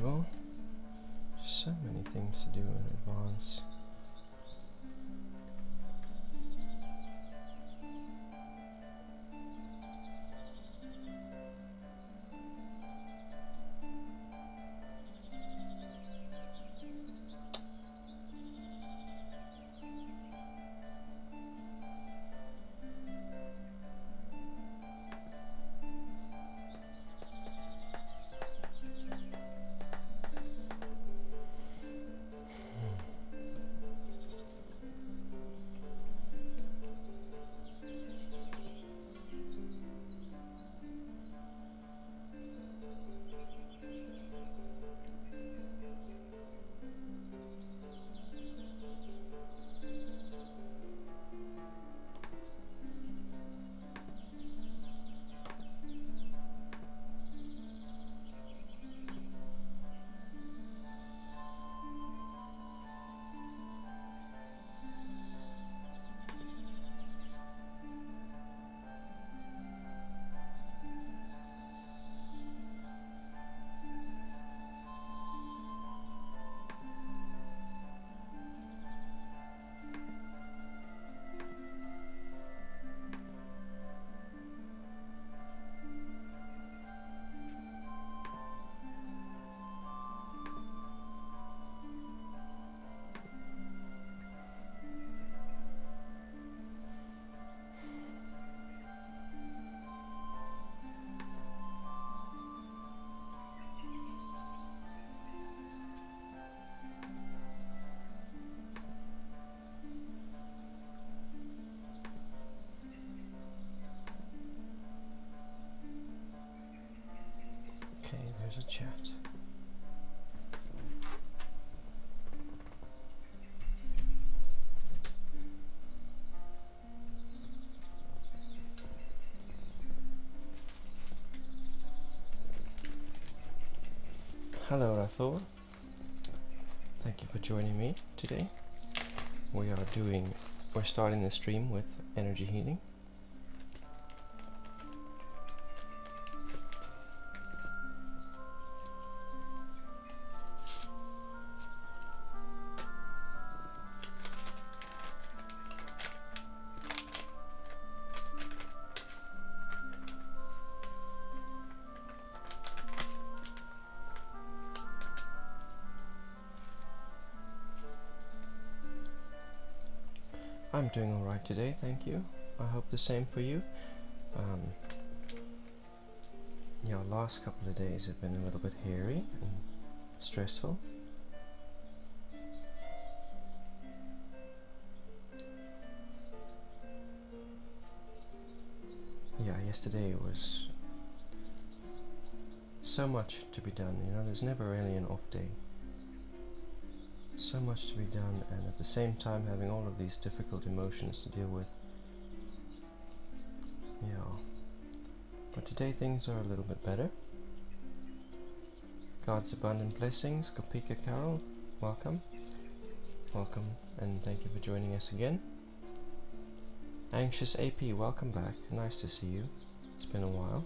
usual. Just so many things to do in advance. Okay, there's a chat. Hello Rathor, thank you for joining me today. We're starting the stream with energy healing. I'm doing alright today, thank you. I hope the same for you. Yeah, last couple of days have been a little bit hairy and stressful. Yeah, yesterday was so much to be done, you know, there's never really an off day. So much to be done, and at the same time having all of these difficult emotions to deal with. Yeah, but today things are a little bit better. God's abundant blessings. Kopika Carol, welcome. Welcome, and thank you for joining us again. Anxious AP, welcome back. Nice to see you. It's been a while.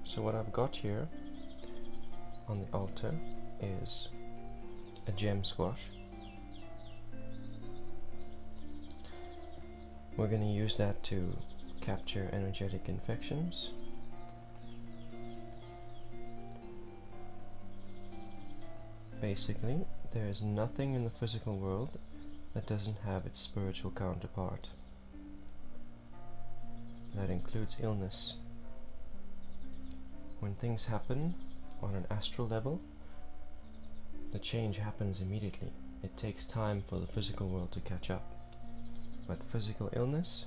So what I've got here on the altar is a gem squash. We're going to use that to capture energetic infections. Basically, there is nothing in the physical world that doesn't have its spiritual counterpart. That includes illness. When things happen on an astral level, the change happens immediately. It takes time for the physical world to catch up. But physical illness,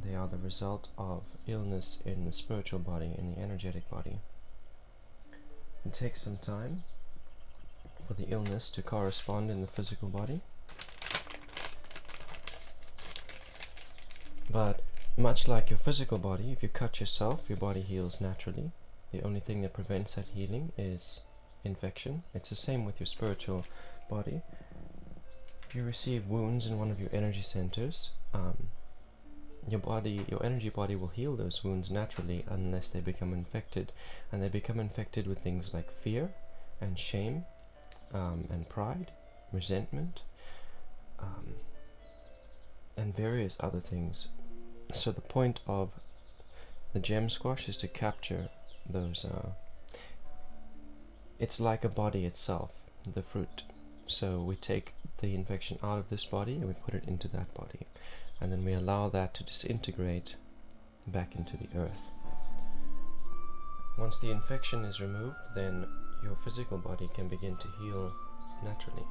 they are the result of illness in the spiritual body, in the energetic body. It takes some time for the illness to correspond in the physical body. But much like your physical body, if you cut yourself, your body heals naturally. The only thing that prevents that healing is infection. It's the same with your spiritual body. If you receive wounds in one of your energy centers, your energy body will heal those wounds naturally unless they become infected. And they become infected with things like fear and shame and pride, resentment, and various other things. So the point of the gem squash is to capture those, it's like a body itself, the fruit. So we take the infection out of this body and we put it into that body, and then we allow that to disintegrate back into the earth. Once the infection is removed, then your physical body can begin to heal naturally.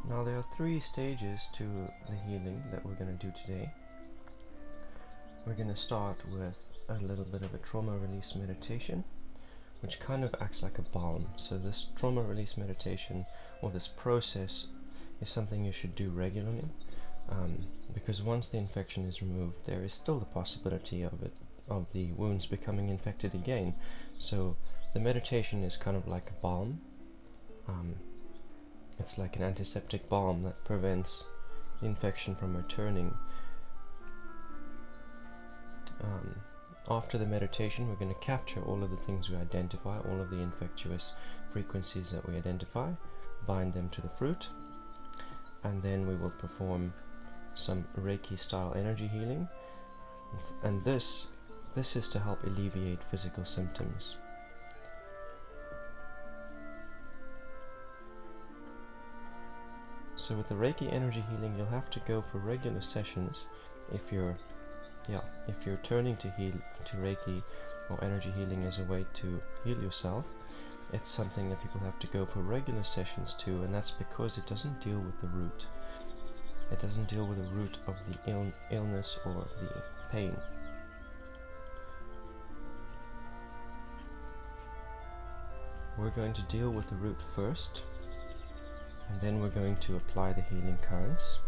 Now there are 3 stages to the healing that we're going to do today. We're going to start with a little bit of a trauma release meditation, which kind of acts like a balm. So this trauma release meditation, or this process, is something you should do regularly, because once the infection is removed, there is still the possibility of the wounds becoming infected again. So the meditation is kind of like a balm. It's like an antiseptic balm that prevents the infection from returning. After the meditation, we're going to capture all of the things we identify, all of the infectious frequencies that we identify, bind them to the fruit, and then we will perform some Reiki style energy healing. And this is to help alleviate physical symptoms. So with the Reiki energy healing, you'll have to go for regular sessions if you're turning to Reiki or energy healing as a way to heal yourself. It's something that people have to go for regular sessions to, and that's because it doesn't deal with the root. It doesn't deal with the root of the illness or the pain. We're going to deal with the root first, and then we're going to apply the healing currents.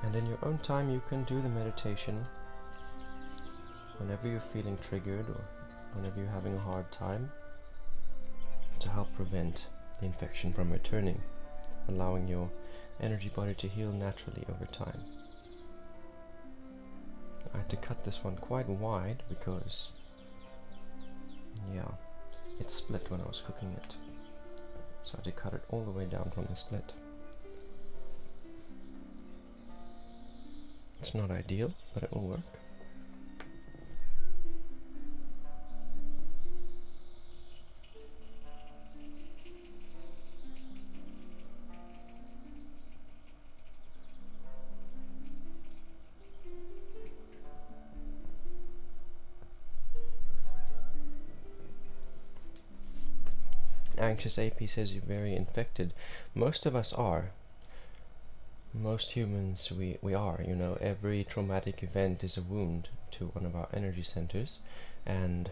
And in your own time, you can do the meditation whenever you're feeling triggered or whenever you're having a hard time, to help prevent the infection from returning, allowing your energy body to heal naturally over time. I had to cut this one quite wide because, it split when I was cooking it. So I had to cut it all the way down from the split. It's not ideal, but it will work. Anxious AP says you're very infected. Most of us are. Most humans, we are, every traumatic event is a wound to one of our energy centers, and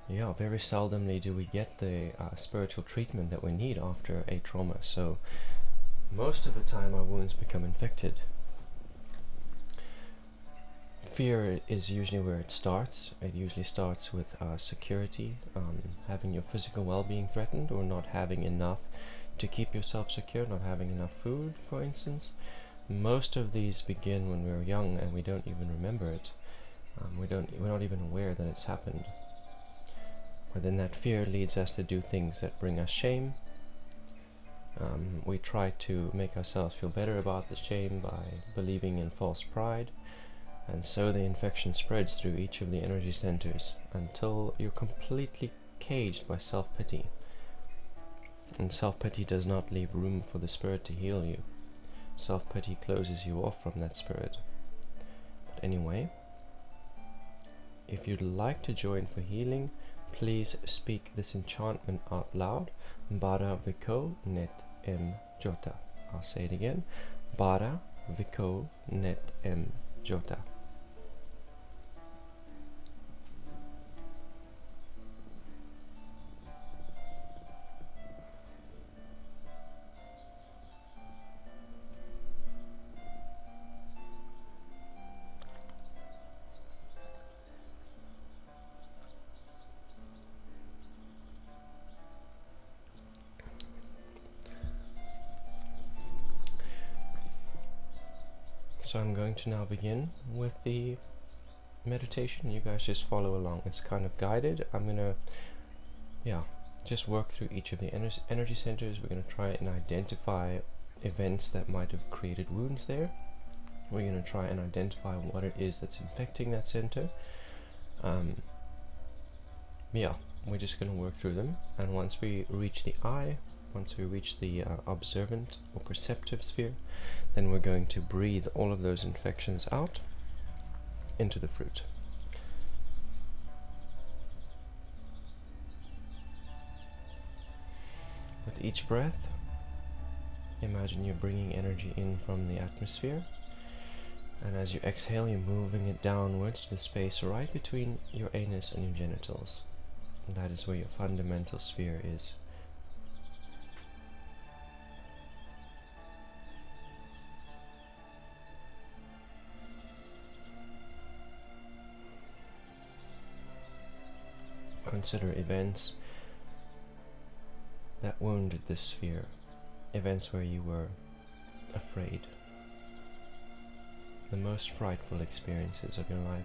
very seldomly do we get the spiritual treatment that we need after a trauma. So most of the time our wounds become infected. Fear is usually where it starts. It usually starts with security, having your physical well-being threatened, or not having enough to keep yourself secure, not having enough food, for instance. Most of these begin when we're young and we don't even remember it. We're not even aware that it's happened. But then that fear leads us to do things that bring us shame. We try to make ourselves feel better about the shame by believing in false pride. And so the infection spreads through each of the energy centers until you're completely caged by self-pity. And self-pity does not leave room for the spirit to heal you. Self-pity closes you off from that spirit. But anyway, if you'd like to join for healing, please speak this enchantment out loud. Bara, viko, jotta. I'll say it again. Bara, viko, jotta. So I'm going to now begin with the meditation. You guys just follow along. It's kind of guided. I'm gonna, just work through each of the energy centers. We're gonna try and identify events that might have created wounds there. We're gonna try and identify what it is that's infecting that center. We're just gonna work through them. And once we reach the eye, once we reach the observant or perceptive sphere, then we're going to breathe all of those infections out into the fruit. With each breath, imagine you're bringing energy in from the atmosphere, and as you exhale, you're moving it downwards to the space right between your anus and your genitals. And that is where your fundamental sphere is. Consider events that wounded this sphere, events where you were afraid, the most frightful experiences of your life.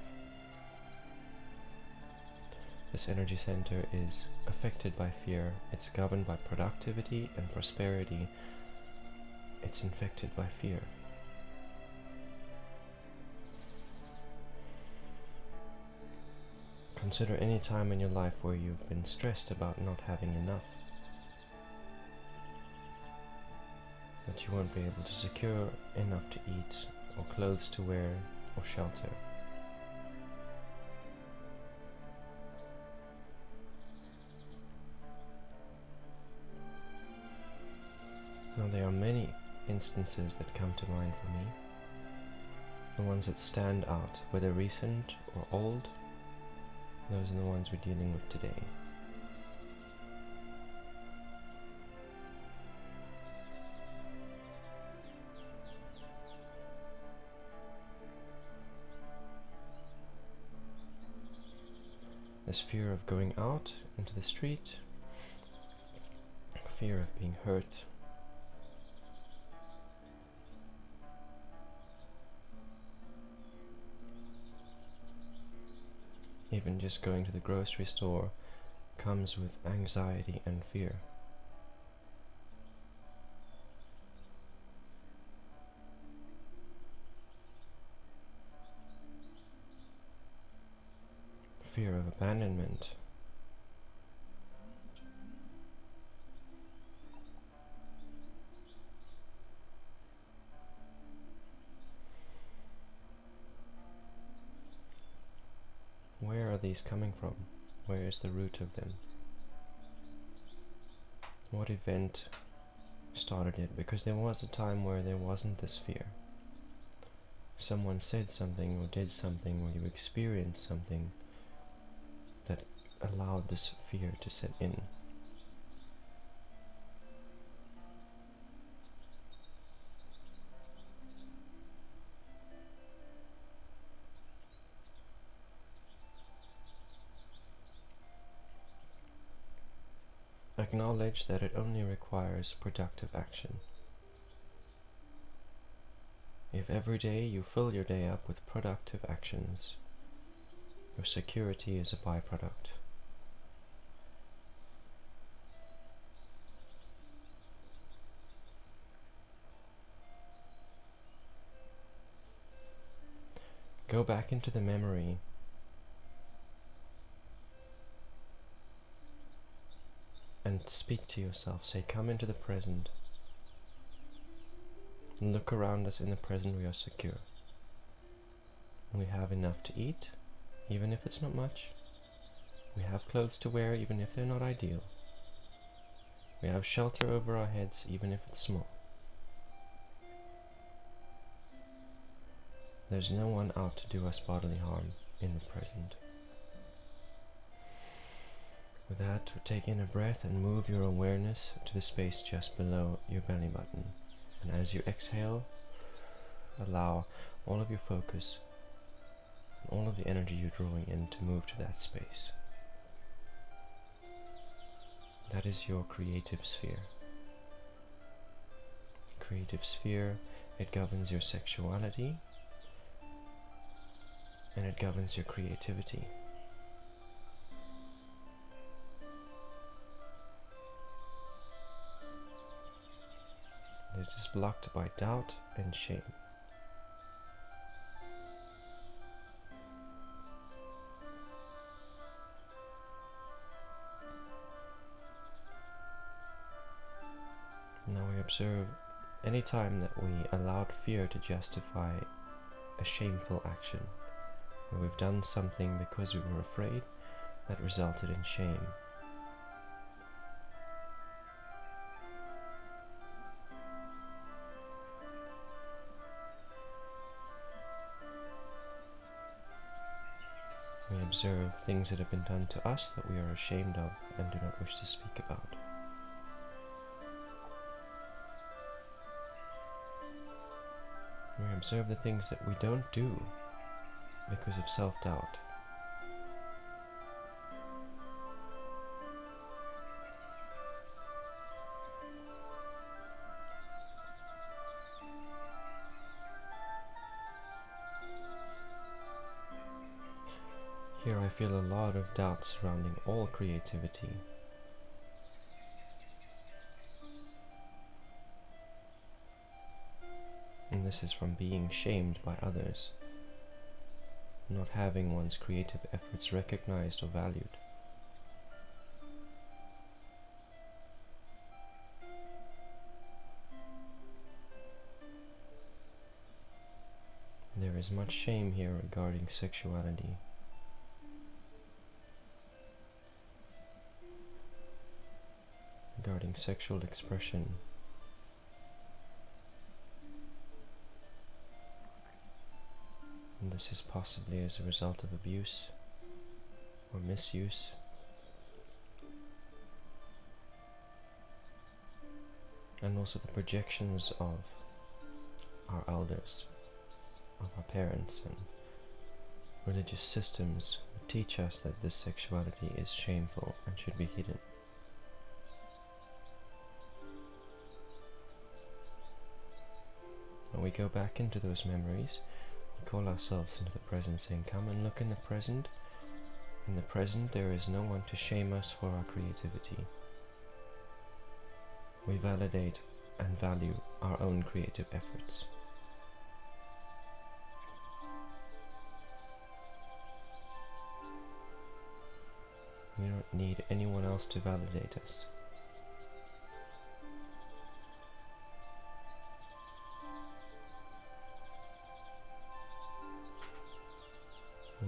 This energy center is affected by fear. It's governed by productivity and prosperity. It's infected by fear. Consider any time in your life where you've been stressed about not having enough, that you won't be able to secure enough to eat, or clothes to wear, or shelter. Now there are many instances that come to mind for me. The ones that stand out, whether recent or old, those are the ones we're dealing with today. This fear of going out into the street, fear of being hurt, even just going to the grocery store comes with anxiety and fear. Fear of abandonment. Where are these coming from? Where is the root of them? What event started it? Because there was a time where there wasn't this fear. Someone said something or did something, or you experienced something that allowed this fear to set in. Acknowledge that it only requires productive action. If every day you fill your day up with productive actions, your security is a byproduct. Go back into the memory and speak to yourself. Say, come into the present. Look around us. In the present we are secure. We have enough to eat, even if it's not much. We have clothes to wear, even if they're not ideal. We have shelter over our heads, even if it's small. There's no one out to do us bodily harm in the present. With that, take in a breath and move your awareness to the space just below your belly button. And as you exhale, allow all of your focus and all of the energy you're drawing in to move to that space. That is your creative sphere. Creative sphere, it governs your sexuality and it governs your creativity. It is blocked by doubt and shame. Now we observe any time that we allowed fear to justify a shameful action, where we've done something because we were afraid that resulted in shame. We observe things that have been done to us that we are ashamed of and do not wish to speak about. We observe the things that we don't do because of self-doubt. Here I feel a lot of doubt surrounding all creativity. And this is from being shamed by others, not having one's creative efforts recognized or valued. There is much shame here regarding sexuality. Regarding sexual expression. And this is possibly as a result of abuse or misuse. And also the projections of our elders, of our parents, and religious systems that teach us that this sexuality is shameful and should be hidden. When we go back into those memories, we call ourselves into the present, saying, come and look in the present. In the present there is no one to shame us for our creativity. We validate and value our own creative efforts. We don't need anyone else to validate us.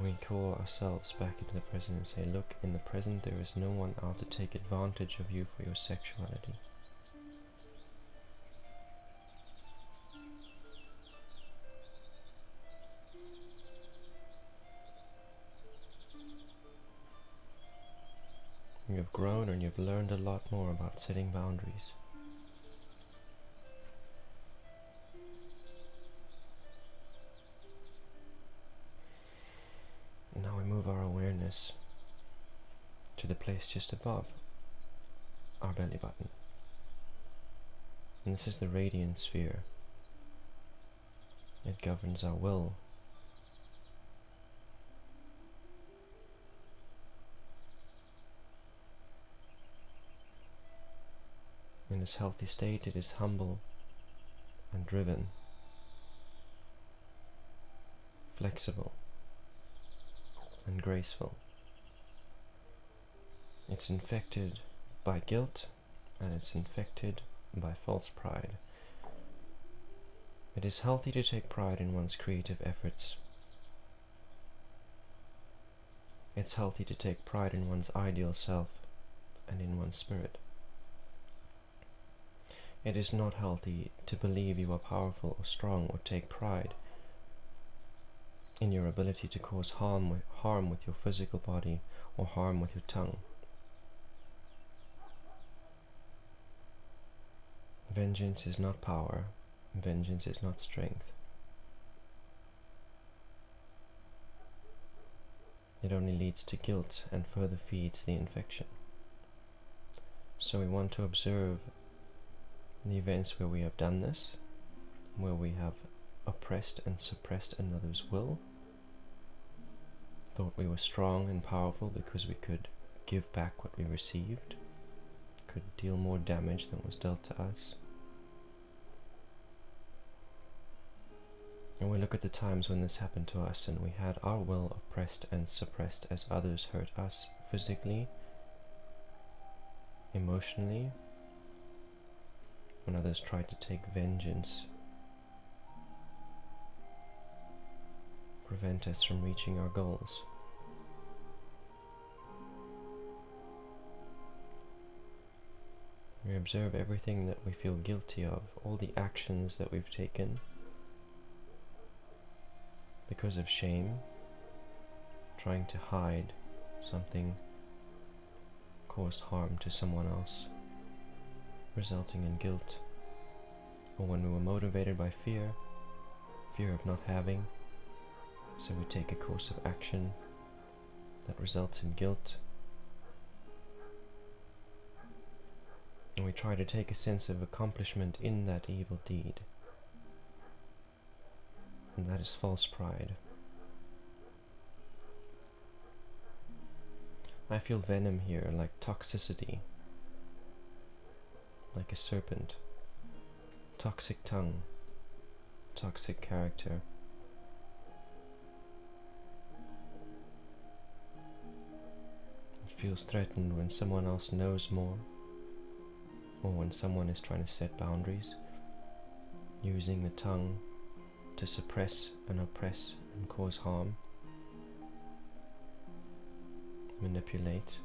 We call ourselves back into the present and say, look, in the present there is no one out to take advantage of you for your sexuality. You've grown and you've learned a lot more about setting boundaries. Now we move our awareness to the place just above our belly button. And this is the radiant sphere. It governs our will. In its healthy state, it is humble and driven, flexible and graceful. It's infected by guilt, and it's infected by false pride. It is healthy to take pride in one's creative efforts. It's healthy to take pride in one's ideal self and in one's spirit. It is not healthy to believe you are powerful or strong, or take pride in your ability to cause harm with your physical body or harm with your tongue. Vengeance is not power. Vengeance is not strength. It only leads to guilt and further feeds the infection. So we want to observe the events where we have done this, where we have oppressed and suppressed another's will, thought we were strong and powerful because we could give back what we received, could deal more damage than was dealt to us. And we look at the times when this happened to us and we had our will oppressed and suppressed as others hurt us physically, emotionally, when others tried to take vengeance, prevent us from reaching our goals. We observe everything that we feel guilty of, all the actions that we've taken because of shame, trying to hide something caused harm to someone else, resulting in guilt, or when we were motivated by fear of not having, so we take a course of action that results in guilt, and we try to take a sense of accomplishment in that evil deed. And that is false pride. I feel venom here, like toxicity, like a serpent, toxic tongue, toxic character. It feels threatened when someone else knows more, or when someone is trying to set boundaries, using the tongue to suppress and oppress and cause harm, manipulate.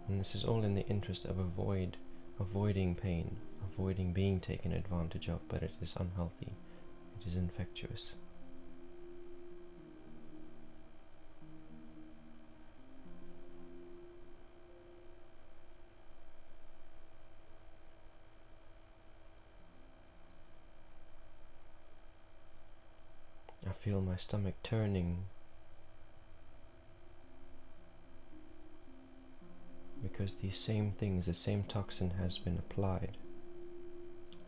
And this is all in the interest of avoiding pain, avoiding being taken advantage of, but it is unhealthy, it is infectious. I feel my stomach turning because these same things, the same toxin has been applied.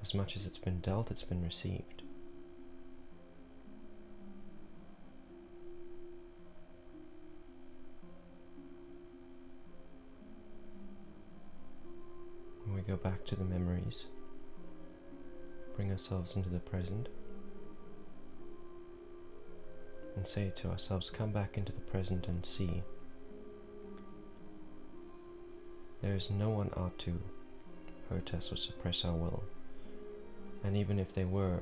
As much as it's been dealt, it's been received. When we go back to the memories, bring ourselves into the present, and say to ourselves, come back into the present and see. There is no one out to hurt us or suppress our will. And even if they were,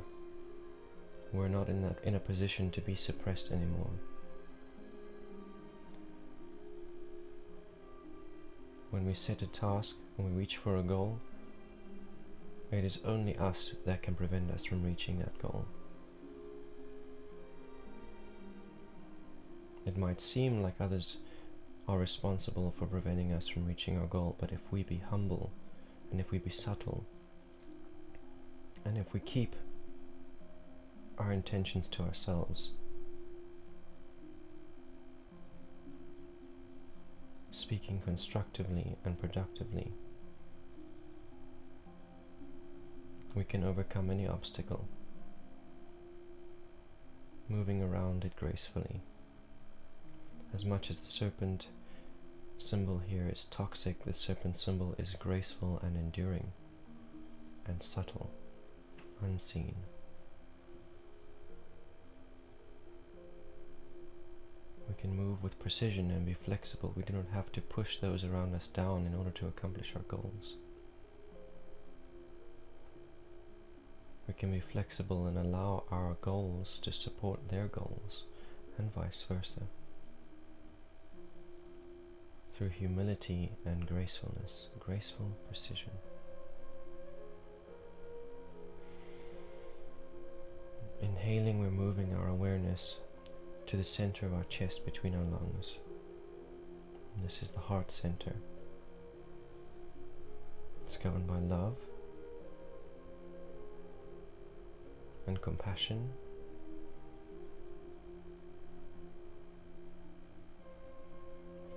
we're not in a position to be suppressed anymore. When we set a task, when we reach for a goal, it is only us that can prevent us from reaching that goal. It might seem like others are responsible for preventing us from reaching our goal, but if we be humble, and if we be subtle, and if we keep our intentions to ourselves, speaking constructively and productively, we can overcome any obstacle, moving around it gracefully. As much as the serpent symbol here is toxic, the serpent symbol is graceful and enduring, and subtle, unseen. We can move with precision and be flexible. We do not have to push those around us down in order to accomplish our goals. We can be flexible and allow our goals to support their goals, and vice versa, through humility and gracefulness, graceful precision. Inhaling, we're moving our awareness to the center of our chest between our lungs. And this is the heart center. It's governed by love and compassion,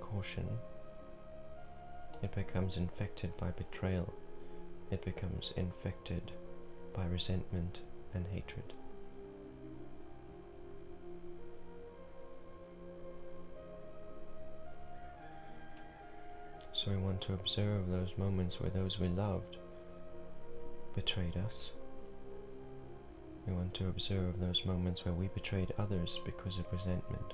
caution. It becomes infected by betrayal. It becomes infected by resentment and hatred. So we want to observe those moments where those we loved betrayed us. We want to observe those moments where we betrayed others because of resentment.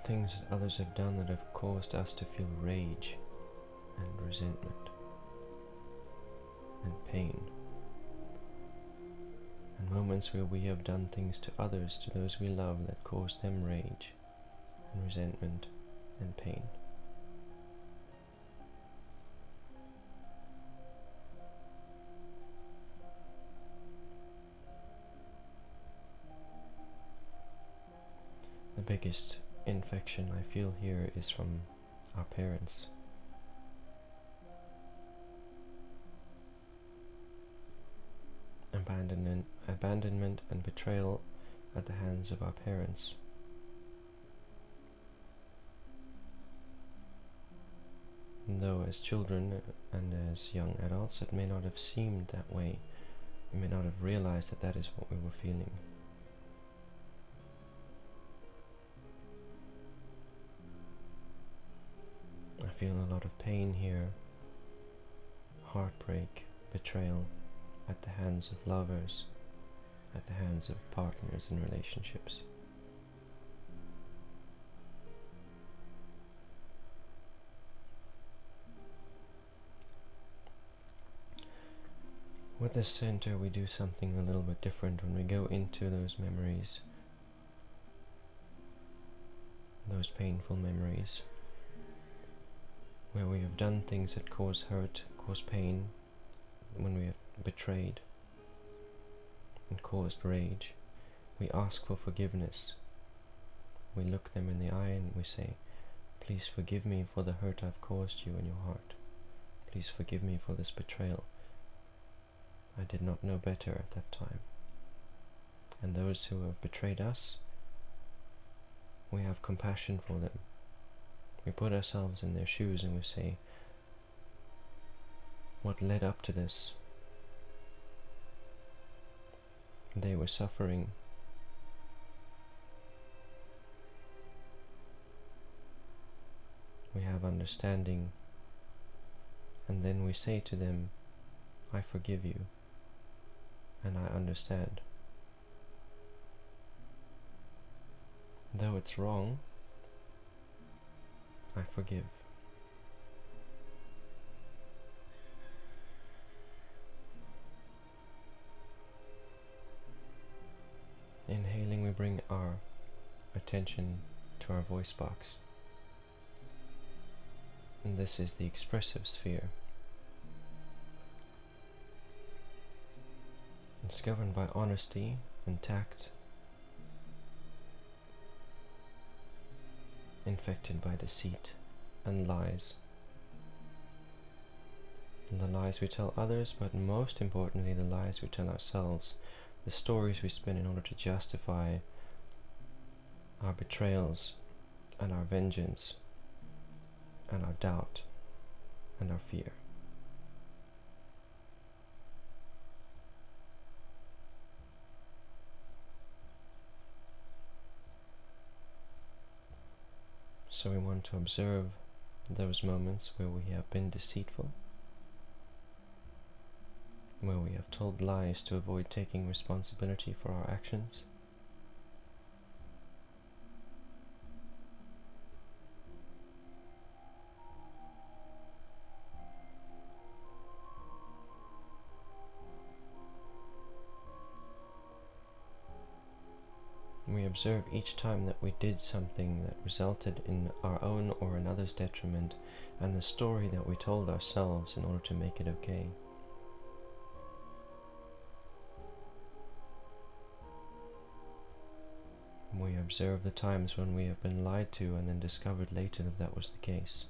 Things that others have done that have caused us to feel rage and resentment and pain, and moments where we have done things to others, to those we love, that caused them rage and resentment and pain. The biggest infection I feel here is from our parents. Abandonment and betrayal at the hands of our parents. And though as children and as young adults it may not have seemed that way, we may not have realized that that is what we were feeling. I feel a lot of pain here, heartbreak, betrayal at the hands of lovers, at the hands of partners in relationships. With this center we do something a little bit different when we go into those memories, those painful memories, where we have done things that cause hurt, cause pain, when we have betrayed and caused rage. We ask for forgiveness. We look them in the eye and we say, please forgive me for the hurt I've caused you in your heart. Please forgive me for this betrayal. I did not know better at that time. And those who have betrayed us, we have compassion for them. We put ourselves in their shoes and we say, what led up to this? They were suffering. We have understanding, and then we say to them, I forgive you, and I understand. Though it's wrong, I forgive. Inhaling, we bring our attention to our voice box. And this is the Expressive Sphere. It's governed by honesty and tact, infected by deceit and lies. And the lies we tell others, but most importantly the lies we tell ourselves. The stories we spin in order to justify our betrayals and our vengeance and our doubt and our fear. So we want to observe those moments where we have been deceitful, where we have told lies to avoid taking responsibility for our actions. We observe each time that we did something that resulted in our own or another's detriment, and the story that we told ourselves in order to make it okay. We observe the times when we have been lied to and then discovered later that that was the case.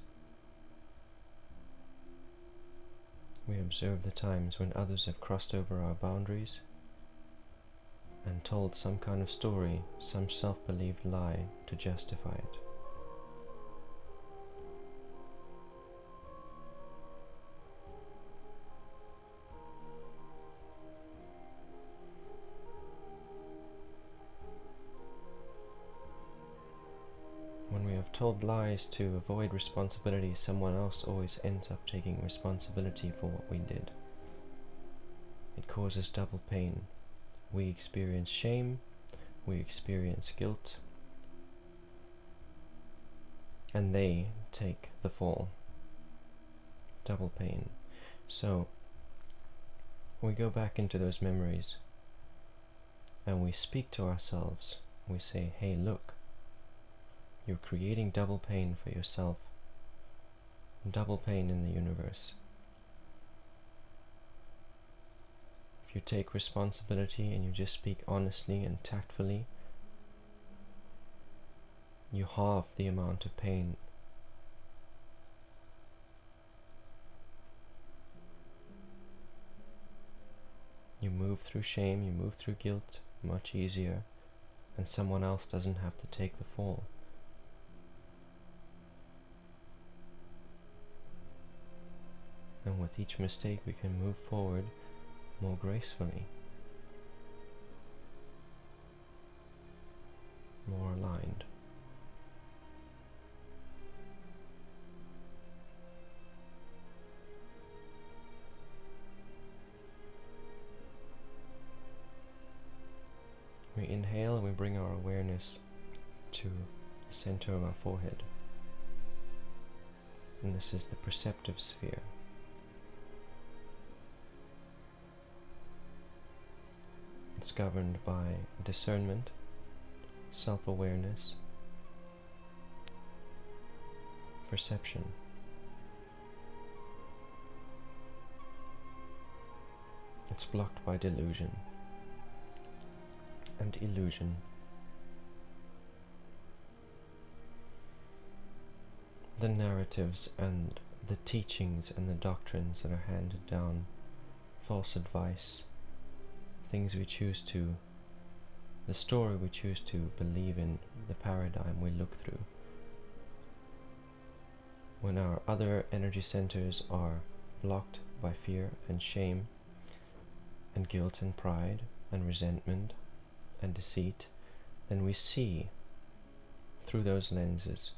We observe the times when others have crossed over our boundaries and told some kind of story, some self-believed lie to justify it. When we have told lies to avoid responsibility, someone else always ends up taking responsibility for what we did. It causes double pain. We experience shame, we experience guilt, and they take the fall. Double pain. So, we go back into those memories and we speak to ourselves. We say, hey, look, you're creating double pain for yourself, double pain in the universe. If you take responsibility and you just speak honestly and tactfully, you halve the amount of pain. You move through shame, you move through guilt much easier, and someone else doesn't have to take the fall. And with each mistake we can move forward more gracefully, more aligned. We inhale and we bring our awareness to the center of our forehead. And this is the perceptive sphere. It's governed by discernment, self-awareness, perception. It's blocked by delusion and illusion. The narratives and the teachings and the doctrines that are handed down, false advice, things we choose to, the story we choose to believe in, the paradigm we look through. When our other energy centers are blocked by fear and shame and guilt and pride and resentment and deceit, then we see through those lenses.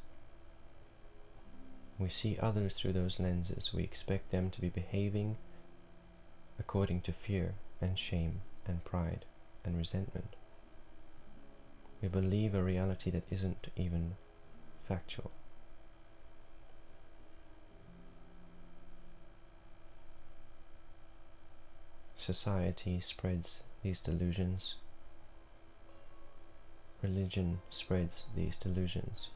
We see others through those lenses. We expect them to be behaving according to fear and shame and pride and resentment. We believe a reality that isn't even factual. Society spreads these delusions. Religion spreads these delusions.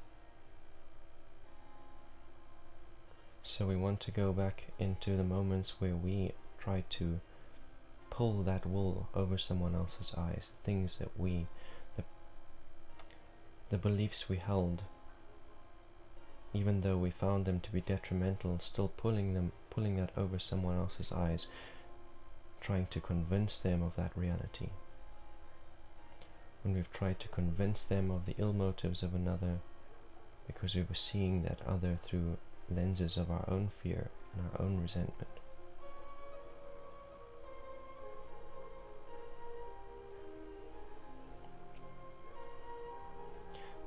So we want to go back into the moments where we try to pull that wool over someone else's eyes, things that the beliefs we held, even though we found them to be detrimental, still pulling that over someone else's eyes, trying to convince them of that reality. When we've tried to convince them of the ill motives of another, because we were seeing that other through lenses of our own fear and our own resentment.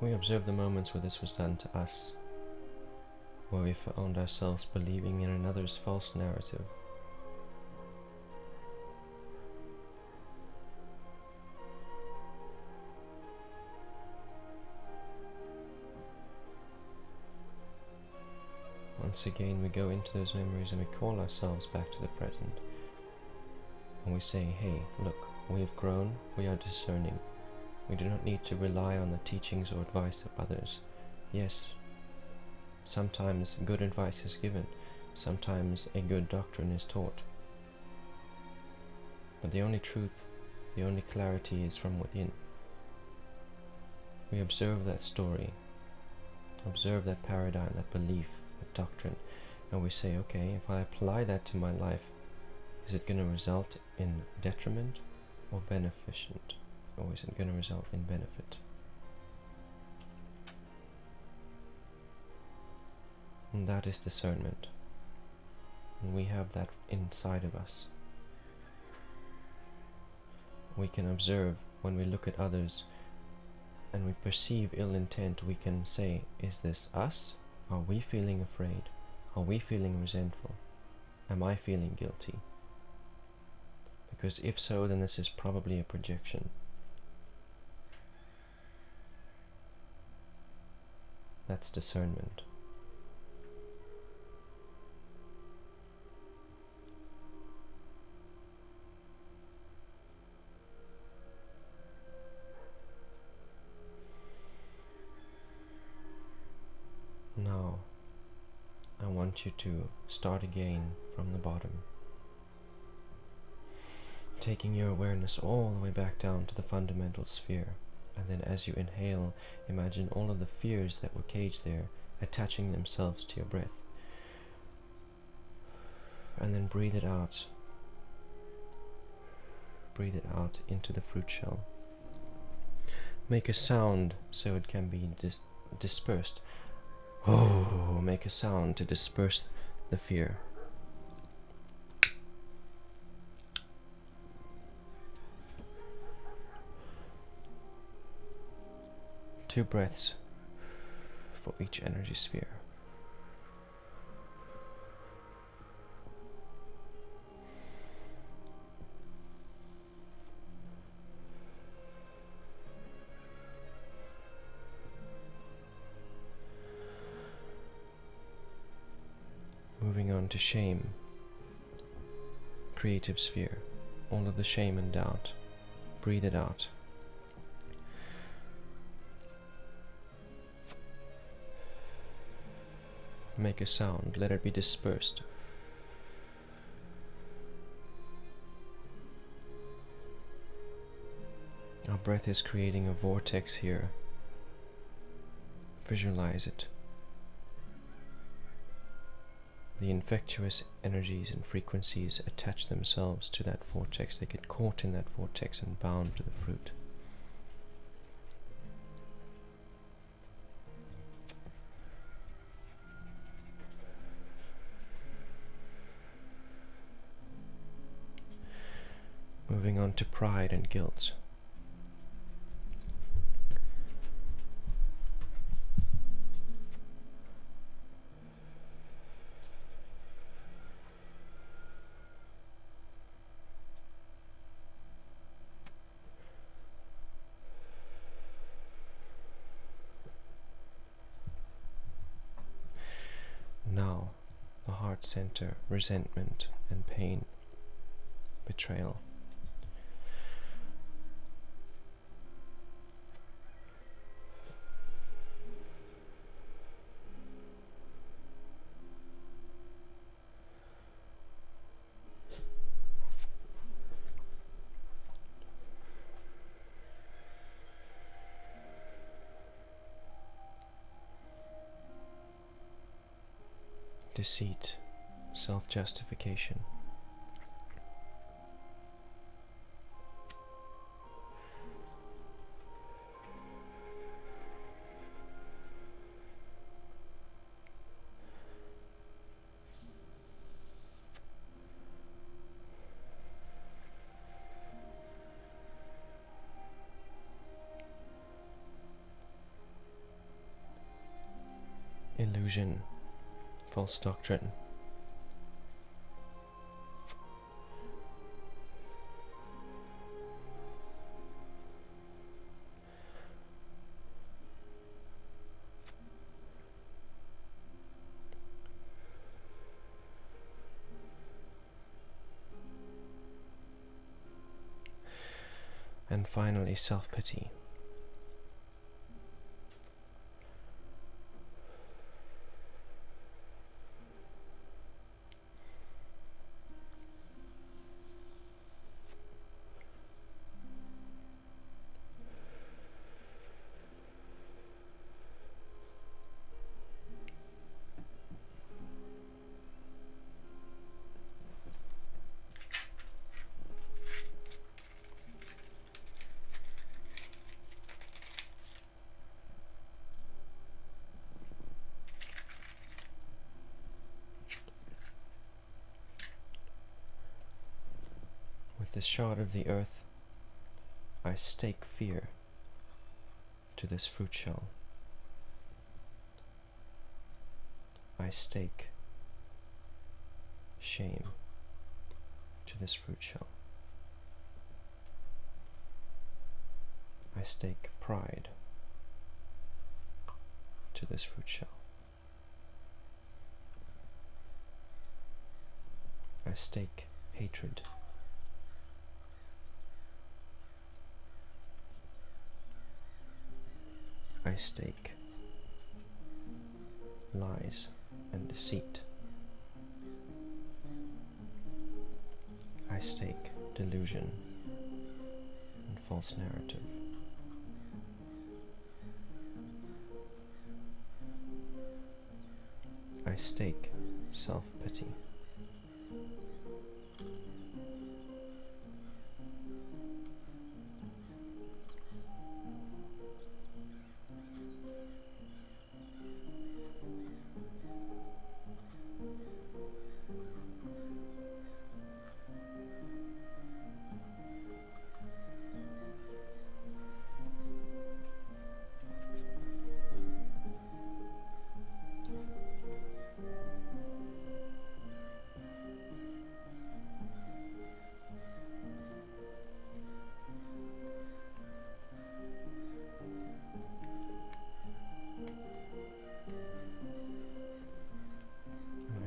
We observe the moments where this was done to us, where we found ourselves believing in another's false narrative. Once again, we go into those memories and we call ourselves back to the present. And we say, hey, look, we have grown, we are discerning. We do not need to rely on the teachings or advice of others. Yes, sometimes good advice is given, sometimes a good doctrine is taught. But the only truth, the only clarity is from within. We observe that story, observe that paradigm, that belief, that doctrine, and we say, okay, if I apply that to my life, is it going to result in detriment or beneficent? Or is it going to result in benefit? And that is discernment. And we have that inside of us. We can observe when we look at others and we perceive ill intent, we can say, is this us? Are we feeling afraid? Are we feeling resentful? Am I feeling guilty? Because if so, then this is probably a projection. That's discernment. Now, I want you to start again from the bottom, taking your awareness all the way back down to the fundamental sphere. And then as you inhale, imagine all of the fears that were caged there attaching themselves to your breath. And then breathe it out. Breathe it out into the fruit shell. Make a sound so it can be dispersed. Oh, make a sound to disperse the fear. Two breaths for each energy sphere. Moving on to shame, creative sphere, all of the shame and doubt. Breathe it out. Make a sound, let it be dispersed. Our breath is creating a vortex here. Visualize it. The infectious energies and frequencies attach themselves to that vortex. They get caught in that vortex and bound to the fruit. Moving on to pride and guilt. Now, the heart center, resentment and pain, betrayal. Deceit, self-justification. Illusion, false doctrine. And finally, self-pity. With this shard of the earth, I stake fear to this fruit shell. I stake shame to this fruit shell. I stake pride to this fruit shell. I stake hatred. I stake lies and deceit. I stake delusion and false narrative. I stake self-pity.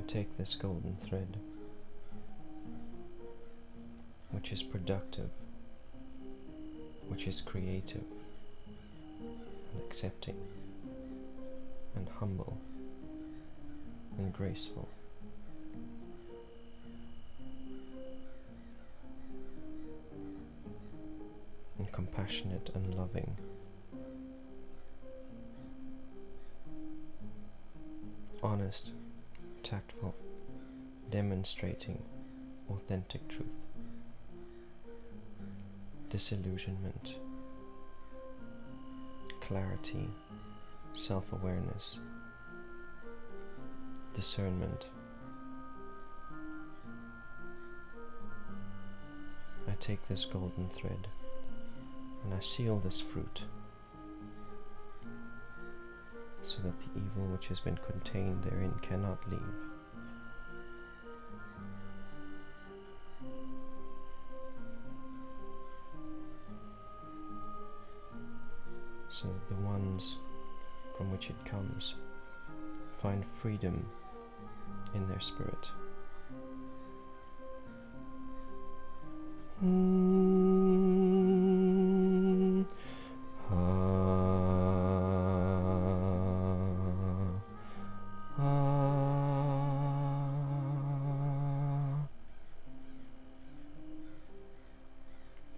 Take this golden thread, which is productive, which is creative, and accepting, and humble, and graceful, and compassionate and loving, honest, tactful, demonstrating authentic truth, disillusionment, clarity, self-awareness, discernment. I take this golden thread and I seal this fruit so that the evil which has been contained therein cannot leave. So that the ones from which it comes find freedom in their spirit.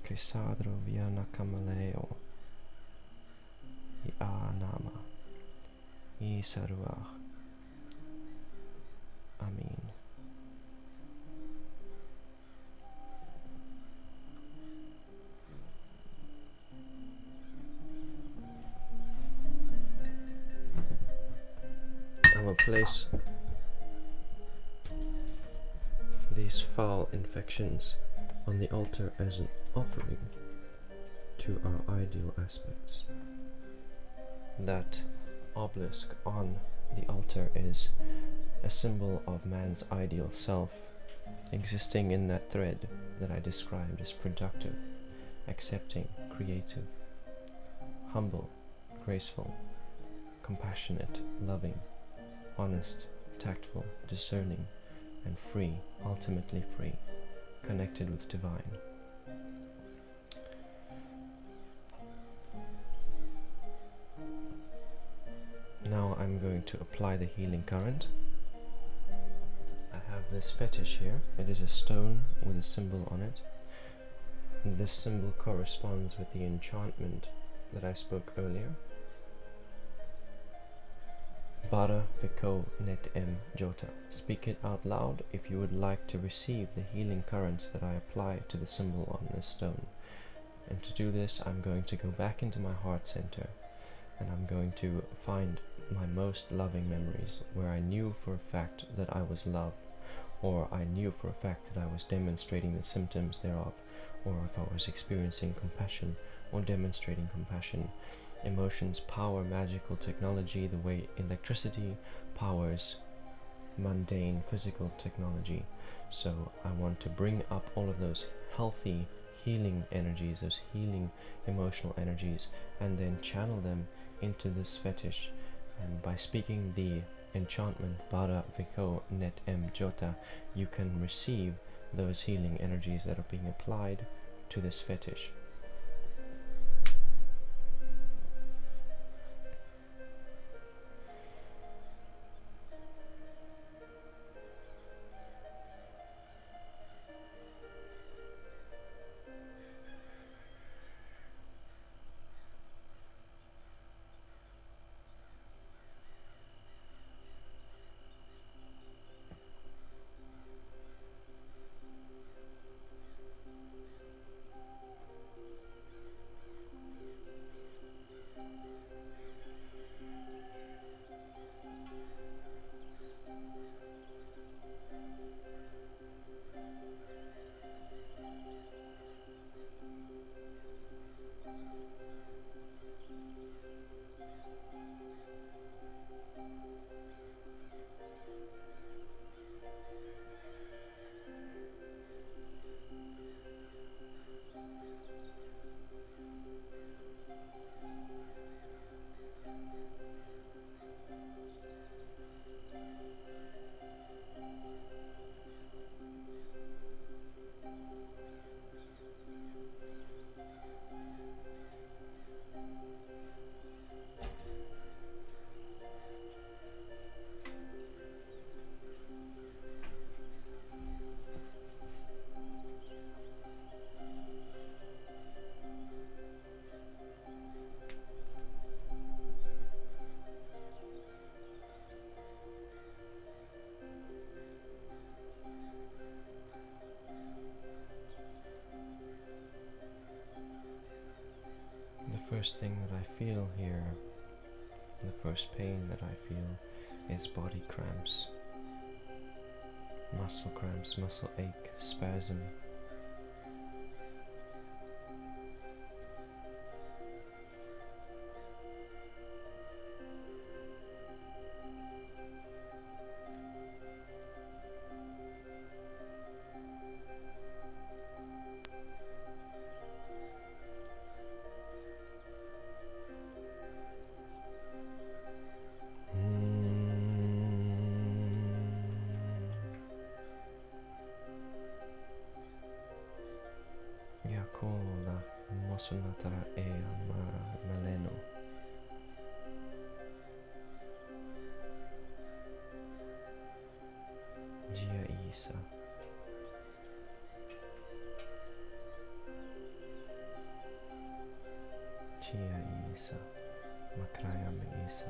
Crisadro viana kamaleo I anama I saruach. Amen. I will place these foul infections on the altar as an offering to our ideal aspects. That obelisk on The altar is a symbol of man's ideal self, existing in that thread that I described as productive, accepting, creative, humble, graceful, compassionate, loving, honest, tactful, discerning, and free, ultimately free, connected with divine. Now I'm going to apply the healing current. I have this fetish here. It is a stone with a symbol on it. And this symbol corresponds with the enchantment that I spoke earlier. Bara, viko, jotta. Speak it out loud if you would like to receive the healing currents that I apply to the symbol on this stone. And to do this, I'm going to go back into my heart center, and I'm going to find my most loving memories where I knew for a fact that I was loved, or I knew for a fact that I was demonstrating the symptoms thereof, or if I was experiencing compassion or demonstrating compassion. Emotions power magical technology the way electricity powers mundane physical technology. So I want to bring up all of those healthy healing energies, those healing emotional energies, and then channel them into this fetish. And by speaking the enchantment Bara, viko, jotta, you can receive those healing energies that are being applied to this fetish. The first thing that I feel here, the first pain that I feel, is body cramps, muscle cramps, muscle ache, spasm. Yakola mosunatara maleno. Gia Isa. Gia Isa. Makraya me Isa.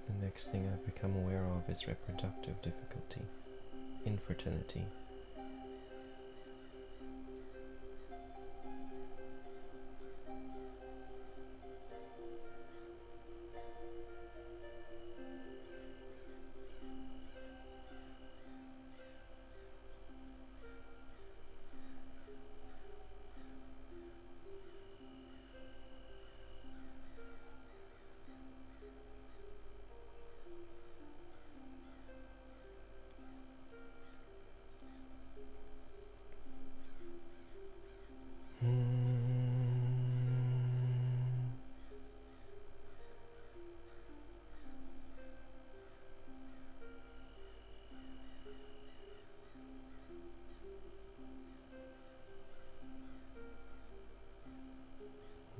The next thing I've become aware of is reproductive difficulty. infertility.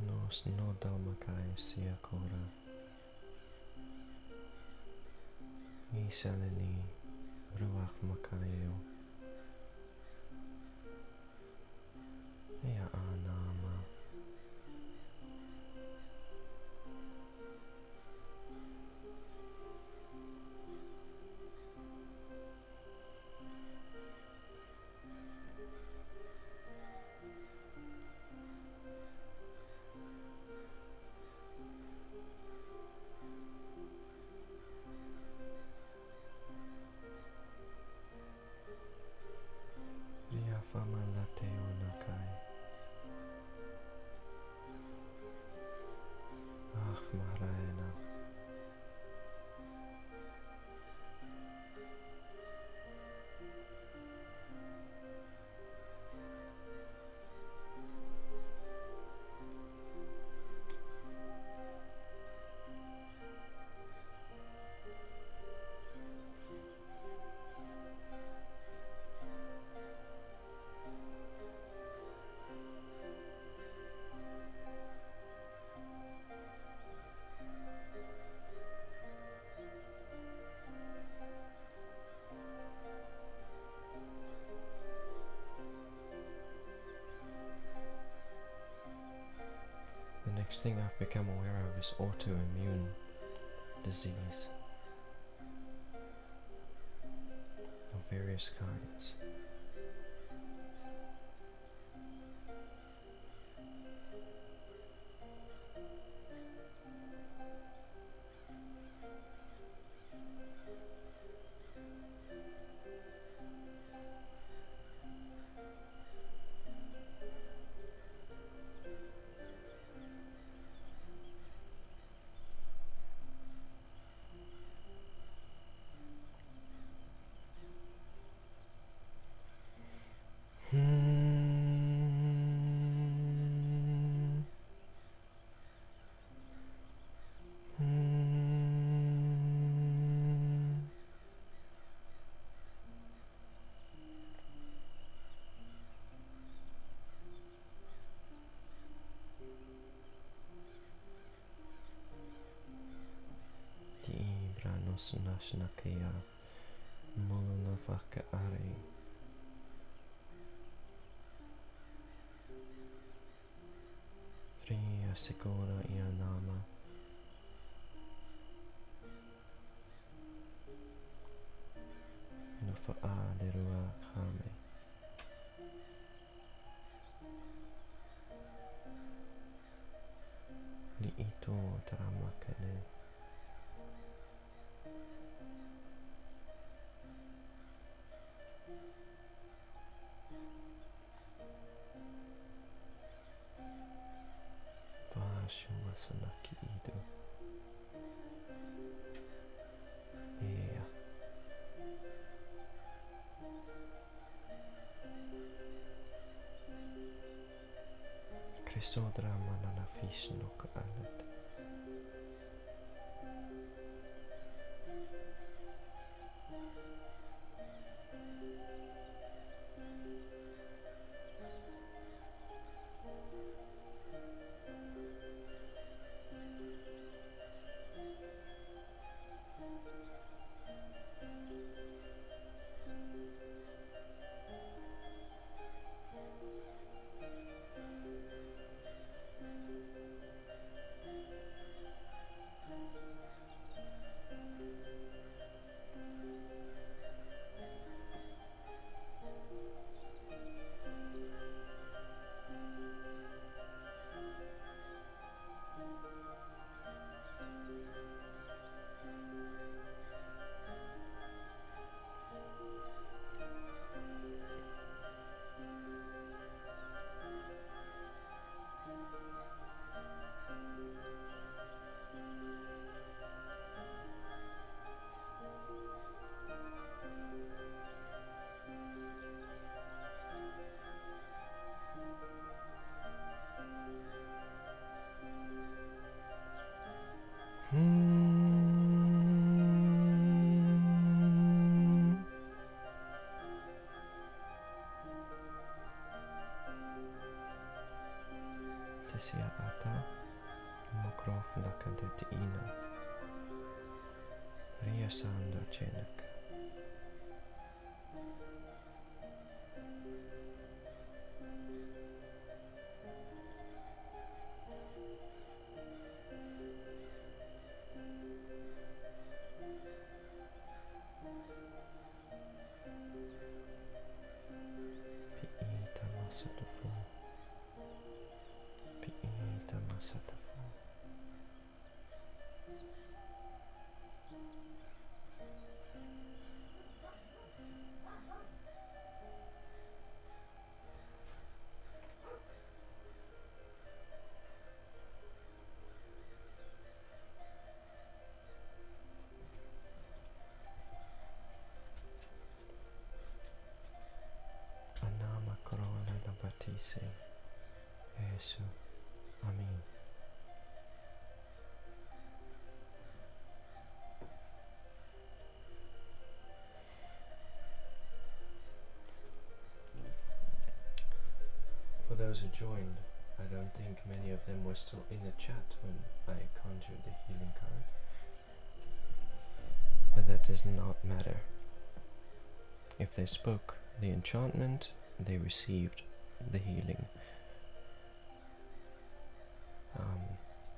Nos no dalmakai siakora Isalili ruach makayo Ea anama Fama lateo nakai Ach Mahraena The next thing I've become aware of is autoimmune disease of various kinds. Snashnakaya Molonafaka Ari Priya Sikora Ianama Nufa'a Lerua Khame Li Ito Taramakane Shumasanaki Ido Yeah. Krisodra manana fish no kaalet Resanda Chenak. Piita Masatafu. Piita Masatafu. Anama Corona Nabatise. Yesu. Amen. For those who joined, I don't think many of them were still in the chat when I conjured the healing card. But that does not matter. If they spoke the enchantment, they received the healing.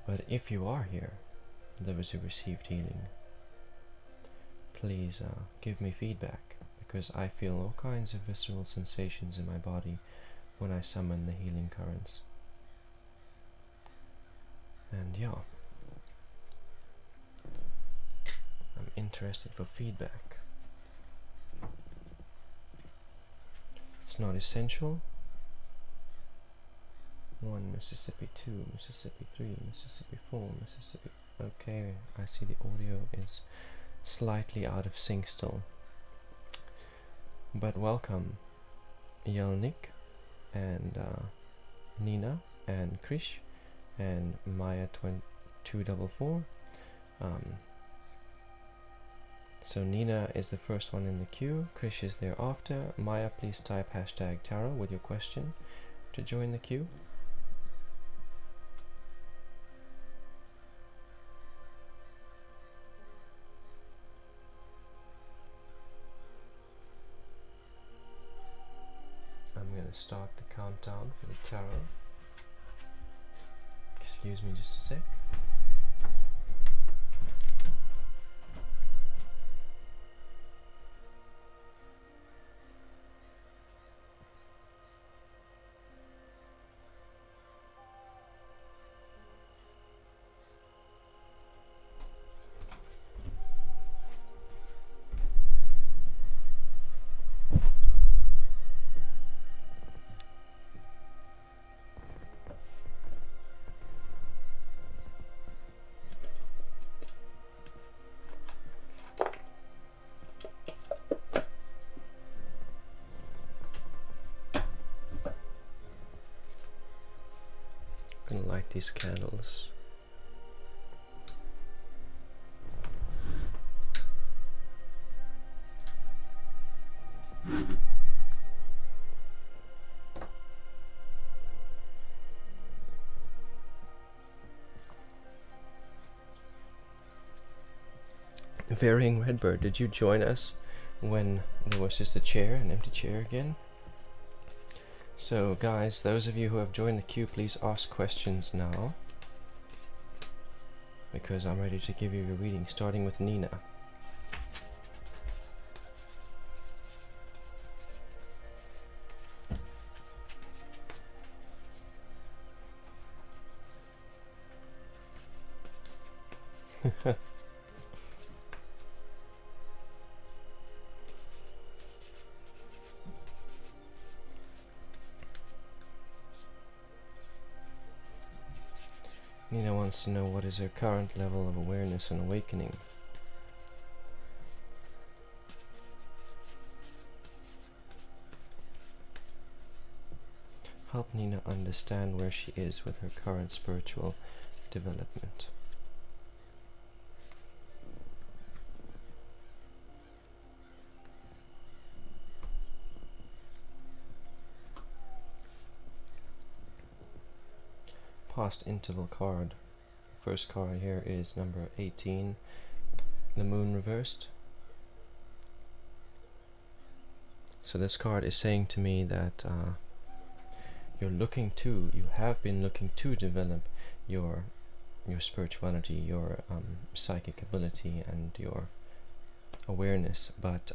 But if you are here, those who received healing, please give me feedback, because I feel all kinds of visceral sensations in my body when I summon the healing currents. And yeah, I'm interested for feedback. It's not essential. 1 Mississippi, 2 Mississippi, 3 Mississippi, 4 Mississippi. Okay, I see the audio is slightly out of sync still. But welcome, Yelnik and Nina and Krish and Maya 244. So Nina is the first one in the queue, Krish is thereafter. Maya, please type #tarot with your question to join the queue. I'm going to start the countdown for the tarot. Excuse me just a sec. I'm gonna light these candles. Varying Redbird, did you join us when there was just a chair, an empty chair again? So guys, those of you who have joined the queue, please ask questions now, because I'm ready to give you your reading, starting with Nina. Nina wants to know what is her current level of awareness and awakening. Help Nina understand where she is with her current spiritual development. Past interval card. First card here is number 18. the moon reversed. So this card is saying to me that you have been looking to develop your spirituality, your psychic ability, and your awareness, but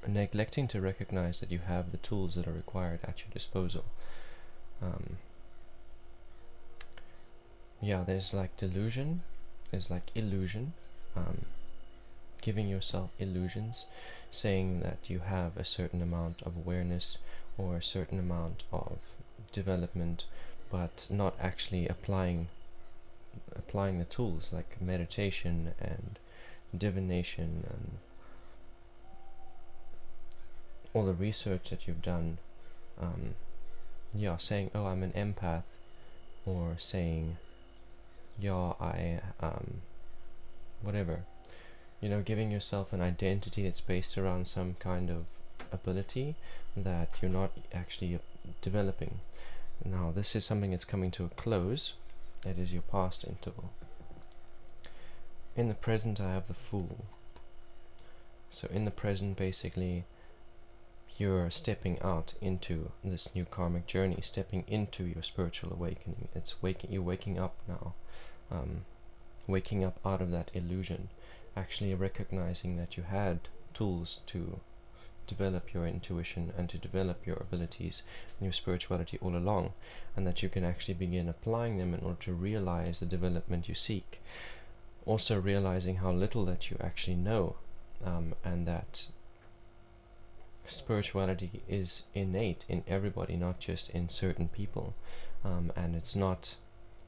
neglecting to recognize that you have the tools that are required at your disposal. Yeah, there's like delusion, there's like illusion, giving yourself illusions, saying that you have a certain amount of awareness or a certain amount of development, but not actually applying the tools like meditation and divination and all the research that you've done. Saying, oh, I'm an empath, or saying, I whatever, giving yourself an identity that's based around some kind of ability that you're not actually developing. Now this is something that's coming to a close. That is your past interval. In the present I have the Fool. So in the present, basically, you're stepping out into this new karmic journey, stepping into your spiritual awakening. You're waking up now, waking up out of that illusion, actually recognizing that you had tools to develop your intuition and to develop your abilities and your spirituality all along, and that you can actually begin applying them in order to realize the development you seek. Also realizing how little that you actually know, and that spirituality is innate in everybody, not just in certain people, and it's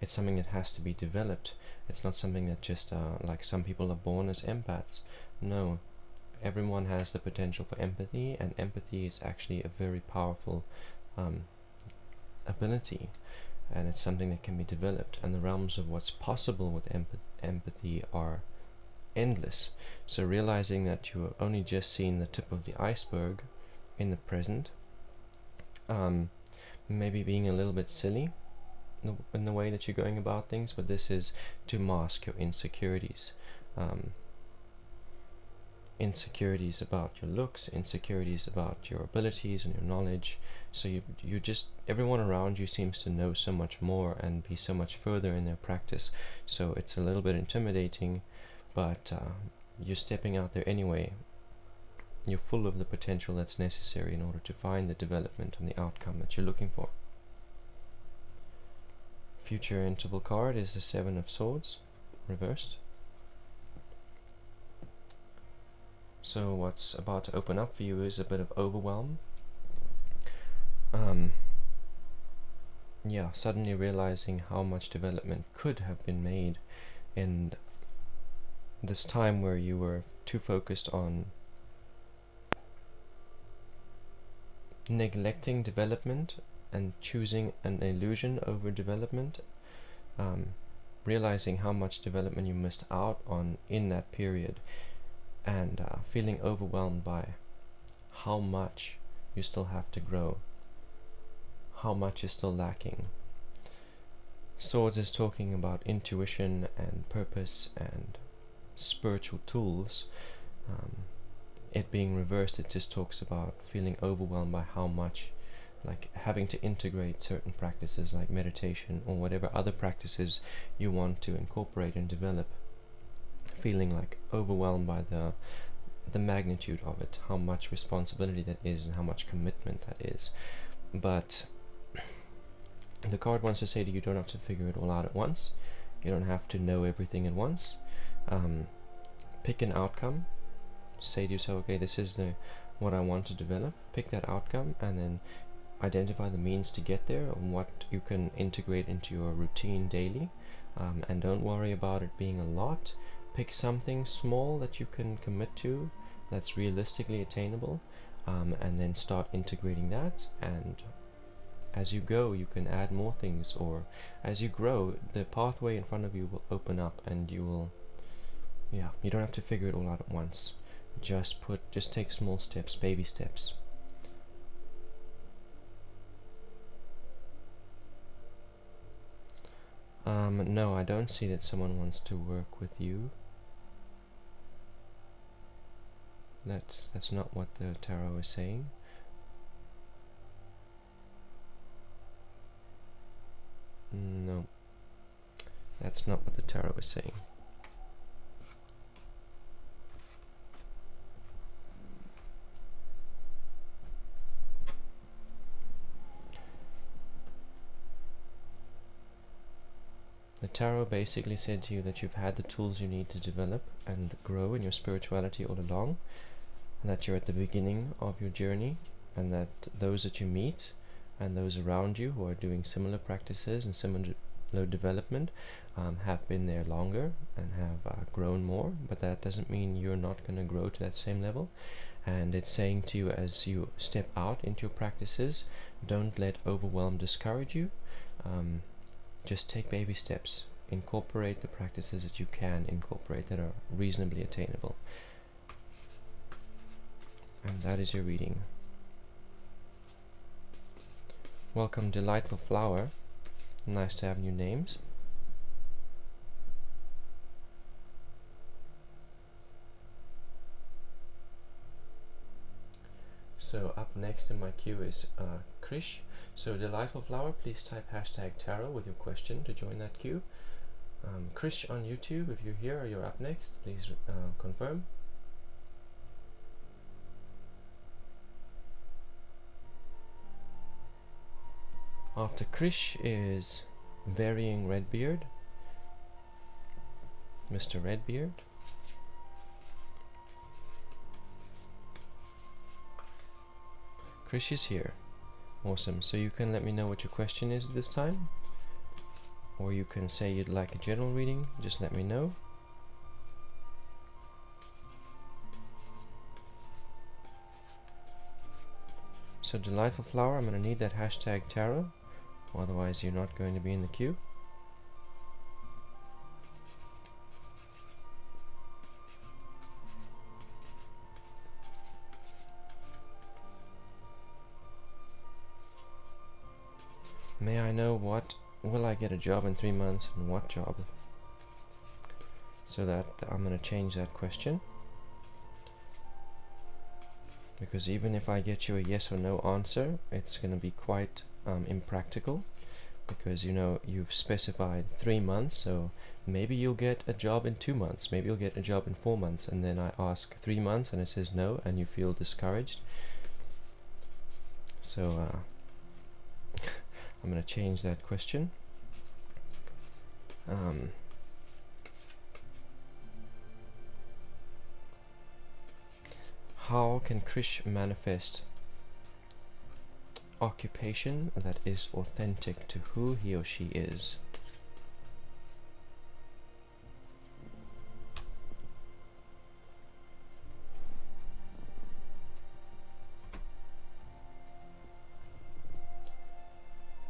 something that has to be developed. It's not something that just like some people are born as empaths. No, everyone has the potential for empathy, and empathy is actually a very powerful ability, and it's something that can be developed, and the realms of what's possible with empathy are endless. So realizing that you have only just seen the tip of the iceberg in the present, maybe being a little bit silly in the way that you're going about things, but this is to mask your insecurities. Insecurities about your looks, insecurities about your abilities and your knowledge. So you just, everyone around you seems to know so much more and be so much further in their practice, so it's a little bit intimidating, but you're stepping out there anyway. You're full of the potential that's necessary in order to find the development and the outcome that you're looking for. Future interval card is the Seven of Swords, reversed. So what's about to open up for you is a bit of overwhelm. Suddenly realizing how much development could have been made in this time where you were too focused on neglecting development and choosing an illusion over development, realizing how much development you missed out on in that period, and feeling overwhelmed by how much you still have to grow, how much is still lacking. Swords is talking about intuition and purpose and spiritual tools. It being reversed, it just talks about feeling overwhelmed by how much, like having to integrate certain practices like meditation or whatever other practices you want to incorporate and develop, feeling like overwhelmed by the magnitude of it, how much responsibility that is and how much commitment that is. But the card wants to say that you don't have to figure it all out at once. You don't have to know everything at once. Pick an outcome. Say to yourself, okay, this is what I want to develop. Pick that outcome and then identify the means to get there and what you can integrate into your routine daily. And don't worry about it being a lot. Pick something small that you can commit to that's realistically attainable, and then start integrating that. And as you go, you can add more things, or as you grow, the pathway in front of you will open up, and you don't have to figure it all out at once. Just take small steps, baby steps. No, I don't see that someone wants to work with you. That's not what the tarot is saying. No, that's not what the tarot is saying. The tarot basically said to you that you've had the tools you need to develop and grow in your spirituality all along, and that you're at the beginning of your journey, and that those that you meet and those around you who are doing similar practices and similar development have been there longer and have grown more, but that doesn't mean you're not going to grow to that same level. And it's saying to you, as you step out into your practices, don't let overwhelm discourage you. Just take baby steps. Incorporate the practices that you can incorporate that are reasonably attainable. And that is your reading. Welcome, Delightful Flower. Nice to have new names. So up next in my queue is Krish. So Delightful Flower, please type #tarot with your question to join that queue. Krish on YouTube, if you're here or you're up next, please confirm. After Krish is Varying Redbeard, Mr. Redbeard. Krish is here. Awesome. So you can let me know what your question is this time, or you can say you'd like a general reading. Just let me know. So Delightful Flower, I'm going to need that #tarot, otherwise you're not going to be in the queue. May I know what will I get a job in 3 months, and what job? So that I'm going to change that question, because even if I get you a yes or no answer, it's going to be quite impractical, because you know you've specified 3 months, so maybe you'll get a job in 2 months, maybe you'll get a job in 4 months, and then I ask 3 months and it says no, and you feel discouraged. So I'm going to change that question. How can Krish manifest occupation that is authentic to who he or she is?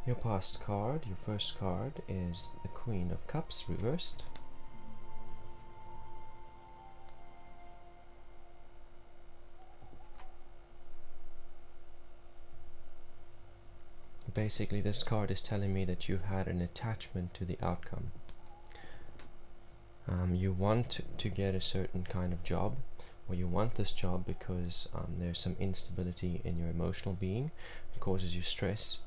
Your past card, your first card, is the Queen of Cups reversed. Basically, this card is telling me that you've had an attachment to the outcome. You want to get a certain kind of job, or you want this job because there's some instability in your emotional being. It causes you stress.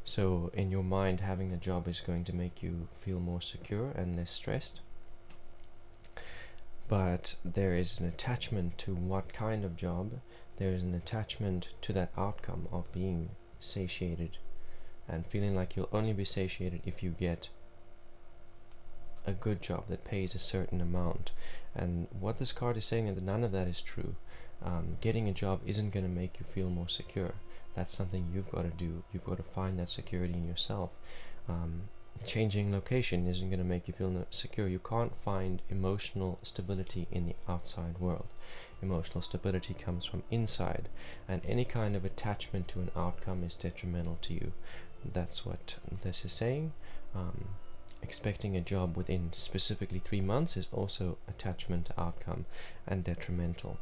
So in your mind, having the job is going to make you feel more secure and less stressed. But there is an attachment to what kind of job. There is an attachment to that outcome of being satiated and feeling like you'll only be satiated if you get a good job that pays a certain amount. And what this card is saying is that none of that is true. Getting a job isn't going to make you feel more secure. That's something you've got to do. You've got to find that security in yourself. Changing location isn't going to make you feel secure. You can't find emotional stability in the outside world. Emotional stability comes from inside, and any kind of attachment to an outcome is detrimental to you. That's what this is saying. Expecting a job within specifically 3 months is also attachment to outcome and detrimental.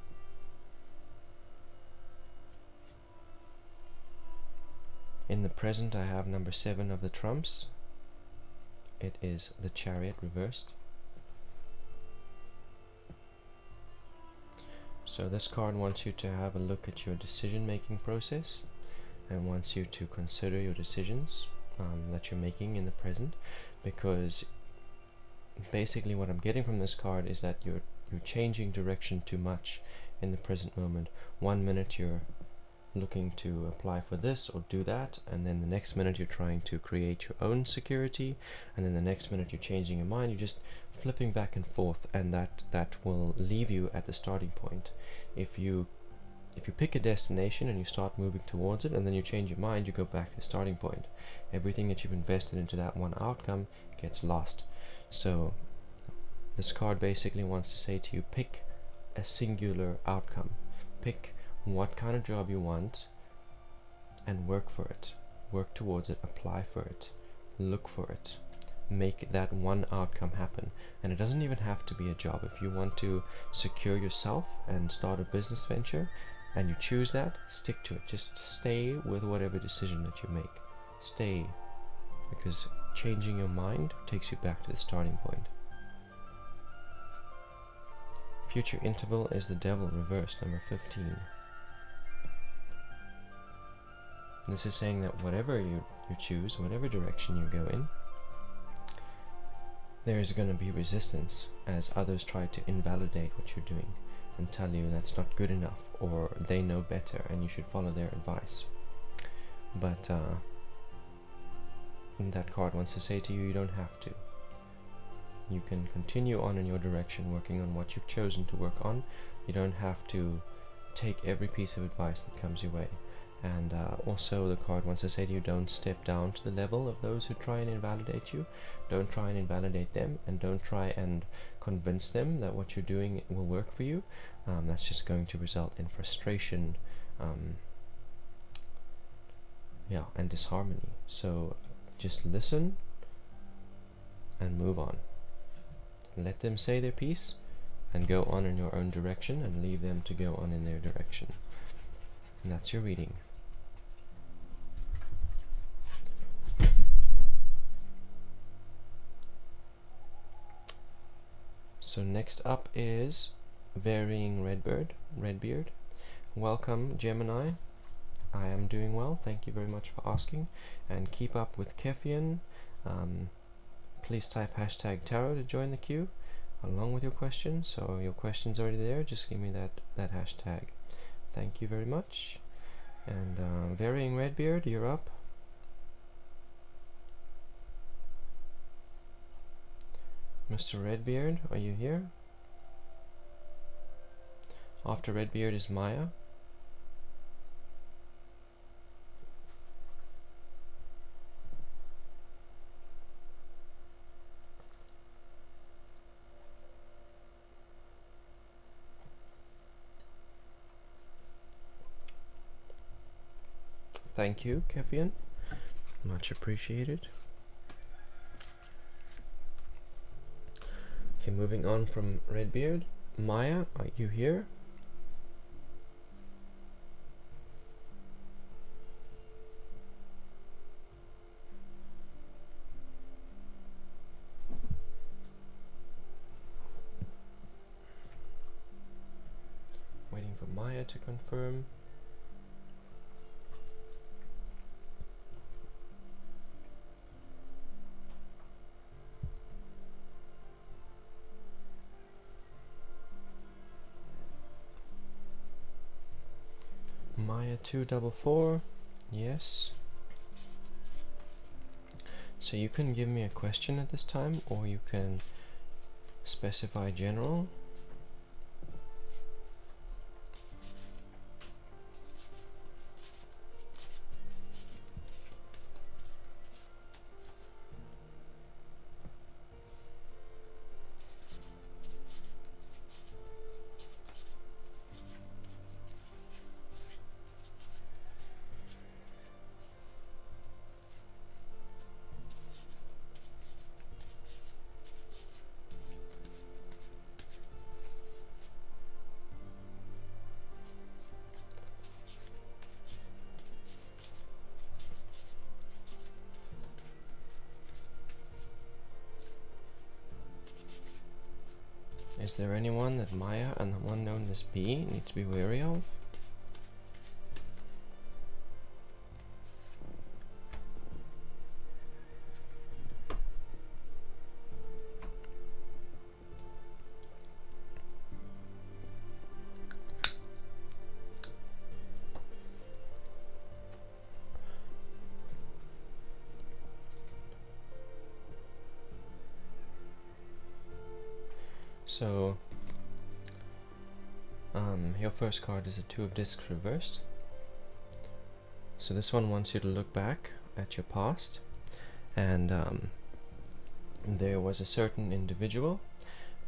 In the present, I have number 7 of the trumps. It is the Chariot reversed. So this card wants you to have a look at your decision-making process and wants you to consider your decisions that you're making in the present, because basically what I'm getting from this card is that you're changing direction too much in the present moment. 1 minute you're looking to apply for this or do that, and then the next minute you're trying to create your own security, and then the next minute you're changing your mind. You're just flipping back and forth, and that will leave you at the starting point. If you pick a destination and you start moving towards it and then you change your mind, you go back to the starting point. Everything that you've invested into that one outcome gets lost. So this card basically wants to say to you, pick a singular outcome. Pick what kind of job you want and work for it. Work towards it, apply for it, look for it. Make that one outcome happen. And it doesn't even have to be a job. If you want to secure yourself and start a business venture and you choose that, stick to it. Just stay with whatever decision that you make. Stay, because changing your mind takes you back to the starting point. Future interval is the devil reversed, number 15. This is saying that whatever you choose, whatever direction you go in, there is going to be resistance as others try to invalidate what you're doing and tell you that's not good enough, or they know better and you should follow their advice. But that card wants to say to you, you don't have to. You can continue on in your direction, working on what you've chosen to work on. You don't have to take every piece of advice that comes your way. And also the card wants to say to you, don't step down to the level of those who try and invalidate you. Don't try and invalidate them, and don't try and convince them that what you're doing will work for you. That's just going to result in frustration, and disharmony. So just listen and move on. Let them say their piece and go on in your own direction, and leave them to go on in their direction. And that's your reading. So next up is Varying Redbeard. Welcome, Gemini. I am doing well, thank you very much for asking. And keep up with Kefian. Please type #tarot to join the queue along with your question. So your question's already there, just give me that hashtag. Thank you very much. And Varying Redbeard, you're up. Mr. Redbeard, are you here? After Redbeard is Maya. Thank you, Kefian. Much appreciated. Okay, moving on from Redbeard. Maya, are you here? Waiting for Maya to confirm. Maya 244, yes. So you can give me a question at this time, or you can specify general. Is there anyone that Maya and the one known as B need to be wary of? So, your first card is a Two of Discs reversed. So this one wants you to look back at your past, and there was a certain individual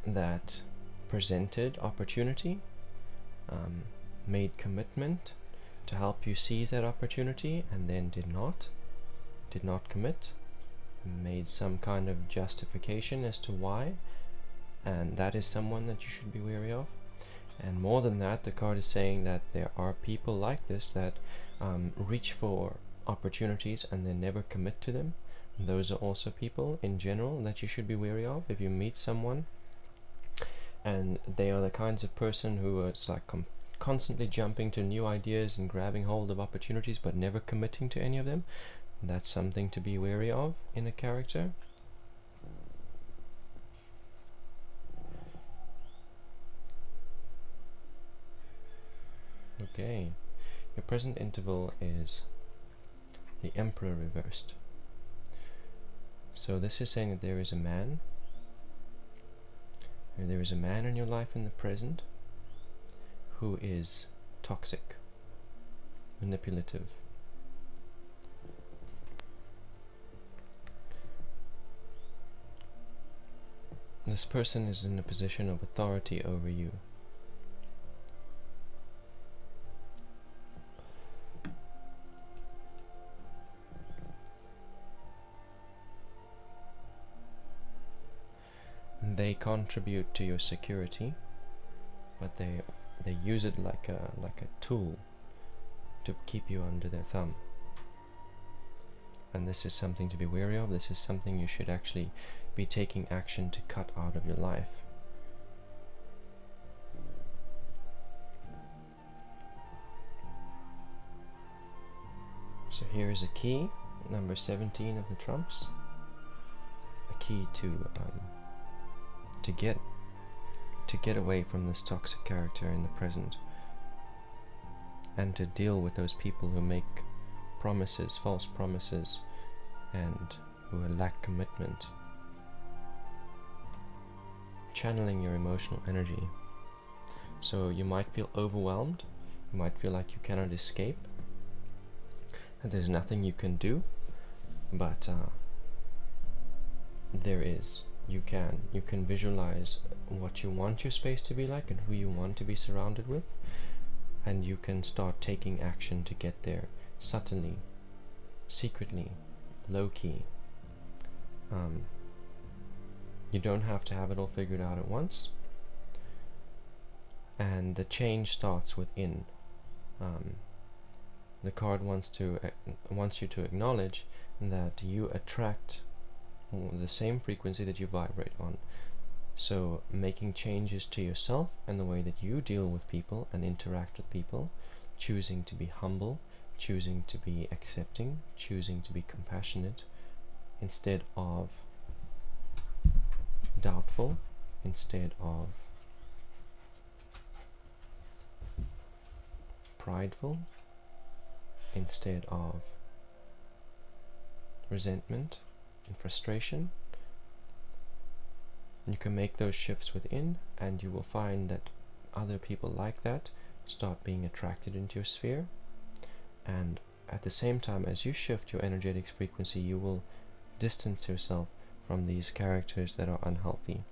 that presented opportunity, made commitment to help you seize that opportunity, and then did not commit, made some kind of justification as to why, and that is someone that you should be wary of. And more than that, the card is saying that there are people like this that reach for opportunities and then never commit to them. Those are also people in general that you should be wary of. If you meet someone and they are the kinds of person who is like constantly jumping to new ideas and grabbing hold of opportunities but never committing to any of them, that's something to be wary of in a character. Okay, your present interval is the Emperor reversed. So this is saying that there is a man in your life in the present who is toxic, manipulative. This person is in a position of authority over you. They contribute to your security, but they use it like a tool to keep you under their thumb. And this is something to be wary of. This is something you should actually be taking action to cut out of your life. So here is a key, number 17 of the trumps, a key to get away from this toxic character in the present, and to deal with those people who make promises, false promises, and who lack commitment. Channeling your emotional energy. So you might feel overwhelmed, you might feel like you cannot escape, and there's nothing you can do, but there is. You can visualize what you want your space to be like and who you want to be surrounded with, and you can start taking action to get there, subtly, secretly, low-key. You don't have to have it all figured out at once, and the change starts within. The card wants you to acknowledge that you attract the same frequency that you vibrate on. So making changes to yourself and the way that you deal with people and interact with people, choosing to be humble, choosing to be accepting, choosing to be compassionate instead of doubtful, instead of prideful, instead of resentment and frustration. You can make those shifts within, and you will find that other people like that start being attracted into your sphere. And at the same time as you shift your energetic frequency, you will distance yourself from these characters that are unhealthy.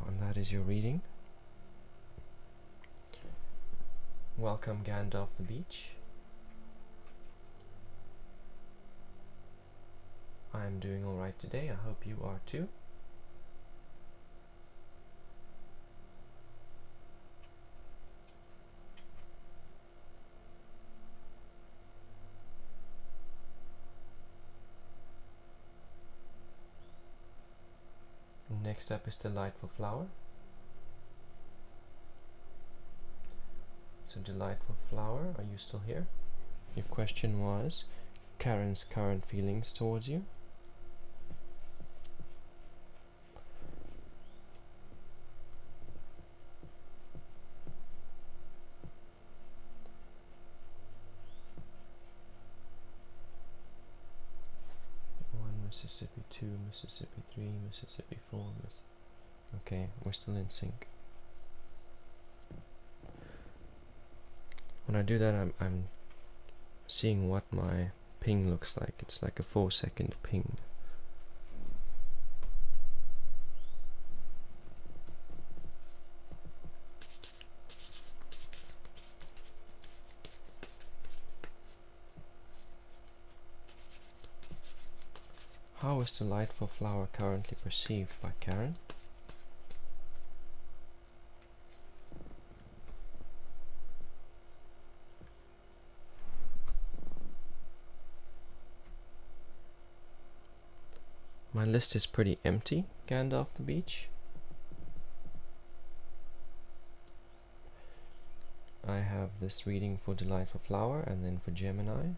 And that is your reading. Welcome, Gandalf the Beach. I'm doing alright today. I hope you are too. Next up is Delightful Flower. So Delightful Flower, are you still here? Your question was Karen's current feelings towards you. Mississippi 2, Mississippi 3, Mississippi 4, okay, we're still in sync. When I do that, I'm seeing what my ping looks like. It's like a 4-second ping. How is Delightful Flower currently perceived by Karen? My list is pretty empty, Gandalf the Beach. I have this reading for Delightful Flower and then for Gemini.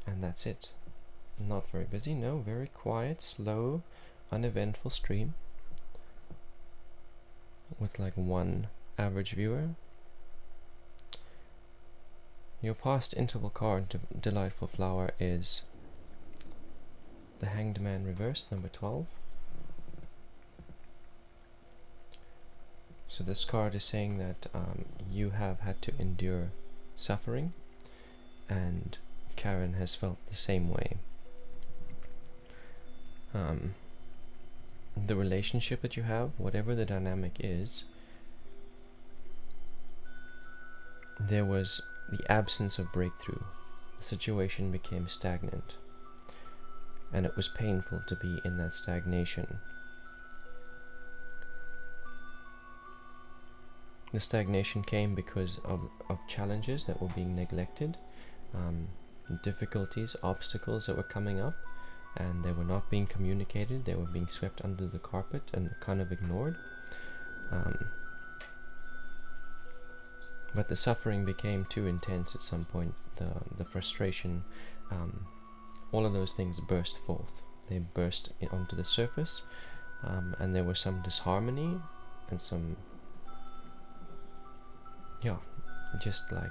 And that's it. Not very busy, no, very quiet, slow, uneventful stream with like one average viewer. Your past interval card, Delightful Flower, is the Hanged Man reversed, number 12. So this card is saying that you have had to endure suffering, and Karen has felt the same way. The relationship that you have, whatever the dynamic is, there was the absence of breakthrough. The situation became stagnant, and it was painful to be in that stagnation. The stagnation came because of challenges that were being neglected, difficulties, obstacles that were coming up, and they were not being communicated. They were being swept under the carpet and kind of ignored. But the suffering became too intense at some point. The frustration, all of those things burst forth. They burst onto the surface, and there was some disharmony and some, just like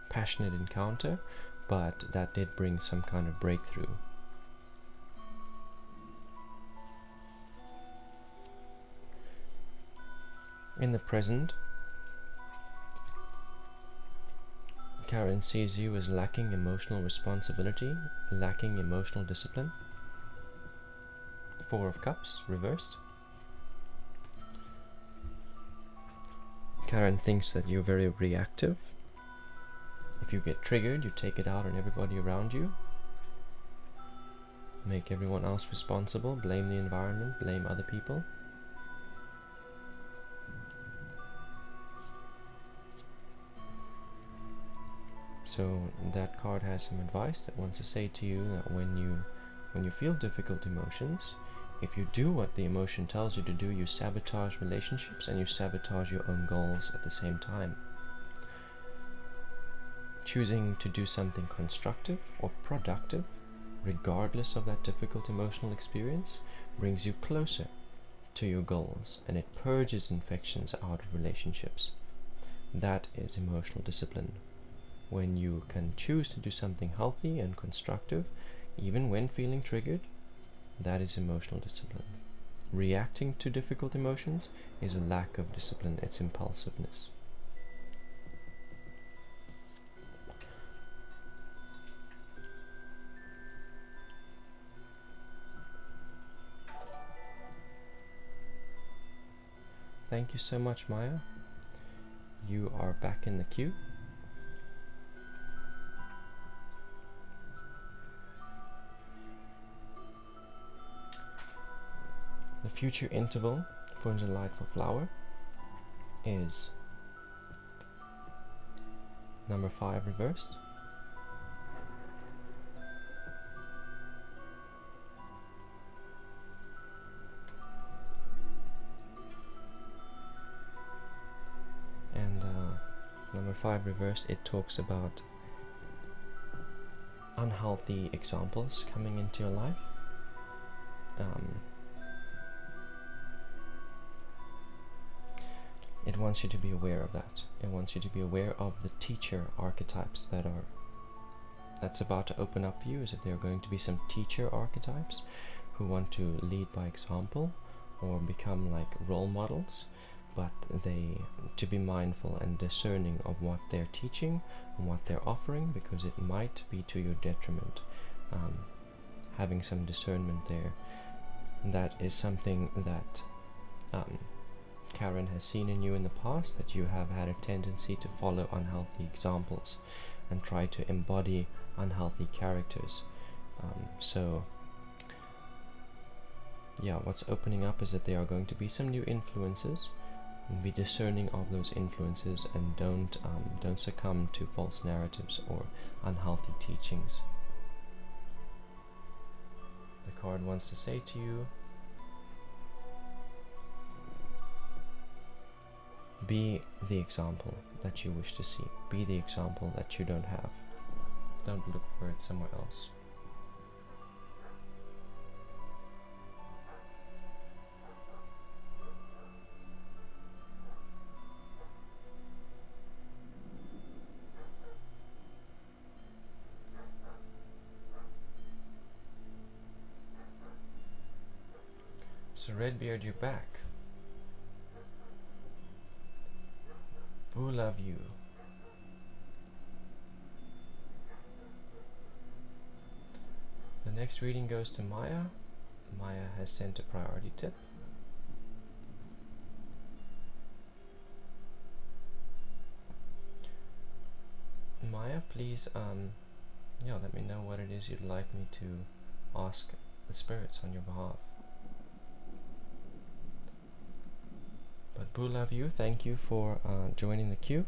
passionate encounter, but that did bring some kind of breakthrough. In the present, Karen sees you as lacking emotional responsibility, lacking emotional discipline. 4 of Cups, reversed. Karen thinks that you're very reactive. If you get triggered, you take it out on everybody around you. Make everyone else responsible, blame the environment, blame other people. So that card has some advice that wants to say to you that when you feel difficult emotions, if you do what the emotion tells you to do, you sabotage relationships and you sabotage your own goals at the same time. Choosing to do something constructive or productive, regardless of that difficult emotional experience, brings you closer to your goals, and it purges infections out of relationships. That is emotional discipline. When you can choose to do something healthy and constructive, even when feeling triggered, that is emotional discipline. Reacting to difficult emotions is a lack of discipline, it's impulsiveness. Thank you so much, Maya. You are back in the queue. The future interval for Delightful Flower is number 5 reversed. Number 5 reversed, it talks about unhealthy examples coming into your life. It wants you to be aware of that. It wants you to be aware of the teacher archetypes that's about to open up for you. Is that there are going to be some teacher archetypes who want to lead by example or become like role models, but to be mindful and discerning of what they're teaching and what they're offering, because it might be to your detriment. Having some discernment there. That is something that Karen has seen in you in the past, that you have had a tendency to follow unhealthy examples and try to embody unhealthy characters. So yeah, what's opening up is that there are going to be some new influences. Be discerning of those influences and don't succumb to false narratives or unhealthy teachings. The card wants to say to you, be the example that you wish to see. Be the example that you don't have. Don't look for it somewhere else. So Redbeard, you're back. Who love you? The next reading goes to Maya. Maya has sent a priority tip. Maya, please let me know what it is you'd like me to ask the spirits on your behalf. But Boo love you, thank you for joining the queue.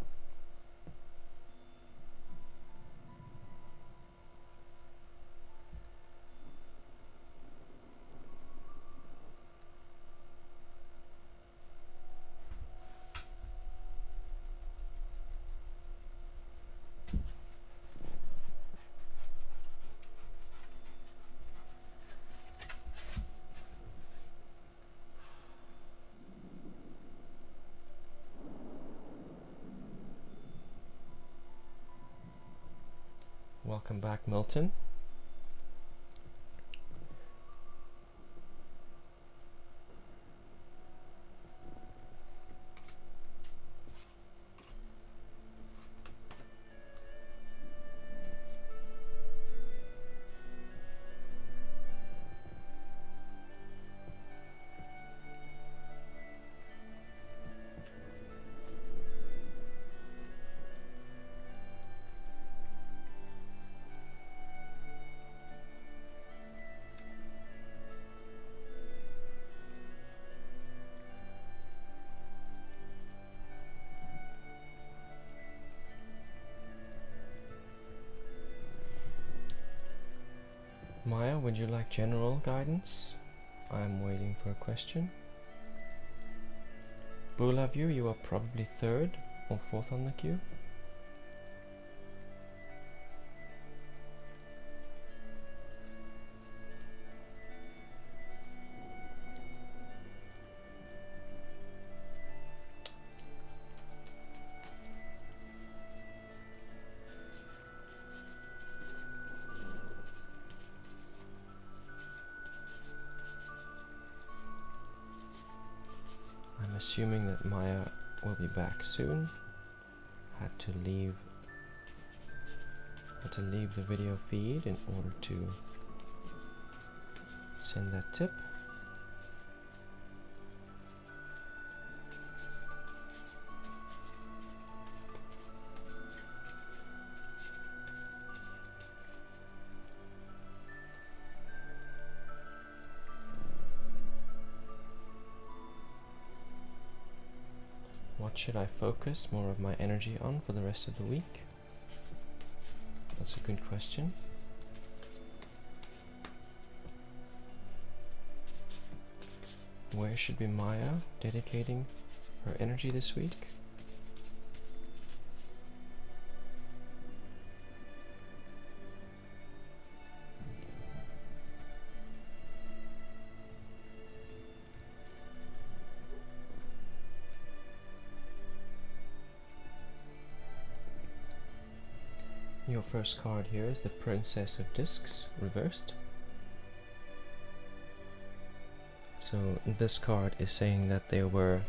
Welcome back, Milton. Maya, would you like general guidance? I'm waiting for a question. Boo love you, you are probably 3rd or 4th on the queue. Assuming that Maya will be back soon. Had to leave the video feed in order to send that tip. What should I focus more of my energy on for the rest of the week? That's a good question. Where should be Maya dedicating her energy this week? Your first card here is the Princess of Discs reversed. So this card is saying that in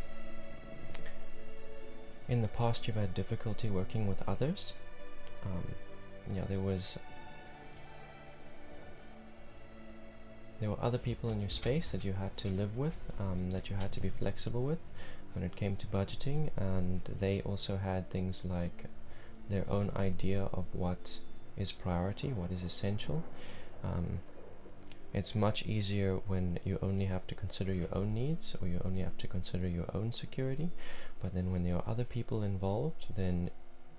the past you've had difficulty working with others. There were other people in your space that you had to live with, that you had to be flexible with when it came to budgeting, and they also had things like their own idea of what is priority, what is essential. It's much easier when you only have to consider your own needs, or you only have to consider your own security, but then when there are other people involved, then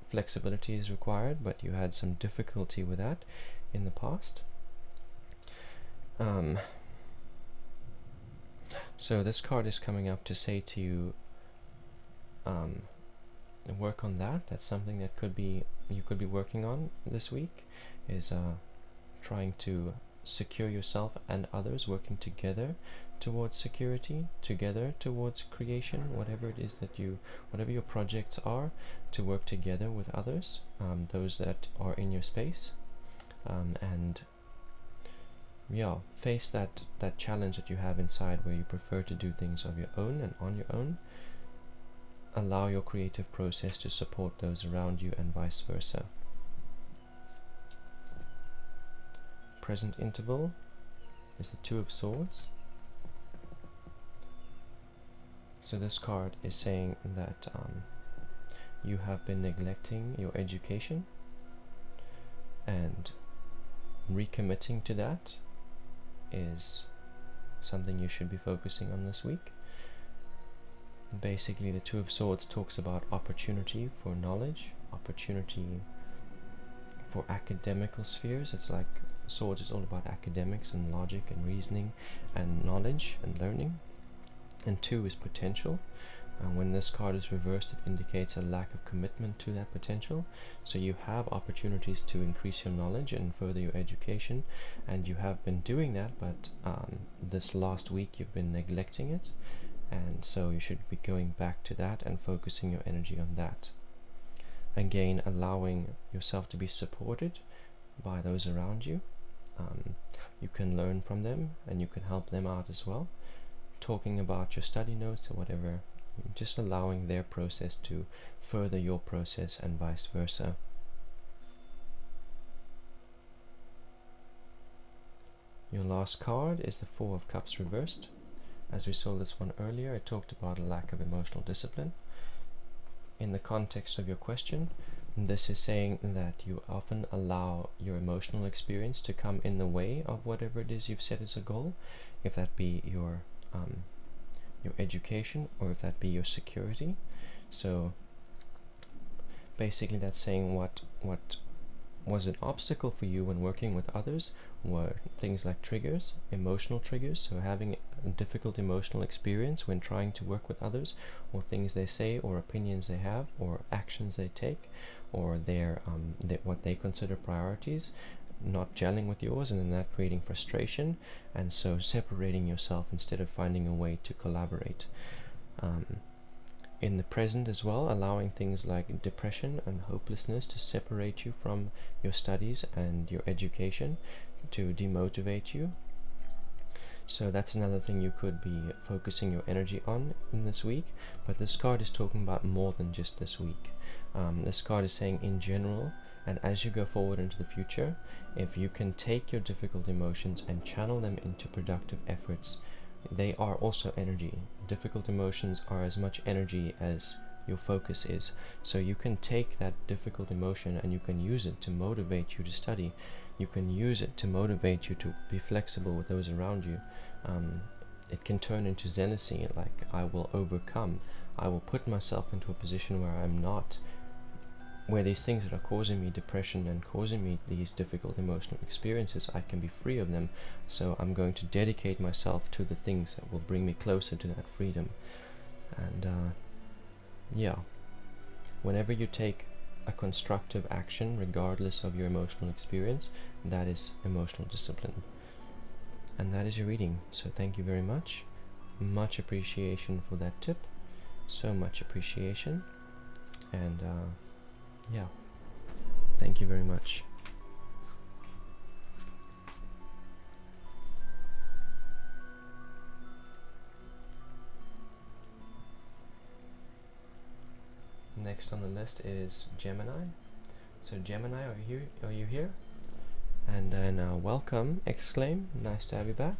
flexibility is required, but you had some difficulty with that in the past. So this card is coming up to say to you, work on that. That's something that you could be working on this week, is trying to secure yourself and others, working together towards security, together towards creation, whatever it is whatever your projects are, to work together with others, those that are in your space, and face that challenge that you have inside where you prefer to do things of your own and on your own. Allow your creative process to support those around you and vice versa. Present interval is the Two of Swords. So this card is saying that you have been neglecting your education, and recommitting to that is something you should be focusing on this week. Basically, the Two of Swords talks about opportunity for knowledge, opportunity for academical spheres. It's like Swords is all about academics and logic and reasoning and knowledge and learning. And two is potential. When this card is reversed, it indicates a lack of commitment to that potential. So you have opportunities to increase your knowledge and further your education, and you have been doing that, but this last week you've been neglecting it, and so you should be going back to that and focusing your energy on that. Again, allowing yourself to be supported by those around you. You can learn from them and you can help them out as well. Talking about your study notes or whatever, just allowing their process to further your process and vice versa. Your last card is the Four of Cups reversed. As we saw this one earlier, it talked about a lack of emotional discipline. In the context of your question, this is saying that you often allow your emotional experience to come in the way of whatever it is you've set as a goal, if that be your education or if that be your security. So basically that's saying what was an obstacle for you when working with others were things like triggers, emotional triggers, so having a difficult emotional experience when trying to work with others, or things they say, or opinions they have, or actions they take, or what they consider priorities not gelling with yours, and then that creating frustration, and so separating yourself instead of finding a way to collaborate. In the present as well, allowing things like depression and hopelessness to separate you from your studies and your education, to demotivate you. So that's another thing you could be focusing your energy on in this week, but this card is talking about more than just this week. This card is saying in general, and as you go forward into the future, if you can take your difficult emotions and channel them into productive efforts, they are also energy. Difficult emotions are as much energy as your focus is. So you can take that difficult emotion and you can use it to motivate you to study. You can use it to motivate you to be flexible with those around you. It can turn into zealousy, like I will overcome. I will put myself into a position where these things that are causing me depression and causing me these difficult emotional experiences, I can be free of them. So I'm going to dedicate myself to the things that will bring me closer to that freedom. And whenever you take a constructive action, regardless of your emotional experience, that is emotional discipline. And that is your reading. So thank you very much. Much appreciation for that tip. So much appreciation. And Thank you very much. Next on the list is Gemini. So Gemini, are you here? And then welcome, exclaim, nice to have you back.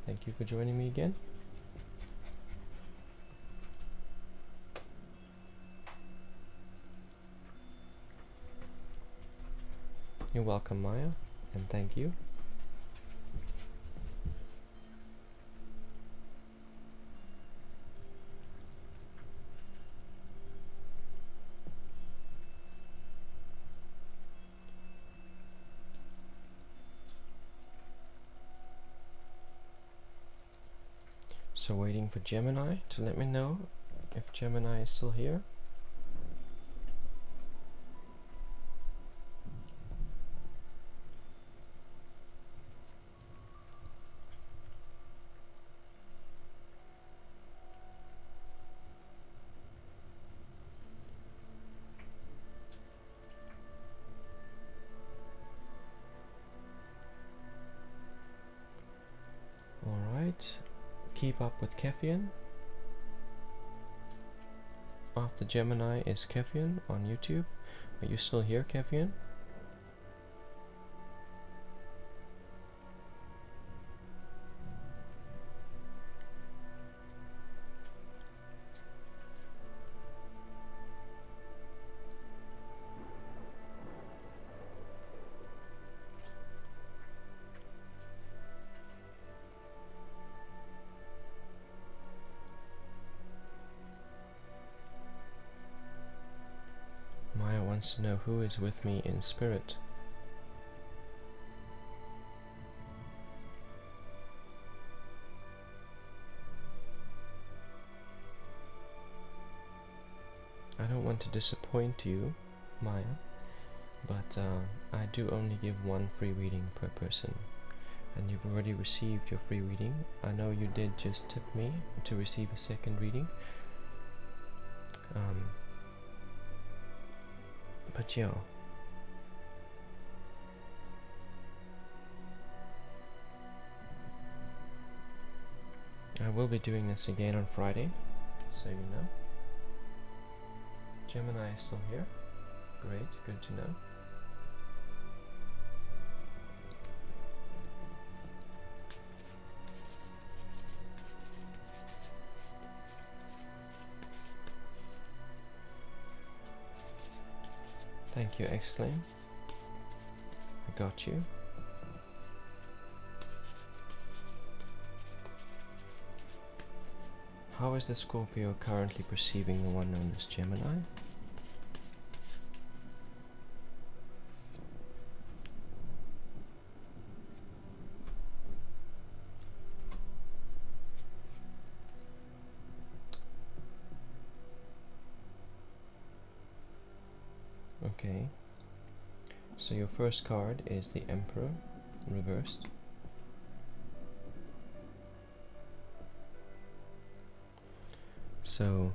Thank you for joining me again. You're welcome, Maya, and thank you. So waiting for Gemini to let me know if Gemini is still here. All right. Keep up with Kefian. After Gemini is Kefian on YouTube. Are you still here, Kefian? Wants to know who is with me in spirit. I don't want to disappoint you, Maya, but I do only give one free reading per person, and you've already received your free reading. I know you did just tip me to receive a second reading. But yeah, I will be doing this again on Friday, so you know. Gemini is still here. Great, good to know. Thank you, exclaim. I got you. How is the Scorpio currently perceiving the one known as Gemini? Okay, so your first card is the Emperor, reversed. So,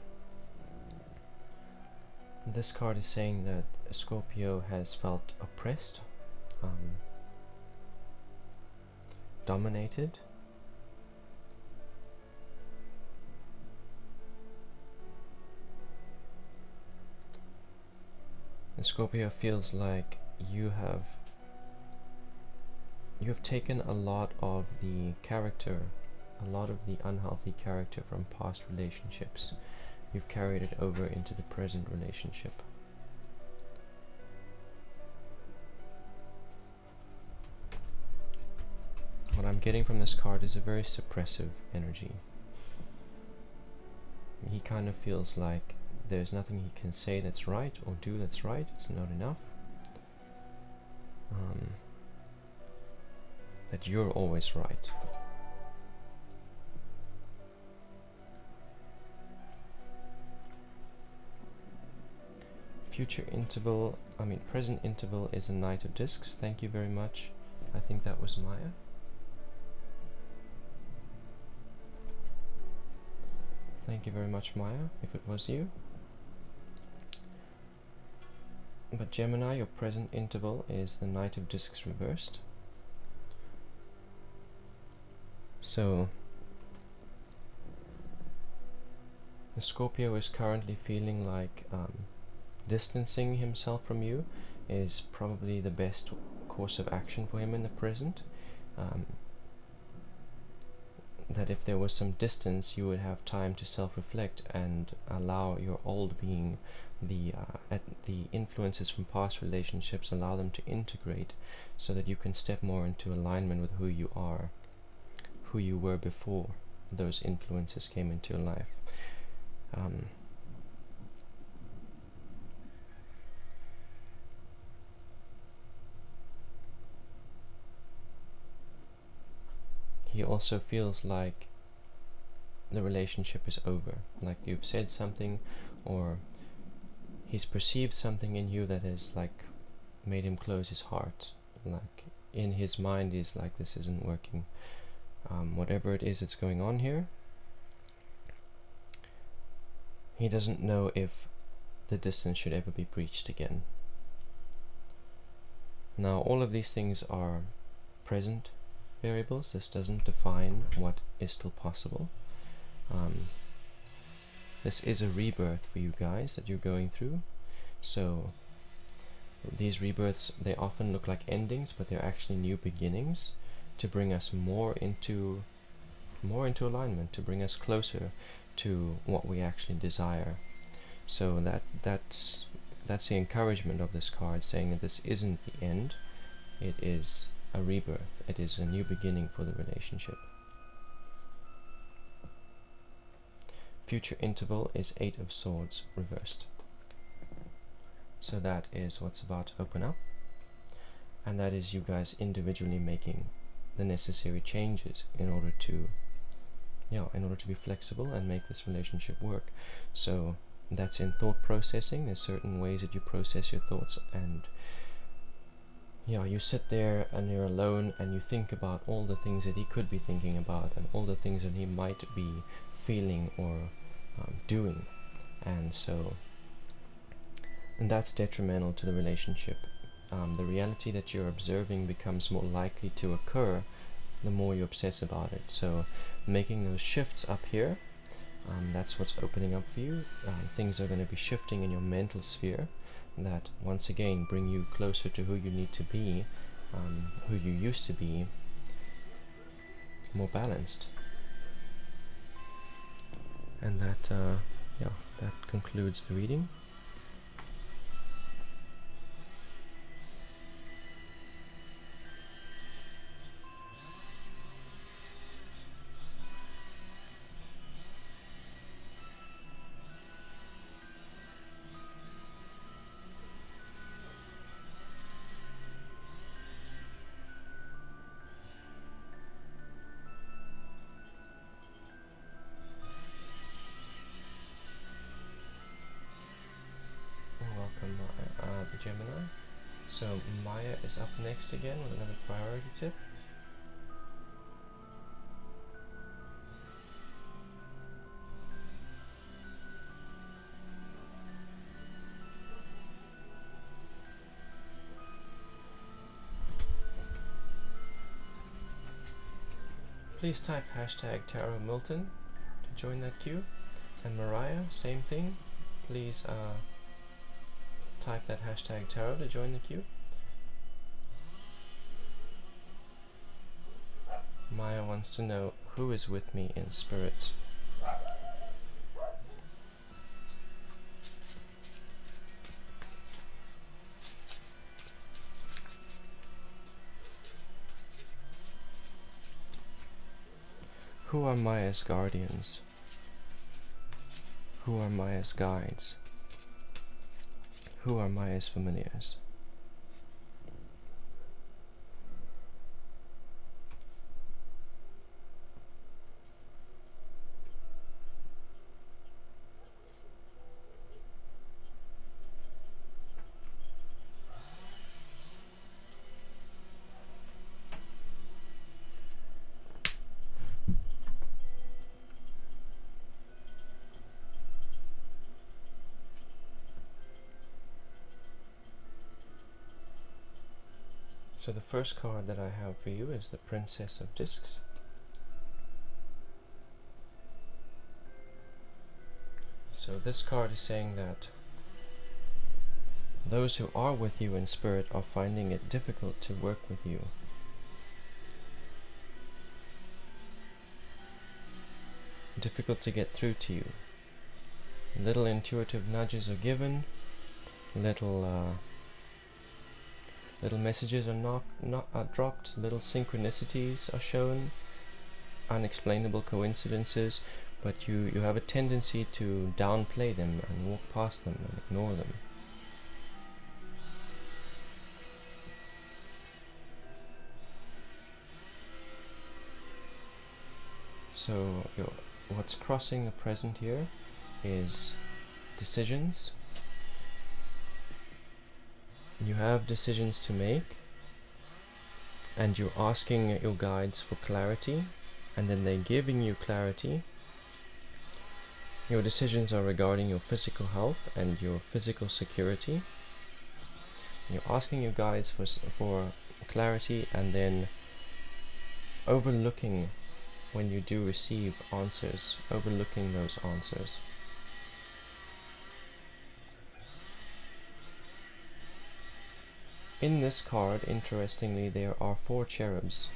this card is saying that Scorpio has felt oppressed, dominated, and Scorpio feels like you have taken a lot of the character, a lot of the unhealthy character from past relationships. You've carried it over into the present relationship. What I'm getting from this card is a very suppressive energy. He kind of feels like there's nothing he can say that's right or do that's right. It's not enough. That you're always right. Present interval is a Knight of Discs. Thank you very much. I think that was Maya. Thank you very much, Maya, if it was you. But Gemini, your present interval is the Knight of Discs reversed. So the Scorpio is currently feeling like distancing himself from you is probably the best course of action for him in the present. That if there was some distance, you would have time to self-reflect and allow your old being, the influences from past relationships, allow them to integrate so that you can step more into alignment with who you are, who you were before those influences came into your life. He also feels like the relationship is over, like you've said something, or he's perceived something in you that has like made him close his heart. Like in his mind he's like, this isn't working. Whatever it is that's going on here, he doesn't know if the distance should ever be breached again. Now all of these things are present variables. This doesn't define what is still possible. This is a rebirth for you guys that you're going through. So these rebirths, they often look like endings, but they're actually new beginnings to bring us more into alignment, to bring us closer to what we actually desire. So that's the encouragement of this card, saying that this isn't the end, it is a rebirth, it is a new beginning for the relationship. Future interval is 8 of Swords reversed. So that is what's about to open up, and that is you guys individually making the necessary changes in order to be flexible and make this relationship work. So that's in thought processing. There's certain ways that you process your thoughts, and you sit there and you're alone and you think about all the things that he could be thinking about and all the things that he might be feeling or doing, and that's detrimental to the relationship. The reality that you're observing becomes more likely to occur the more you obsess about it. So making those shifts up here, that's what's opening up for you. Things are going to be shifting in your mental sphere that once again bring you closer to who you need to be, who you used to be, more balanced. And that concludes the reading. Welcome, Gemini. So Maya is up next again with another priority tip. Please type #TarotMilton to join that queue. And Mariah, same thing. Please type that #tarot to join the queue. Maya wants to know who is with me in spirit. Who are Maya's guardians? Who are Maya's guides? Who are Maya's familiars? So the first card that I have for you is the Princess of Discs. So this card is saying that those who are with you in spirit are finding it difficult to work with you. Difficult to get through to you. Little intuitive nudges are given, little messages are dropped, little synchronicities are shown, unexplainable coincidences, but you have a tendency to downplay them and walk past them and ignore them. So what's crossing the present here is decisions. You have decisions to make, and you're asking your guides for clarity, and then they're giving you clarity. Your decisions are regarding your physical health and your physical security. You're asking your guides for clarity, and then overlooking when you do receive answers, overlooking those answers. In this card, interestingly, there are 4 cherubs.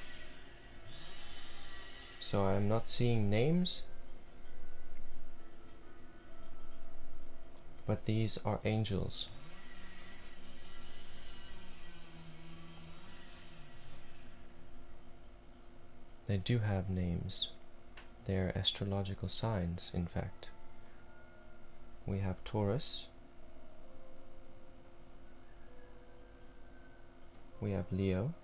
So I am not seeing names, but these are angels. They do have names. They are astrological signs, in fact. We have Taurus. We have Leo.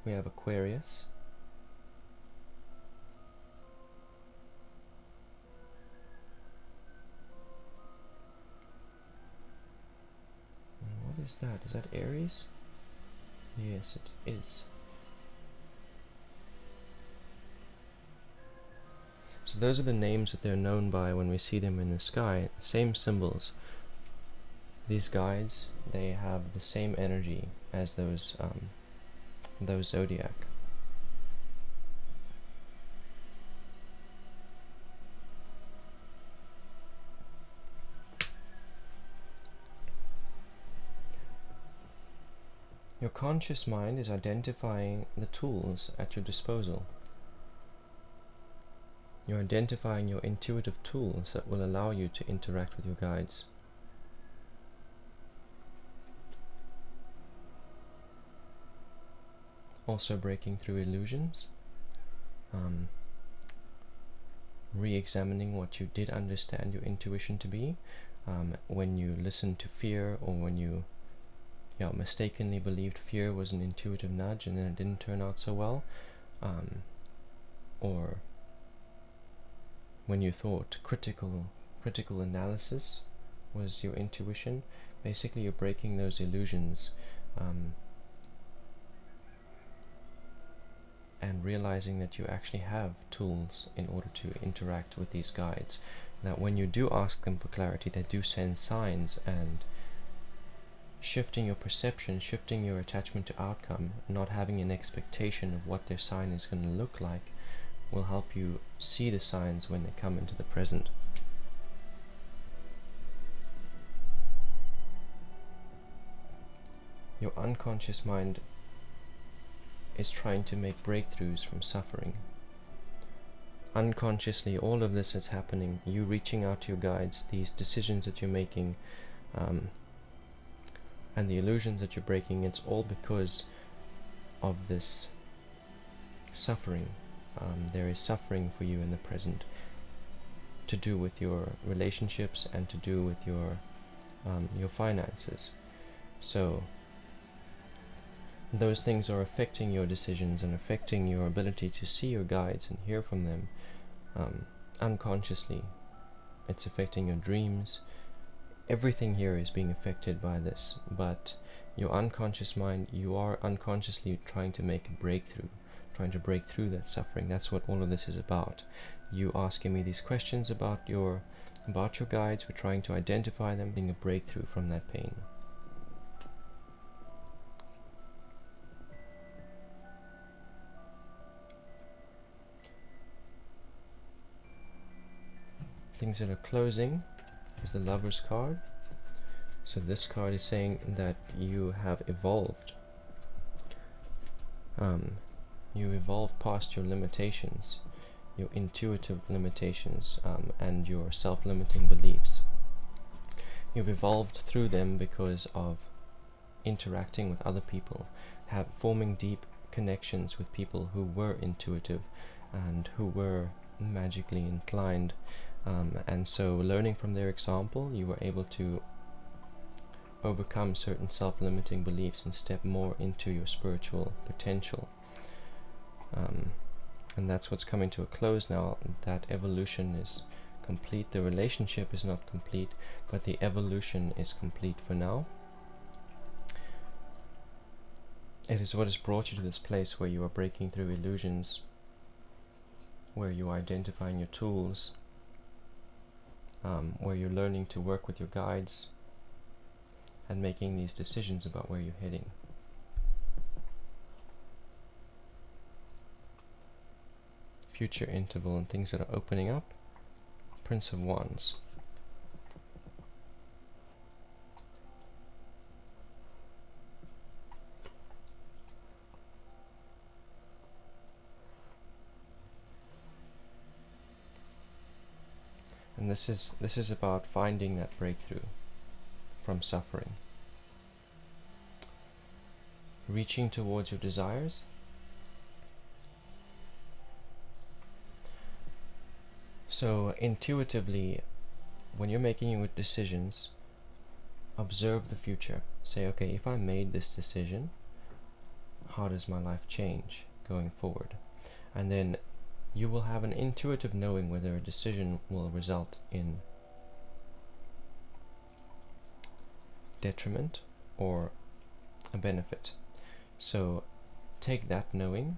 We have Aquarius. And what is that? Is that Aries? Yes, it is. So those are the names that they're known by when we see them in the sky. Same symbols. These guides, they have the same energy as those zodiac. Your conscious mind is identifying the tools at your disposal. You're identifying your intuitive tools that will allow you to interact with your guides. Also breaking through illusions, re-examining what you did understand your intuition to be, when you listened to fear, or when you mistakenly believed fear was an intuitive nudge and then it didn't turn out so well, or when you thought critical analysis was your intuition. Basically, you're breaking those illusions, and realizing that you actually have tools in order to interact with these guides. That when you do ask them for clarity, they do send signs, and shifting your perception, shifting your attachment to outcome, not having an expectation of what their sign is going to look like, will help you see the signs when they come into the present. Your unconscious mind is trying to make breakthroughs from suffering. Unconsciously, all of this is happening. You reaching out to your guides, these decisions that you're making, and the illusions that you're breaking, it's all because of this suffering. There is suffering for you in the present, to do with your relationships and to do with your finances. So those things are affecting your decisions and affecting your ability to see your guides and hear from them unconsciously. It's affecting your dreams. Everything here is being affected by this, but your unconscious mind, you are unconsciously trying to make a breakthrough, trying to break through that suffering. That's what all of this is about. You asking me these questions about your guides, we're trying to identify them, being a breakthrough from that pain. things that are closing is the Lover's card. So this card is saying that you have evolved. You evolved past your limitations, your intuitive limitations, and your self-limiting beliefs. You've evolved through them because of interacting with other people, forming deep connections with people who were intuitive and who were magically inclined, and so learning from their example, you were able to overcome certain self-limiting beliefs and step more into your spiritual potential. And that's what's coming to a close now. That evolution is complete. The relationship is not complete, but the evolution is complete for now. It is what has brought you to this place where you are breaking through illusions, where you are identifying your tools, where you're learning to work with your guides and making these decisions about where you're heading. Future interval and things that are opening up. Prince of Wands. And this is about finding that breakthrough from suffering. Reaching towards your desires. So intuitively, when you're making your decisions, observe the future. Say, okay, if I made this decision, how does my life change going forward? And then you will have an intuitive knowing whether a decision will result in detriment or a benefit. So take that knowing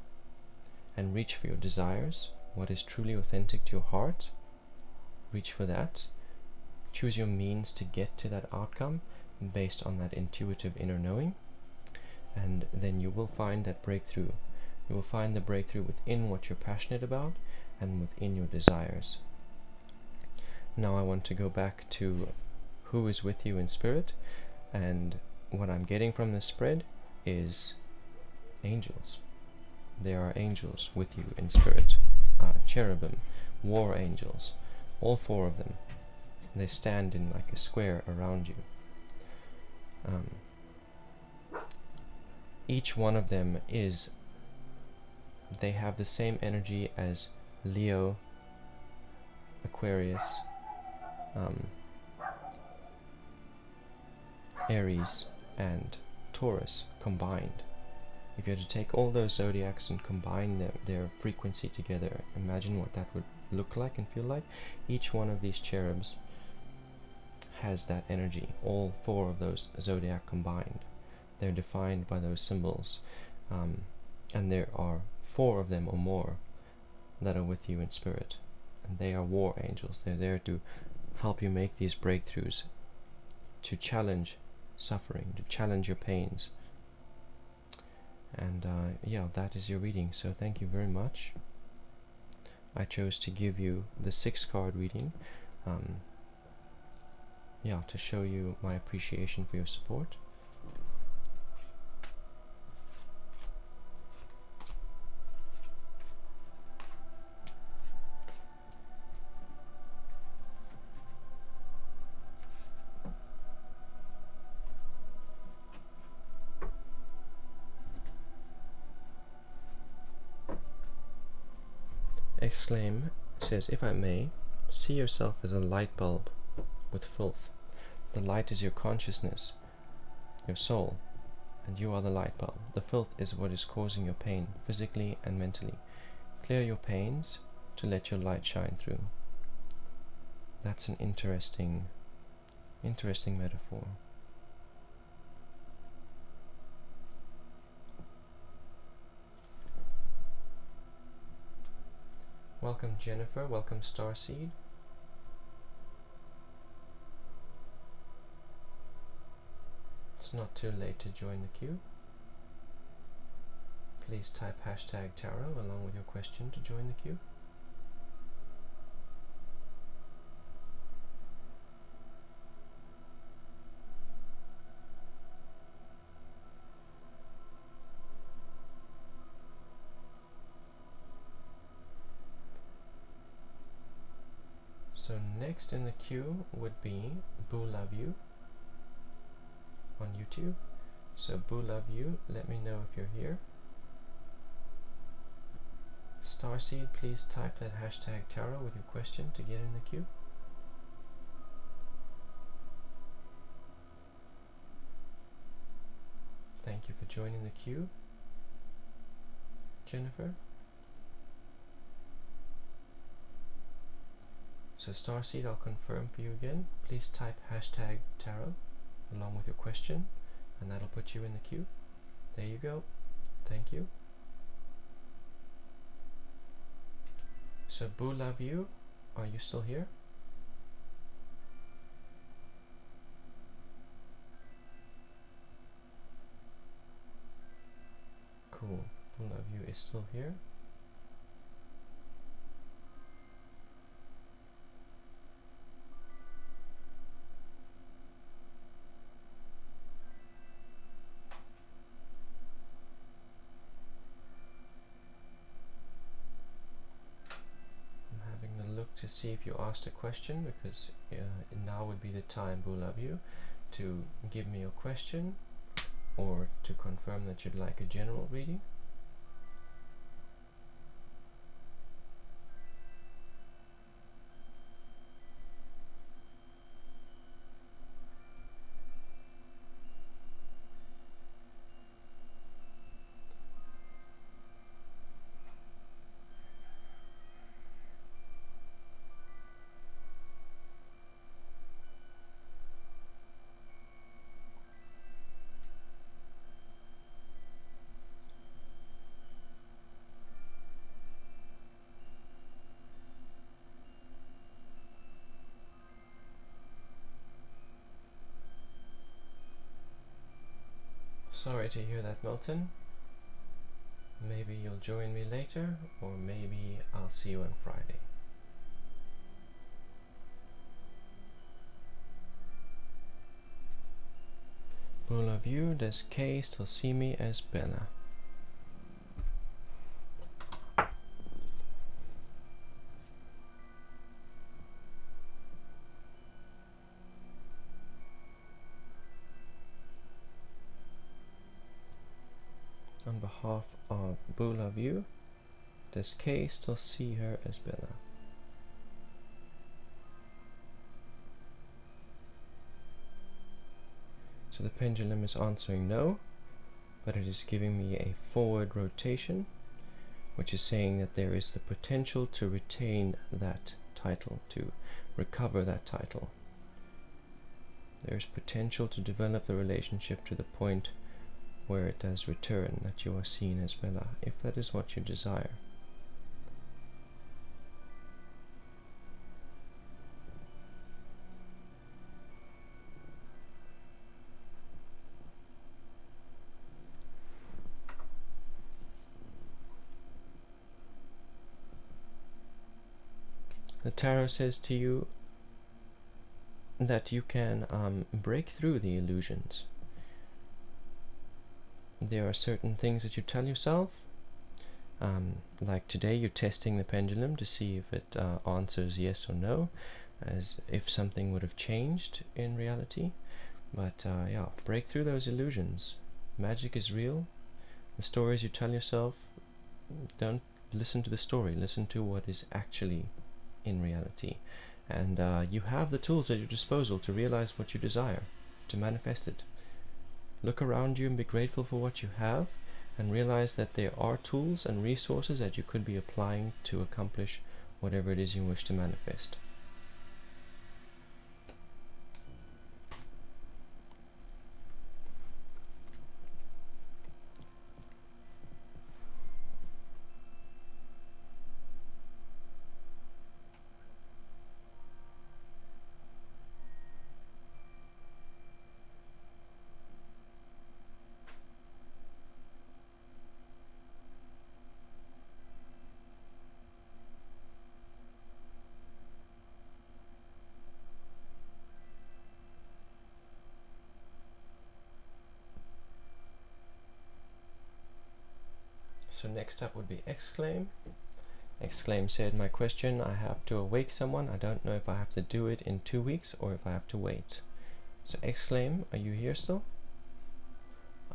and reach for your desires, what is truly authentic to your heart. Reach for that. Choose your means to get to that outcome based on that intuitive inner knowing, and then you will find that breakthrough. You will find the breakthrough within what you're passionate about and within your desires. Now I want to go back to who is with you in spirit, and what I'm getting from this spread is angels. There are angels with you in spirit. Cherubim, war angels, all four of them. They stand in like a square around you. Each one of them they have the same energy as Leo, Aquarius, Aries, and Taurus combined. If you had to take all those zodiacs and combine their frequency together, imagine what that would look like and feel like. Each one of these cherubs has that energy, all four of those zodiac combined. They're defined by those symbols, and there are 4 of them or more that are with you in spirit, and they are war angels. They're there to help you make these breakthroughs, to challenge suffering, to challenge your pains. And yeah, that is your reading, so thank you very much. I chose to give you the 6-card reading, yeah, to show you my appreciation for your support. Exclaim says, if I may, see yourself as a light bulb with filth. The light is your consciousness, your soul, and you are the light bulb. The filth is what is causing your pain, physically and mentally. Clear your pains to let your light shine through. That's an interesting metaphor. Welcome Jennifer, welcome Starseed. It's not too late to join the queue. Please type #tarot along with your question to join the queue. So next in the queue would be Boo Love You on YouTube. So Boo Love You, let me know if you're here. Starseed, please type that hashtag tarot with your question to get in the queue. Thank you for joining the queue, Jennifer. So Starseed, I'll confirm for you again. Please type hashtag tarot along with your question, and that'll put you in the queue. There you go. Thank you. So Boo Love You, are you still here? Cool. Boo Love You is still here. To see if you asked a question, because now would be the time, Boo Love You, to give me your question or to confirm that you'd like a general reading. Sorry to hear that, Milton. Maybe you'll join me later, or maybe I'll see you on Friday. Boo Love You, does Kay still see me as Bella? On behalf of Boo Love You, does Kay still see her as Bella? So the pendulum is answering no, but it is giving me a forward rotation, which is saying that there is the potential to retain that title, to recover that title. There is potential to develop the relationship to the point where it does return, that you are seen as Bella, if that is what you desire. The tarot says to you that you can break through the illusions. There are certain things that you tell yourself, like today you're testing the pendulum to see if it answers yes or no, as if something would have changed in reality. But yeah, break through those illusions. Magic is real. The stories you tell yourself, don't listen to the story, listen to what is actually in reality. And you have the tools at your disposal to realize what you desire, to manifest it. Look around you and be grateful for what you have, and realize that there are tools and resources that you could be applying to accomplish whatever it is you wish to manifest. So next up would be exclaim. Exclaim said, my question, I have to awake someone. I don't know if I have to do it in 2 weeks or if I have to wait. So Exclaim, are you here still?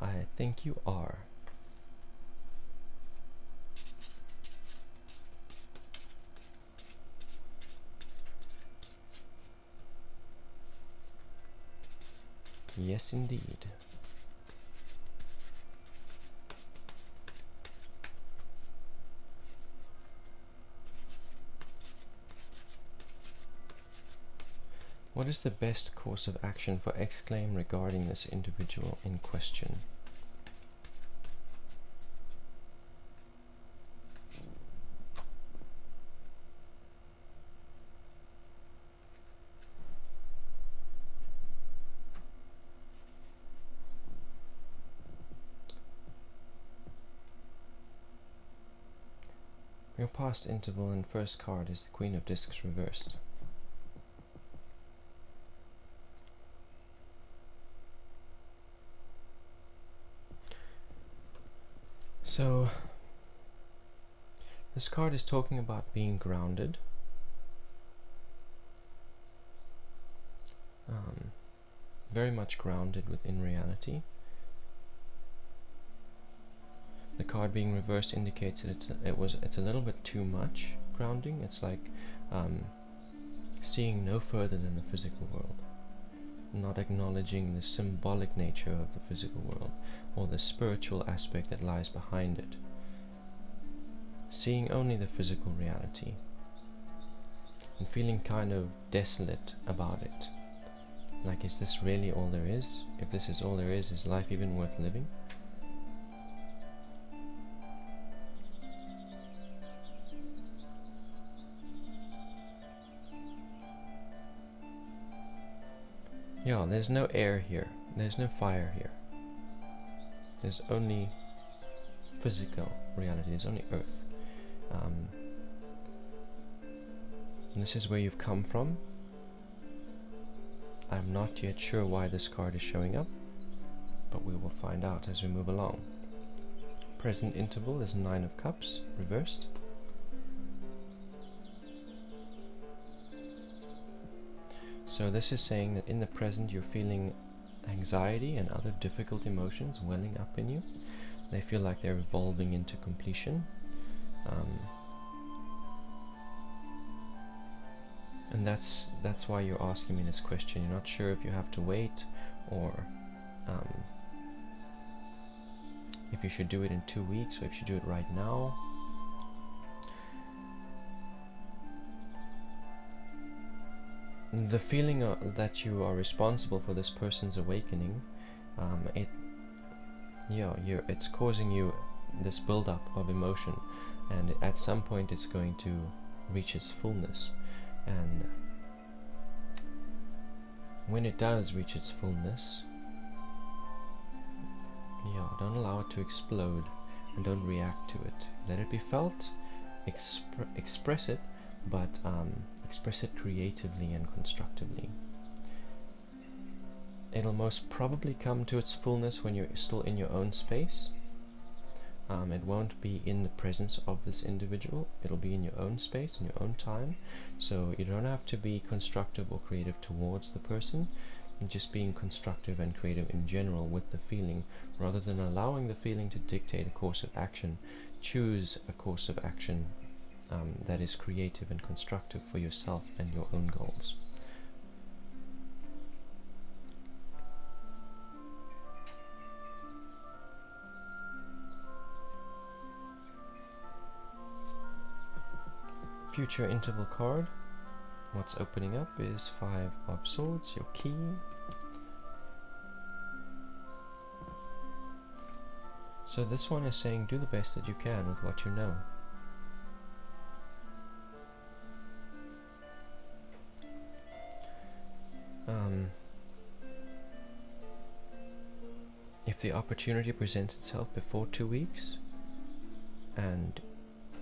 I think you are. Yes, indeed. What is the best course of action for Exclaim regarding this individual in question? Your past interval and first card is the Queen of Discs reversed. So, this card is talking about being grounded. Very much grounded within reality. The card being reversed indicates that it's a little bit too much grounding. It's like seeing no further than the physical world, not acknowledging the symbolic nature of the physical world or the spiritual aspect that lies behind it. Seeing only the physical reality and feeling kind of desolate about it. Like, is this really all there is? If this is all there is life even worth living? Yeah, there's no air here. There's no fire here. There's only physical reality. There's only earth. And this is where you've come from. I'm not yet sure why this card is showing up, but we will find out as we move along. Present interval is 9 of Cups, reversed. So this is saying that in the present you're feeling anxiety and other difficult emotions welling up in you. They feel like they're evolving into completion. And that's why you're asking me this question. You're not sure if you have to wait or if you should do it in 2 weeks or if you should do it right now. The feeling that you are responsible for this person's awakening, it's causing you this build-up of emotion, and at some point it's going to reach its fullness. And when it does reach its fullness, don't allow it to explode and don't react to it. Let it be felt, express it, but express it creatively and constructively. It'll most probably come to its fullness when you're still in your own space. It won't be in the presence of this individual. It'll be in your own space, in your own time. So you don't have to be constructive or creative towards the person. Just being constructive and creative in general with the feeling, rather than allowing the feeling to dictate a course of action. Choose a course of action that is creative and constructive for yourself and your own goals. Future interval card. What's opening up is 5 of Swords, your key. So this one is saying do the best that you can with what you know. If the opportunity presents itself before 2 weeks, and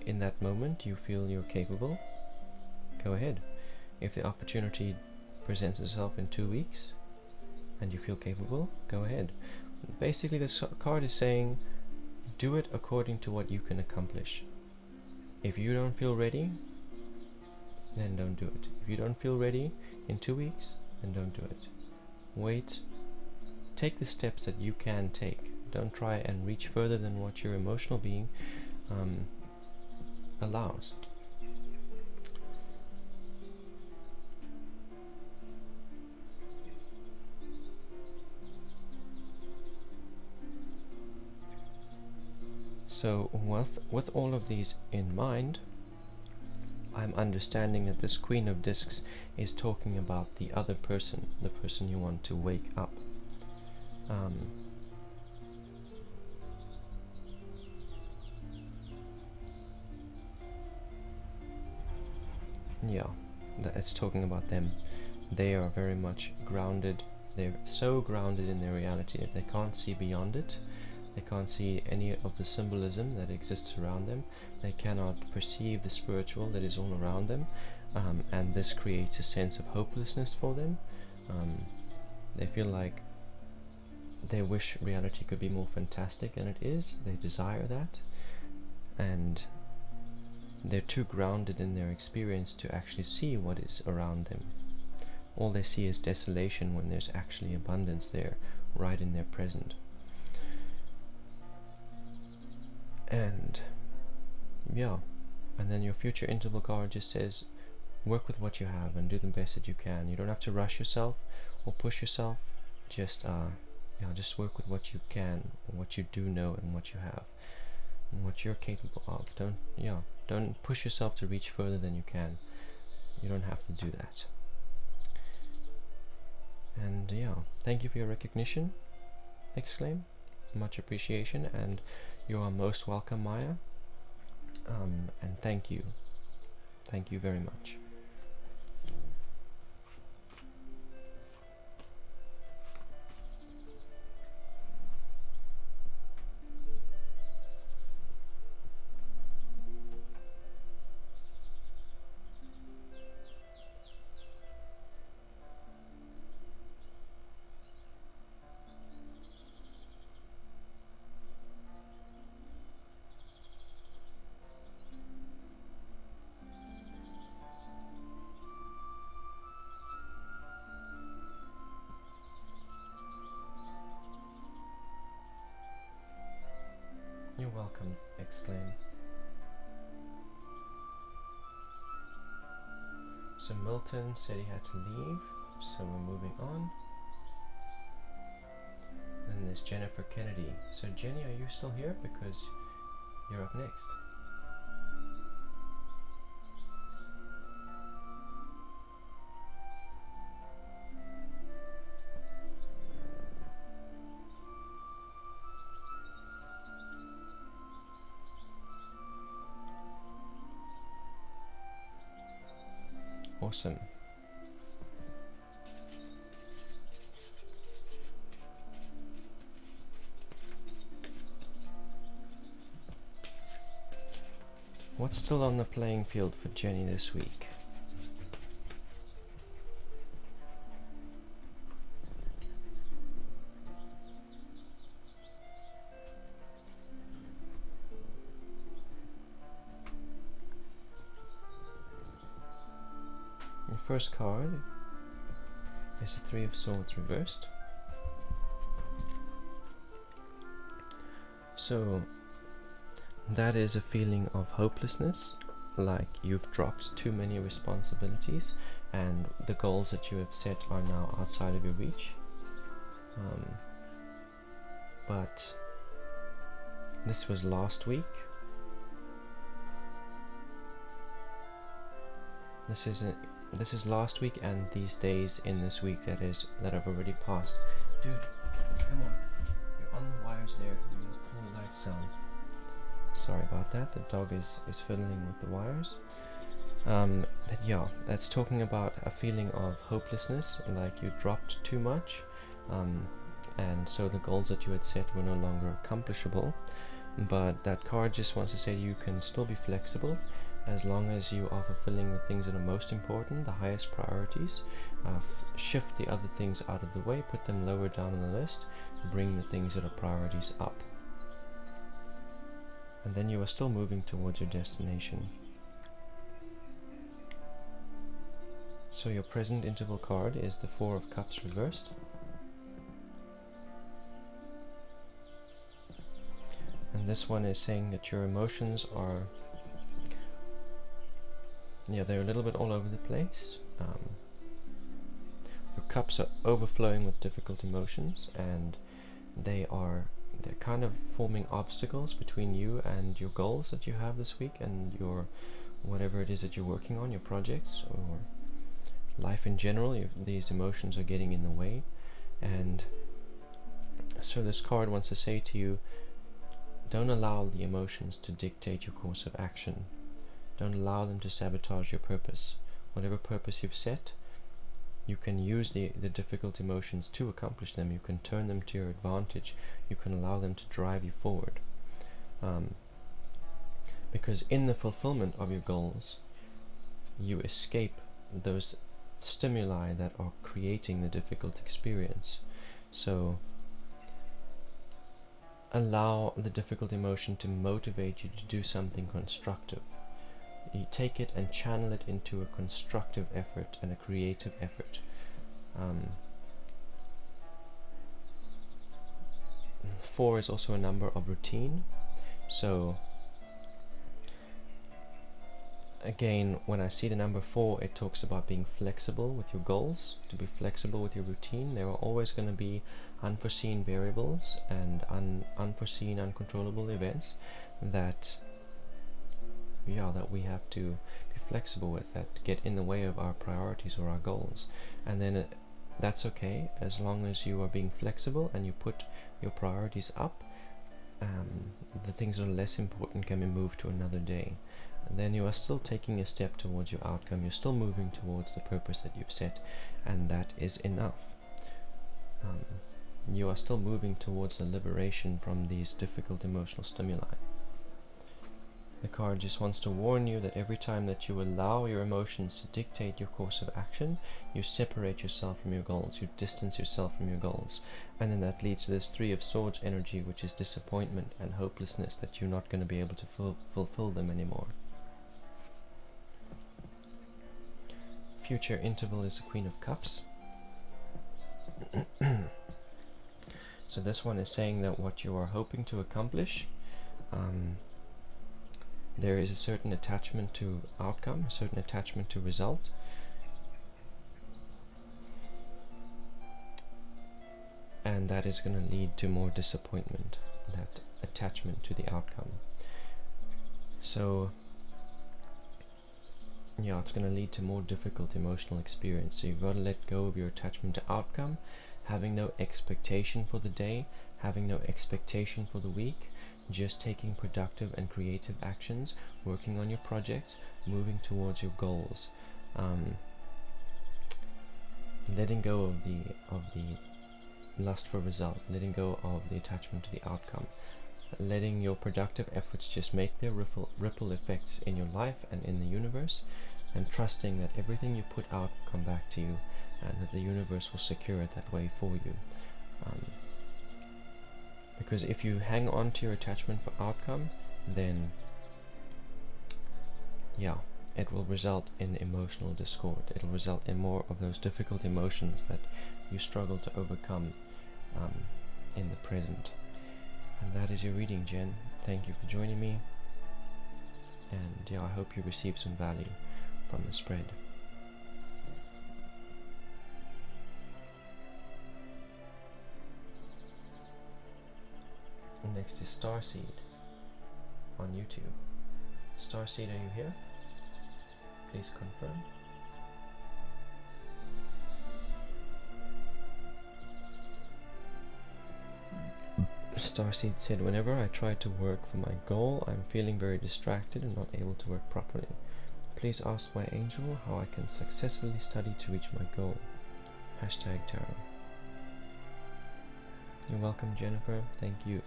in that moment you feel you're capable, go ahead. If the opportunity presents itself in 2 weeks, and you feel capable, go ahead. Basically, this card is saying, do it according to what you can accomplish. If you don't feel ready, then don't do it. If you don't feel ready in 2 weeks, then don't do it. Wait. Take the steps that you can take. Don't try and reach further than what your emotional being allows. So with all of these in mind, I'm understanding that this Queen of Discs is talking about the other person, the person you want to wake up. Yeah, it's talking about them. They are very much grounded. They're so grounded in their reality that they can't see beyond it. They can't see any of the symbolism that exists around them. They cannot perceive the spiritual that is all around them, and this creates a sense of hopelessness for them. They feel like they wish reality could be more fantastic than it is. They desire that, and they're too grounded in their experience to actually see what is around them. All they see is desolation when there's actually abundance there, right in their present. And yeah, and then your future interval card just says, work with what you have and do the best that you can. You don't have to rush yourself or push yourself. Just just work with what you can, or what you do know, and what you have, and what you're capable of. Don't push yourself to reach further than you can. You don't have to do that. And thank you for your recognition. Exclaim. Much appreciation, and you are most welcome, Maya. And thank you. Thank you very much. You're welcome, Exclaim. So Milton said he had to leave, so we're moving on. Then there's Jennifer Kennedy. So Jenny, are you still here? Because you're up next. Awesome. What's still on the playing field for Jenny this week? The first card is the Three of Swords reversed. So that is a feeling of hopelessness, like you've dropped too many responsibilities and the goals that you have set are now outside of your reach. But this was last week. This is last week and these days in this week that have already passed. Dude, come on. You're on the wires there. You pull the lights down. Sorry about that. The dog is fiddling with the wires. But yeah, that's talking about a feeling of hopelessness, like you dropped too much, and so the goals that you had set were no longer accomplishable. But that card just wants to say you can still be flexible, as long as you are fulfilling the things that are most important, the highest priorities. Shift the other things out of the way, put them lower down on the list, bring the things that are priorities up. and then you are still moving towards your destination. So your present interval card is the Four of Cups reversed. And this one is saying that your emotions are, they're a little bit all over the place. Your cups are overflowing with difficult emotions, and they're kind of forming obstacles between you and your goals that you have this week, and your whatever it is that you're working on, your projects or life in general. These emotions are getting in the way, and so this card wants to say to you, don't allow the emotions to dictate your course of action. Don't allow them to sabotage your purpose. Whatever purpose you've set, you can use the difficult emotions to accomplish them. You can turn them to your advantage. You can allow them to drive you forward. Because in the fulfillment of your goals, you escape those stimuli that are creating the difficult experience. So allow the difficult emotion to motivate you to do something constructive. You take it and channel it into a constructive effort and a creative effort. 4 is also a number of routine. So again, when I see the number 4, it talks about being flexible with your goals, to be flexible with your routine. There are always going to be unforeseen variables and unforeseen, uncontrollable events that we have to be flexible with, that get in the way of our priorities or our goals. And then that's okay, as long as you are being flexible and you put your priorities up. The things that are less important can be moved to another day. And then you are still taking a step towards your outcome. You're still moving towards the purpose that you've set, and that is enough. You are still moving towards the liberation from these difficult emotional stimuli. The card just wants to warn you that every time that you allow your emotions to dictate your course of action, you separate yourself from your goals, you distance yourself from your goals. And then that leads to this 3 of Swords energy, which is disappointment and hopelessness, that you're not going to be able to fulfill them anymore. Future interval is the Queen of Cups. So this one is saying that what you are hoping to accomplish, there is a certain attachment to outcome, a certain attachment to result. And that is going to lead to more disappointment, that attachment to the outcome. So it's going to lead to more difficult emotional experience. So you've got to let go of your attachment to outcome, having no expectation for the day, having no expectation for the week, just taking productive and creative actions, working on your projects, moving towards your goals, letting go of the lust for result, letting go of the attachment to the outcome, letting your productive efforts just make their ripple effects in your life and in the universe, and trusting that everything you put out will come back to you, and that the universe will secure it that way for you. Because if you hang on to your attachment for outcome, then it will result in emotional discord. It will result in more of those difficult emotions that you struggle to overcome in the present. And that is your reading, Jen. Thank you for joining me, and I hope you receive some value from the spread. Next is Starseed on YouTube. Starseed, are you here? Please confirm. Starseed said, whenever I try to work for my goal, I'm feeling very distracted and not able to work properly. Please ask my angel how I can successfully study to reach my goal. #Tarot. You're welcome, Jennifer. Thank you.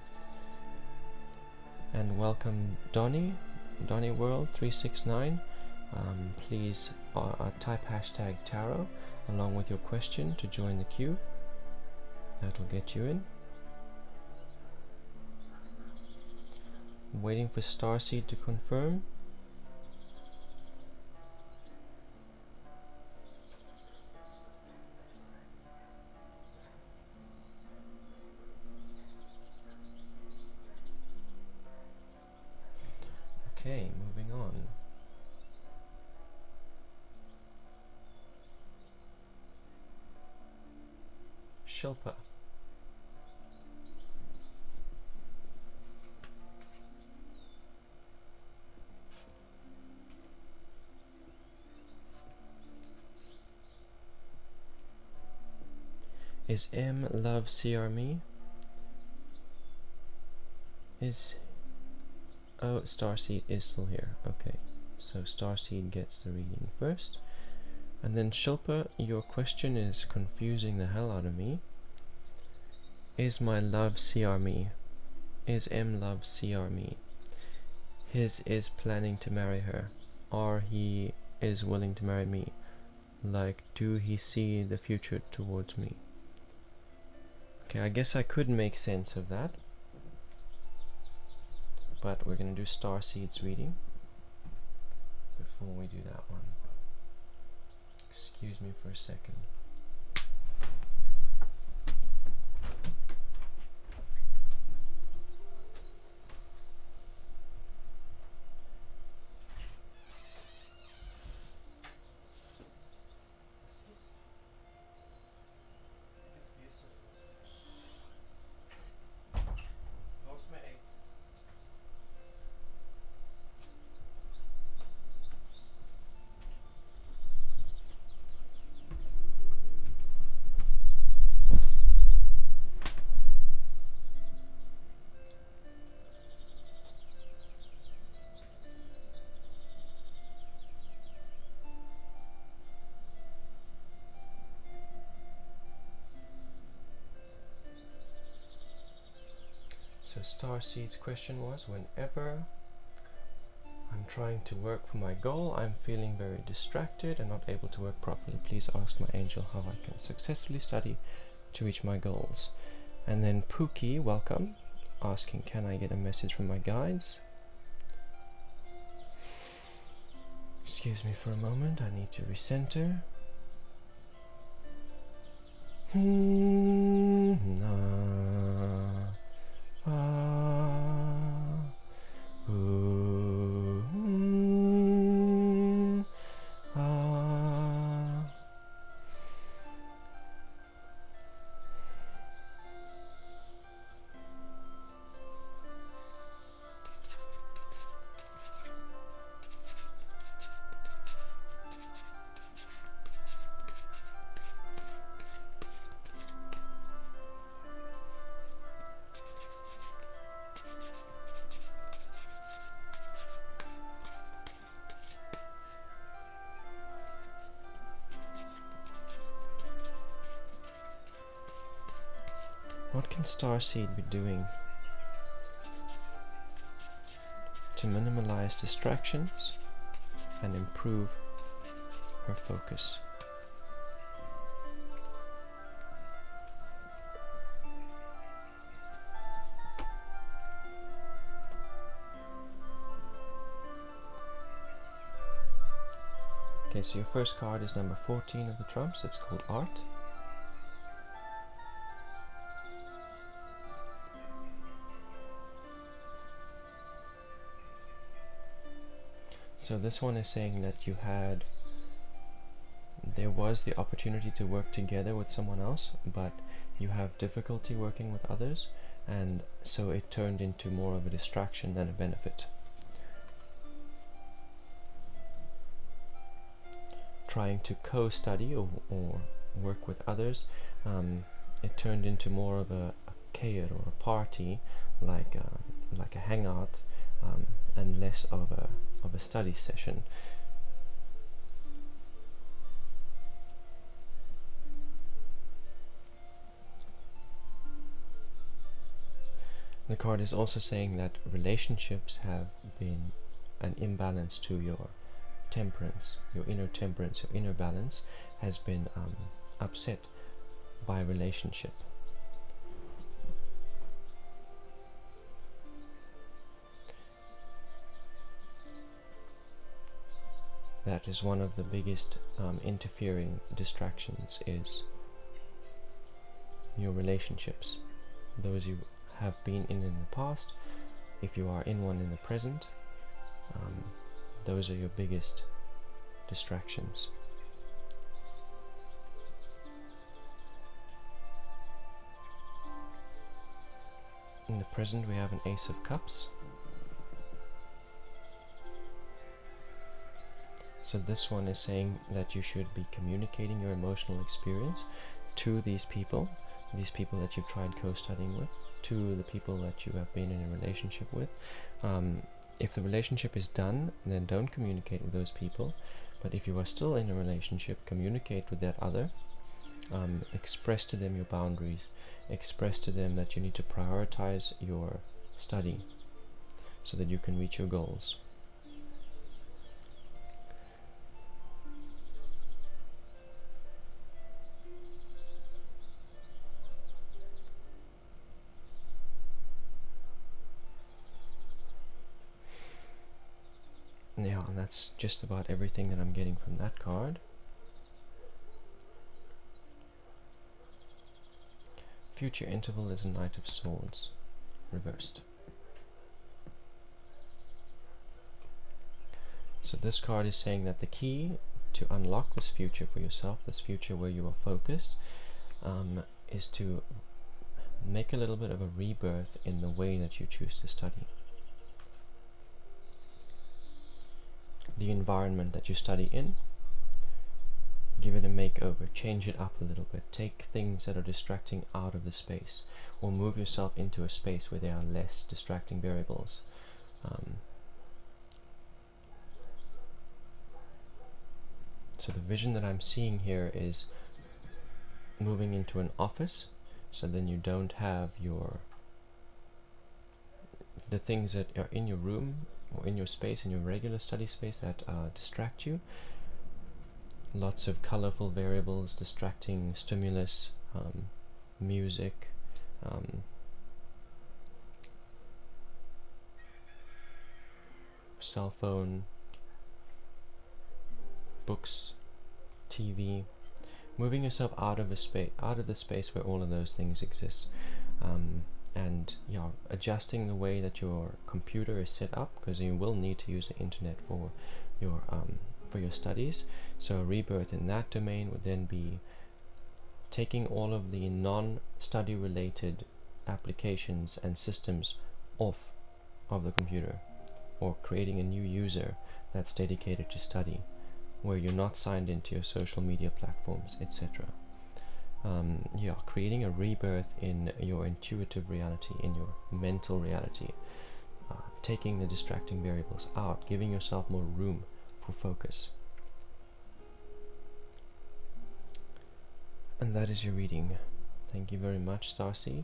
And welcome, Donnie World 369. Please type #tarot along with your question to join the queue. That will get you in. waiting for Starseed to confirm. Okay, moving on. Shilpa. Is M love CR me? Oh, Starseed is still here. Okay, so Starseed gets the reading first. And then Shilpa, your question is confusing the hell out of me. Is my love CR me? Is M love CR me? His is planning to marry her. Or he is willing to marry me. Like, do he see the future towards me? Okay, I guess I could make sense of that. But we're going to do Starseed's reading before we do that one. Excuse me for a second. So Starseed's question was, whenever I'm trying to work for my goal, I'm feeling very distracted and not able to work properly. Please ask my angel how I can successfully study to reach my goals. And then Pookie, welcome, asking, can I get a message from my guides? Excuse me for a moment, I need to recenter. What can Starseed be doing to minimize distractions and improve her focus? Okay, so your first card is number 14 of the trumps. It's called Art. So this one is saying that there was the opportunity to work together with someone else, but you have difficulty working with others, and so it turned into more of a distraction than a benefit. Trying to co-study or work with others, it turned into more of a kayur or a party, like a hangout, and less of a study session. The card is also saying that relationships have been an imbalance to your temperance, your inner balance has been upset by relationship. that is one of the biggest interfering distractions, is your relationships. Those you have been in the past, if you are in one in the present, those are your biggest distractions. In the present we have an Ace of Cups. So this one is saying that you should be communicating your emotional experience to these people that you've tried co-studying with, to the people that you have been in a relationship with. If the relationship is done, then don't communicate with those people. But if you are still in a relationship, communicate with that other. Express to them your boundaries. Express to them that you need to prioritize your study so that you can reach your goals. Yeah, and that's just about everything that I'm getting from that card. Future interval is a Knight of Swords, reversed. So this card is saying that the key to unlock this future for yourself, this future where you are focused, is to make a little bit of a rebirth in the way that you choose to study. The environment that you study in, give it a makeover, change it up a little bit, take things that are distracting out of the space, or move yourself into a space where there are less distracting variables. So the vision that I'm seeing here is moving into an office, so then you don't have the things that are in your room or in your space, in your regular study space, that distract you. Lots of colorful variables, distracting stimulus, music, cell phone, books, TV. Moving yourself out of the space where all of those things exist, and adjusting the way that your computer is set up, because you will need to use the internet for your studies. So a rebirth in that domain would then be taking all of the non-study related applications and systems off of the computer, or creating a new user that's dedicated to study, where you're not signed into your social media platforms, etc. Creating a rebirth in your intuitive reality, in your mental reality, taking the distracting variables out, giving yourself more room for focus. And that is your reading. Thank you very much, Starseed.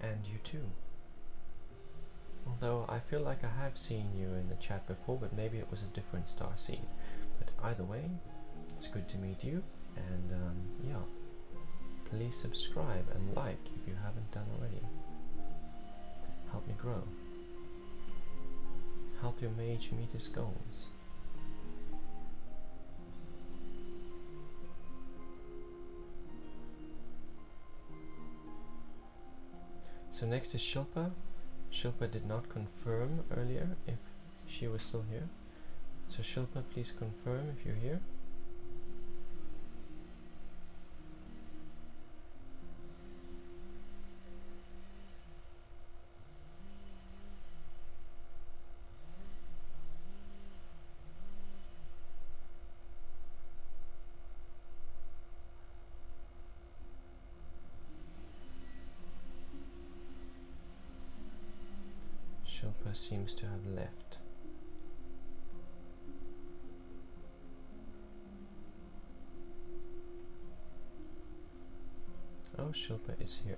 And you too. Although I feel like I have seen you in the chat before, but maybe it was a different Starseed. But either way, it's good to meet you, and please subscribe and like if you haven't done already. Help me grow. Help your mage meet his goals. So next is Shilpa. Shilpa did not confirm earlier if she was still here. So Shilpa, please confirm if you're here. Shilpa seems to have left. Oh, Shilpa is here.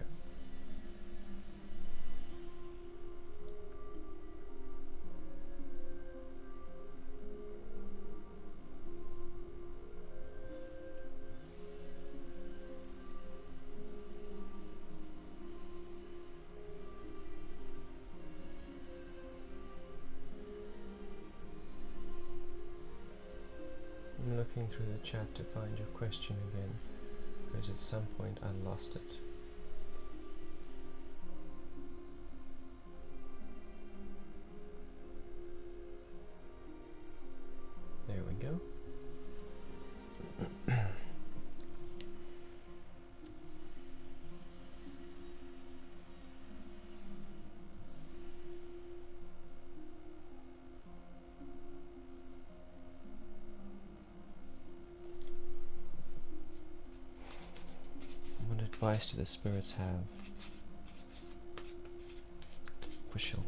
I'm looking through the chat to find your question again, because at some point I lost it. There we go. What advice do the spirits have for Shilpa?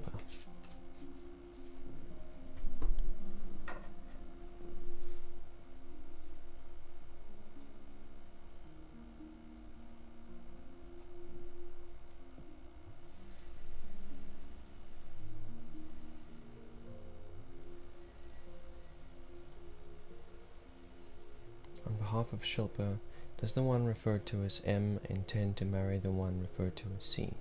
On behalf of Shilpa, does the one referred to as M intend to marry the one referred to as C?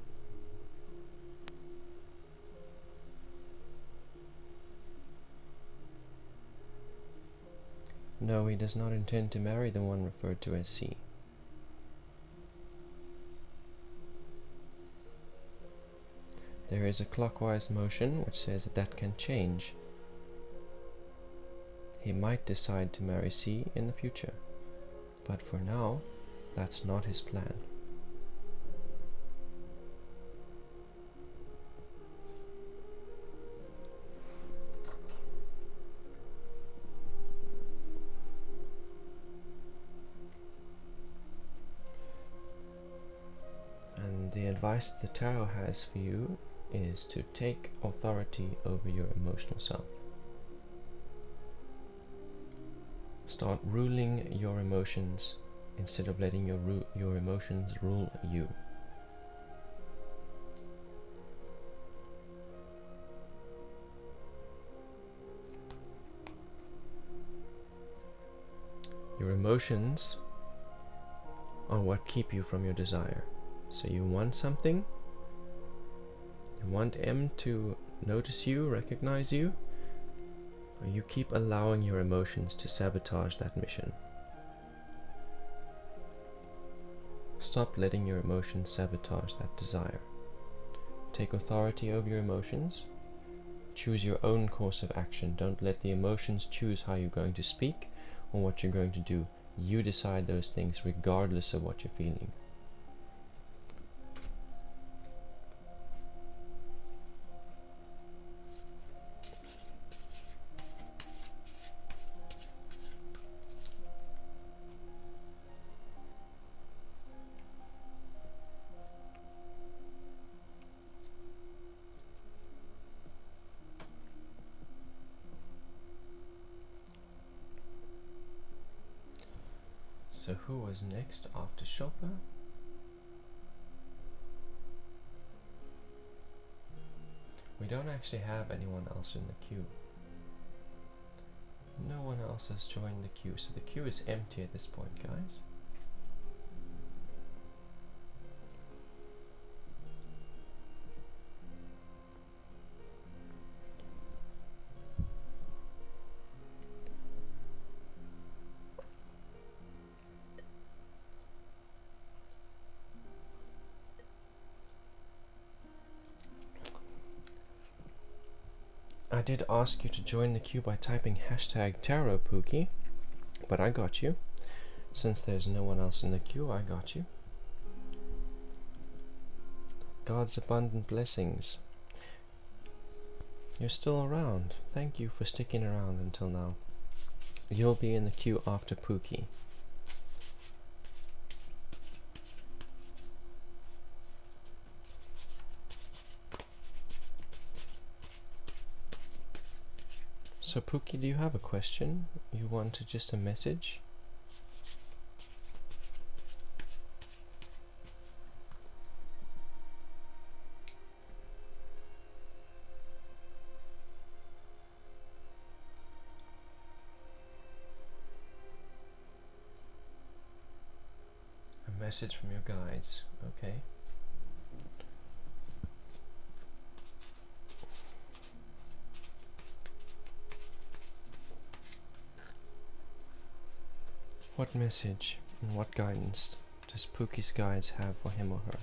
No, he does not intend to marry the one referred to as C. There is a clockwise motion which says that can change. He might decide to marry C in the future, but for now, that's not his plan. And the advice the tarot has for you is to take authority over your emotional self. Start ruling your emotions instead of letting your emotions rule you. Your emotions are what keep you from your desire. So you want something, you want M to notice you, recognize you, or you keep allowing your emotions to sabotage that mission. Stop letting your emotions sabotage that desire. Take authority over your emotions. Choose your own course of action. Don't let the emotions choose how you're going to speak or what you're going to do. You decide those things regardless of what you're feeling. So who was next after Shilpa? We don't actually have anyone else in the queue. No one else has joined the queue, so the queue is empty at this point, guys. I did ask you to join the queue by typing #TarotPookie, but I got you. Since there's no one else in the queue, I got you. God's abundant blessings. You're still around. Thank you for sticking around until now. You'll be in the queue after Pookie. So Pookie, do you have a question? You want just a message? A message from your guides, okay. What message and what guidance does Pookie's guides have for him or her?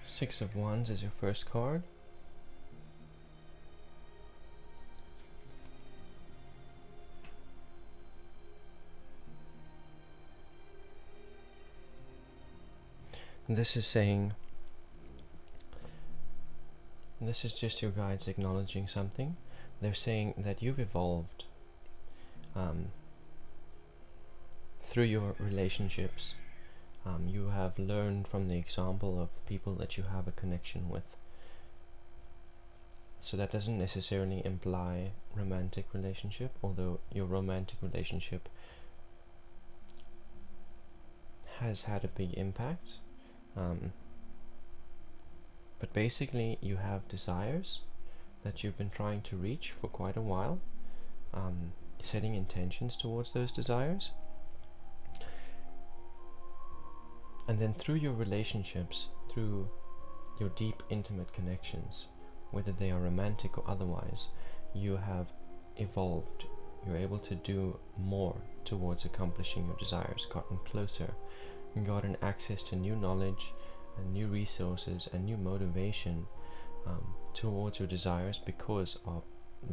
Six of Wands is your first card. This is saying, this is just your guides acknowledging something. They're saying that you've evolved through your relationships. You have learned from the example of the people that you have a connection with. So that doesn't necessarily imply romantic relationship, although your romantic relationship has had a big impact. But basically you have desires that you've been trying to reach for quite a while, setting intentions towards those desires. And then through your relationships, through your deep intimate connections, whether they are romantic or otherwise, you have evolved. You're able to do more towards accomplishing your desires, gotten closer, and gotten access to new knowledge and new resources and new motivation towards your desires because of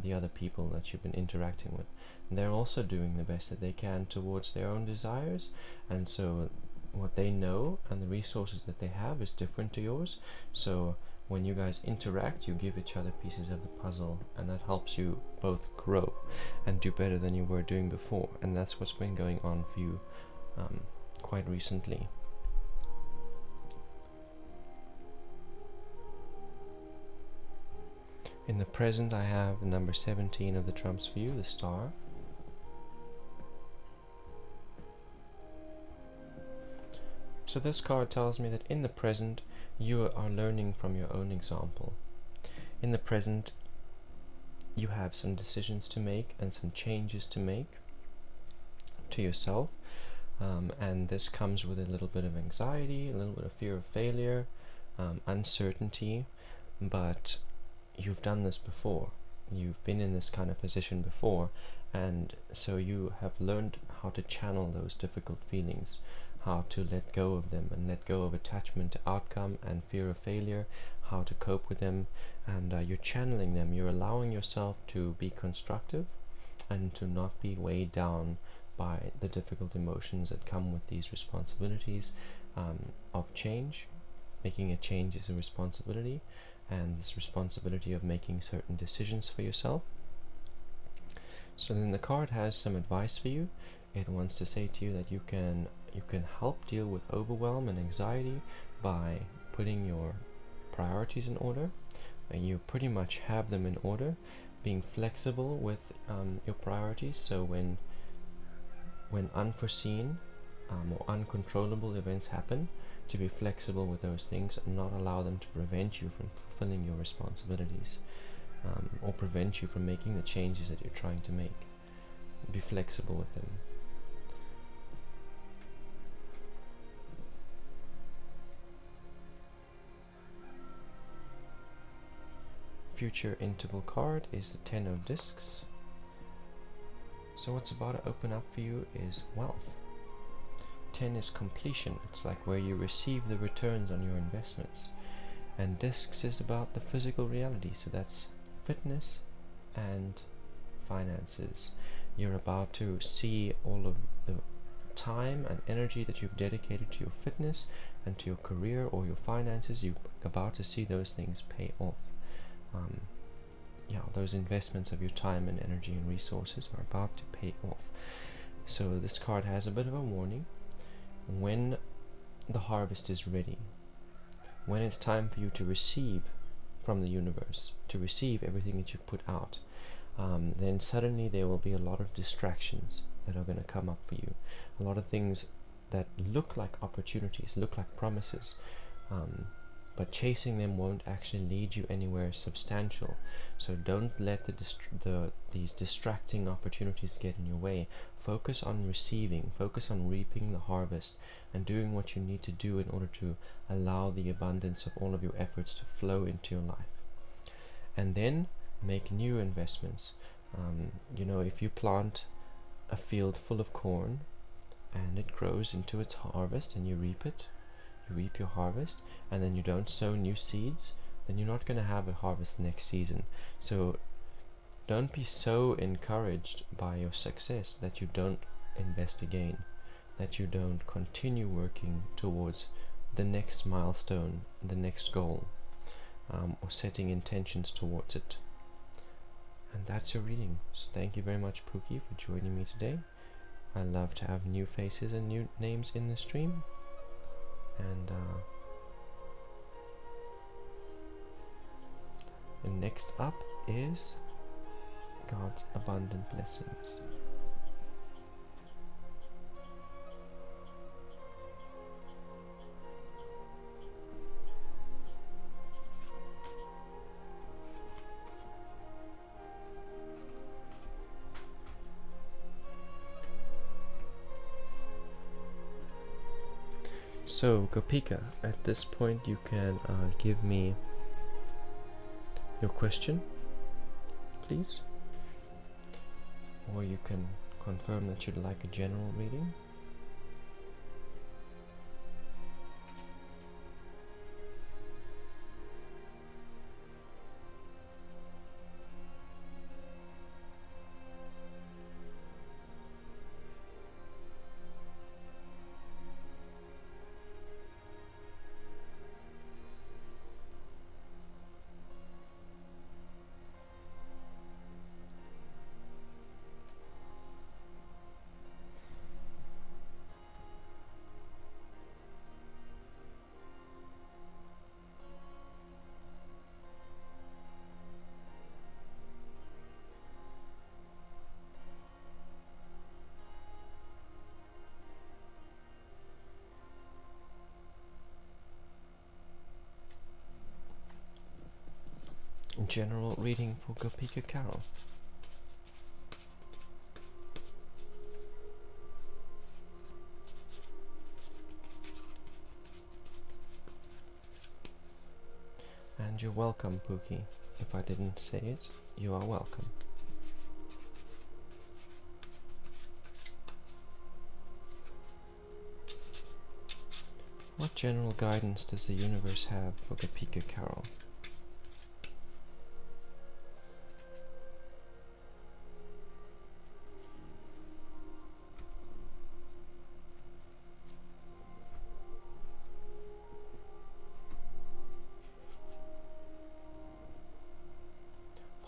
the other people that you've been interacting with. And they're also doing the best that they can towards their own desires, and so what they know and the resources that they have is different to yours. So when you guys interact, you give each other pieces of the puzzle, and that helps you both grow and do better than you were doing before. And that's what's been going on for you quite recently. In the present, I have number 17 of the trumps for you, the star. So this card tells me that in the present, you are learning from your own example. In the present, you have some decisions to make and some changes to make to yourself. And this comes with a little bit of anxiety, a little bit of fear of failure, uncertainty, but you've done this before. You've been in this kind of position before, and so you have learned how to channel those difficult feelings, how to let go of them and let go of attachment to outcome and fear of failure, how to cope with them, and you're channeling them. You're allowing yourself to be constructive and to not be weighed down by the difficult emotions that come with these responsibilities of change. Making a change is a responsibility, and this responsibility of making certain decisions for yourself. So then the card has some advice for you. It wants to say to you that you can help deal with overwhelm and anxiety by putting your priorities in order. And you pretty much have them in order, being flexible with your priorities. So when unforeseen or uncontrollable events happen, to be flexible with those things and not allow them to prevent you from fulfilling your responsibilities, or prevent you from making the changes that you're trying to make. Be flexible with them. Future interval card is the 10 of discs. So what's about to open up for you is wealth. 10 is completion. It's like where you receive the returns on your investments. And discs is about the physical reality. So that's fitness and finances. You're about to see all of the time and energy that you've dedicated to your fitness and to your career or your finances. You're about to see those things pay off. those investments of your time and energy and resources are about to pay off. So this card has a bit of a warning. When the harvest is ready, when it's time for you to receive from the universe, to receive everything that you've put out, then suddenly there will be a lot of distractions that are going to come up for you. A lot of things that look like opportunities, look like promises, but chasing them won't actually lead you anywhere substantial. So don't let these distracting opportunities get in your way. Focus on receiving, focus on reaping the harvest, and doing what you need to do in order to allow the abundance of all of your efforts to flow into your life. And then make new investments. If you plant a field full of corn and it grows into its harvest and you reap it, you reap your harvest, and then you don't sow new seeds, then you're not going to have a harvest next season. So don't be so encouraged by your success that you don't invest again, that you don't continue working towards the next milestone, the next goal, or setting intentions towards it. And that's your reading. So thank you very much, Pookie, for joining me today. I love to have new faces and new names in the stream. And next up is God's abundant blessings. So, Gopika, at this point you can give me your question, please. Or you can confirm that you'd like a general reading. General reading for Gopika Carol. And you're welcome, Pookie. If I didn't say it, you are welcome. What general guidance does the universe have for Gopika Carol?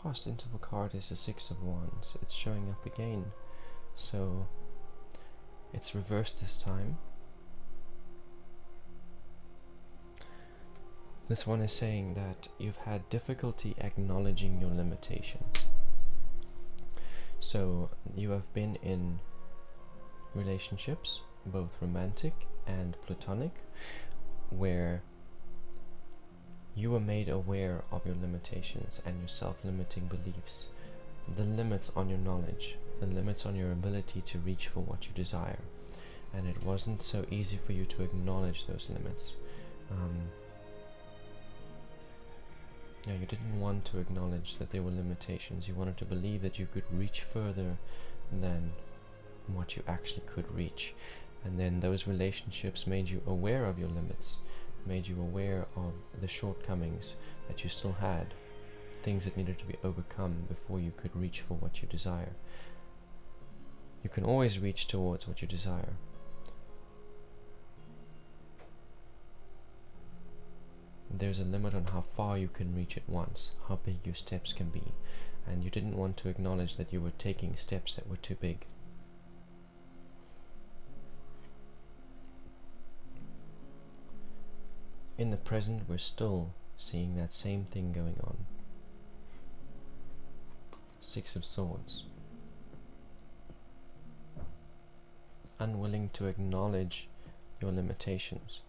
Past interval card is a 6 of Wands. It's showing up again, so it's reversed this time. This one is saying that you've had difficulty acknowledging your limitations. So you have been in relationships, both romantic and platonic, where you were made aware of your limitations and your self-limiting beliefs, the limits on your knowledge, the limits on your ability to reach for what you desire. And it wasn't so easy for you to acknowledge those limits. You didn't want to acknowledge that there were limitations. You wanted to believe that you could reach further than what you actually could reach. And then those relationships made you aware of your limits, made you aware of the shortcomings that you still had, things that needed to be overcome before you could reach for what you desire. You can always reach towards what you desire. there's a limit on how far you can reach at once, how big your steps can be, and you didn't want to acknowledge that you were taking steps that were too big. In the present, we're still seeing that same thing going on. Six of Swords. Unwilling to acknowledge your limitations.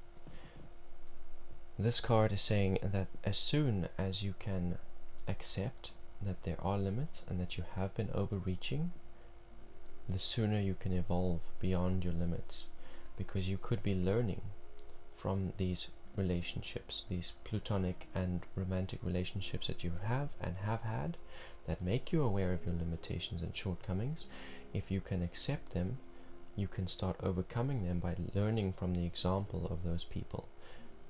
This card is saying that as soon as you can accept that there are limits and that you have been overreaching, the sooner you can evolve beyond your limits, because you could be learning from these relationships, these platonic and romantic relationships that you have and have had, that make you aware of your limitations and shortcomings. If you can accept them, you can start overcoming them by learning from the example of those people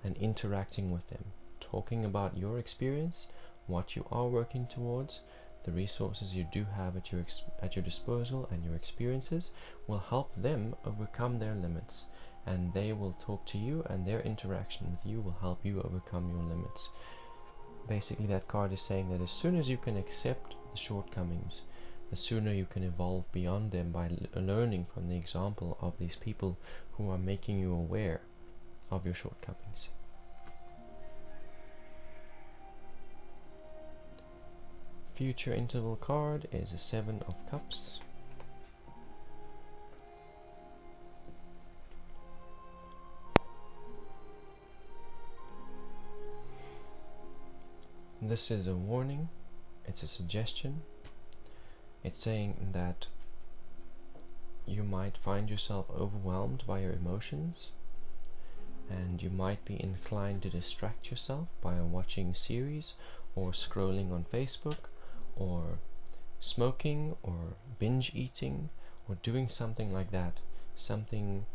and interacting with them, talking about your experience, what you are working towards, the resources you do have at your disposal, and your experiences will help them overcome their limits, and they will talk to you, and their interaction with you will help you overcome your limits. Basically, that card is saying that as soon as you can accept the shortcomings, the sooner you can evolve beyond them by learning from the example of these people who are making you aware of your shortcomings. Future interval card is a Seven of Cups. This is a warning, it's a suggestion. It's saying that you might find yourself overwhelmed by your emotions, and you might be inclined to distract yourself by watching series or scrolling on Facebook or smoking or binge eating or doing something like that, something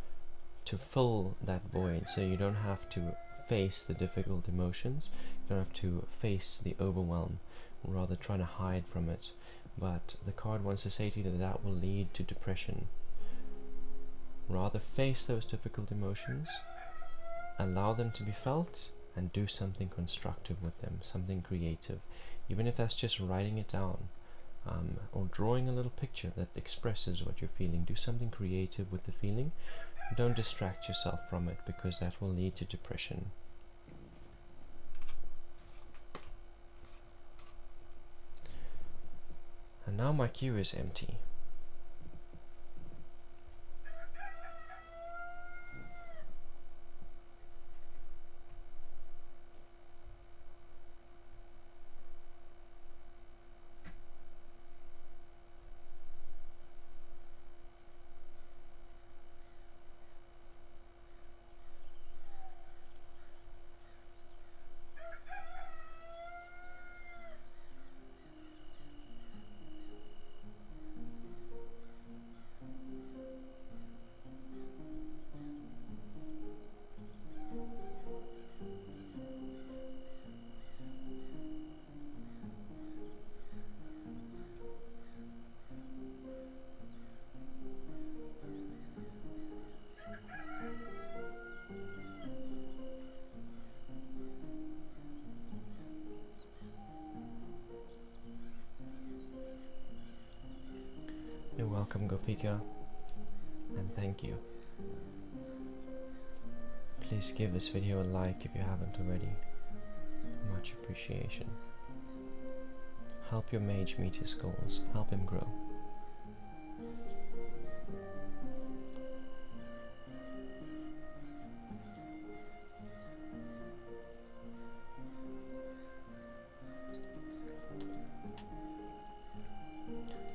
to fill that void, so you don't have to face the difficult emotions, you don't have to face the overwhelm, rather trying to hide from it. But the card wants to say to you that that will lead to depression. Rather face those difficult emotions, allow them to be felt, and do something constructive with them, something creative, even if that's just writing it down, or drawing a little picture that expresses what you're feeling. Do something creative with the feeling. Don't distract yourself from it, because that will lead to depression. And now my queue is empty. You're welcome, Gopika, and thank you. Please give this video a like if you haven't already. Much appreciation. Help your mage meet his goals. Help him grow.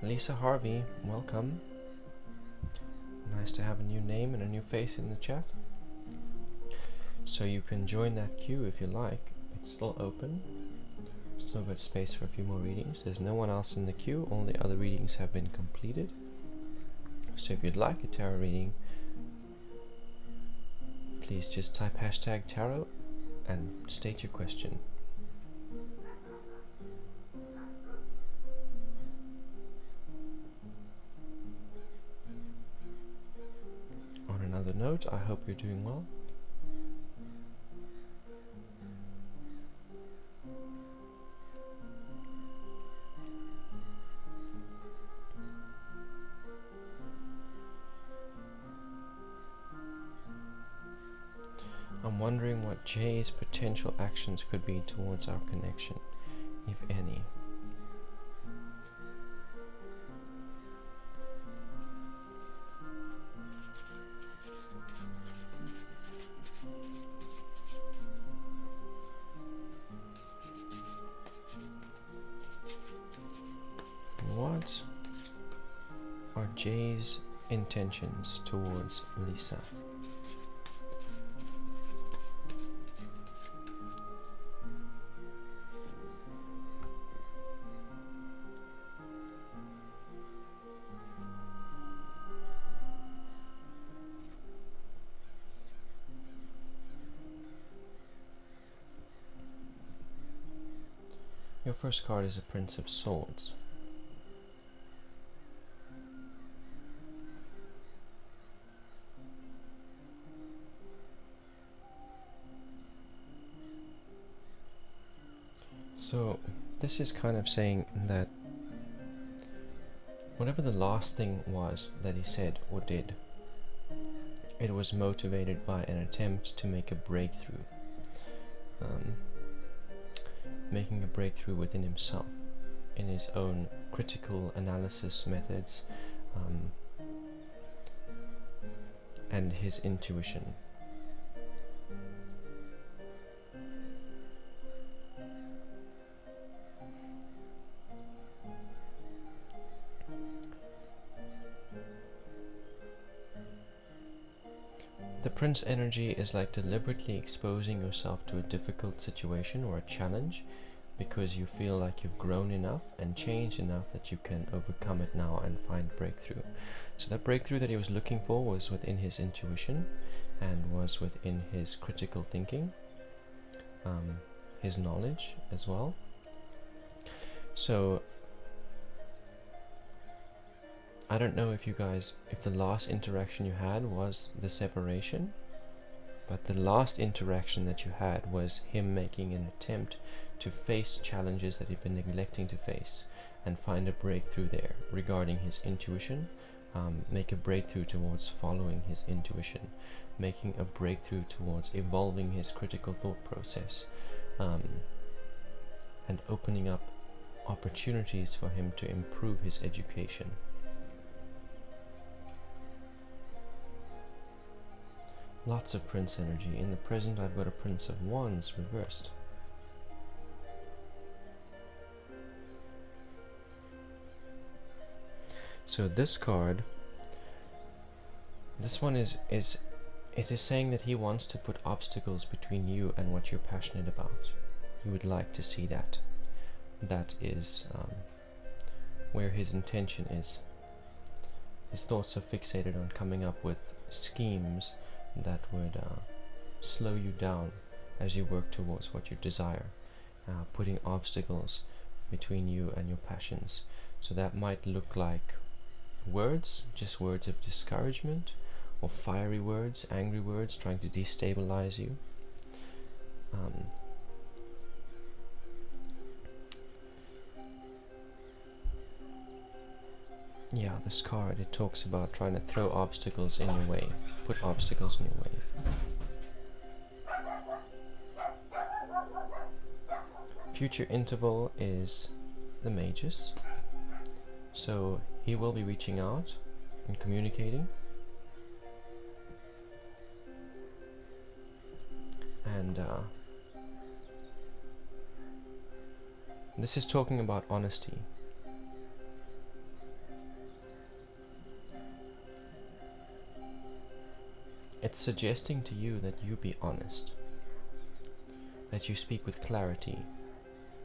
Lisa Harvey, welcome. Nice to have a new name and a new face in the chat. So you can join that queue if you like. It's still open. Still got space for a few more readings. There's no one else in the queue. All the other readings have been completed. So if you'd like a tarot reading, please just type #tarot and state your question. On another note, I hope you're doing well. wondering what Jay's potential actions could be towards our connection, if any. What are Jay's intentions towards Lisa? Your first card is a Prince of Swords. So this is kind of saying that whatever the last thing was that he said or did, it was motivated by an attempt to make a breakthrough. Making a breakthrough within himself, in his own critical analysis methods, and his intuition. The Prince energy is like deliberately exposing yourself to a difficult situation or a challenge because you feel like you've grown enough and changed enough that you can overcome it now and find breakthrough. So that breakthrough that he was looking for was within his intuition and was within his critical thinking, his knowledge as well. So I don't know if the last interaction you had was the separation, but the last interaction that you had was him making an attempt to face challenges that he'd been neglecting to face and find a breakthrough there regarding his intuition, make a breakthrough towards following his intuition, making a breakthrough towards evolving his critical thought process, and opening up opportunities for him to improve his education. Lots of Prince energy. In the present I've got a Prince of Wands reversed. So this card, this one it is saying that he wants to put obstacles between you and what you're passionate about. He would like to see that. That is where his intention is. His thoughts are fixated on coming up with schemes that would slow you down as you work towards what you desire, putting obstacles between you and your passions. So that might look like words, just words of discouragement, or fiery words, angry words, trying to destabilize you. Yeah, this card, it talks about trying to throw obstacles in your way, put obstacles in your way. Future interval is the mages, so he will be reaching out and communicating, and this is talking about honesty. It's suggesting to you that you be honest, that you speak with clarity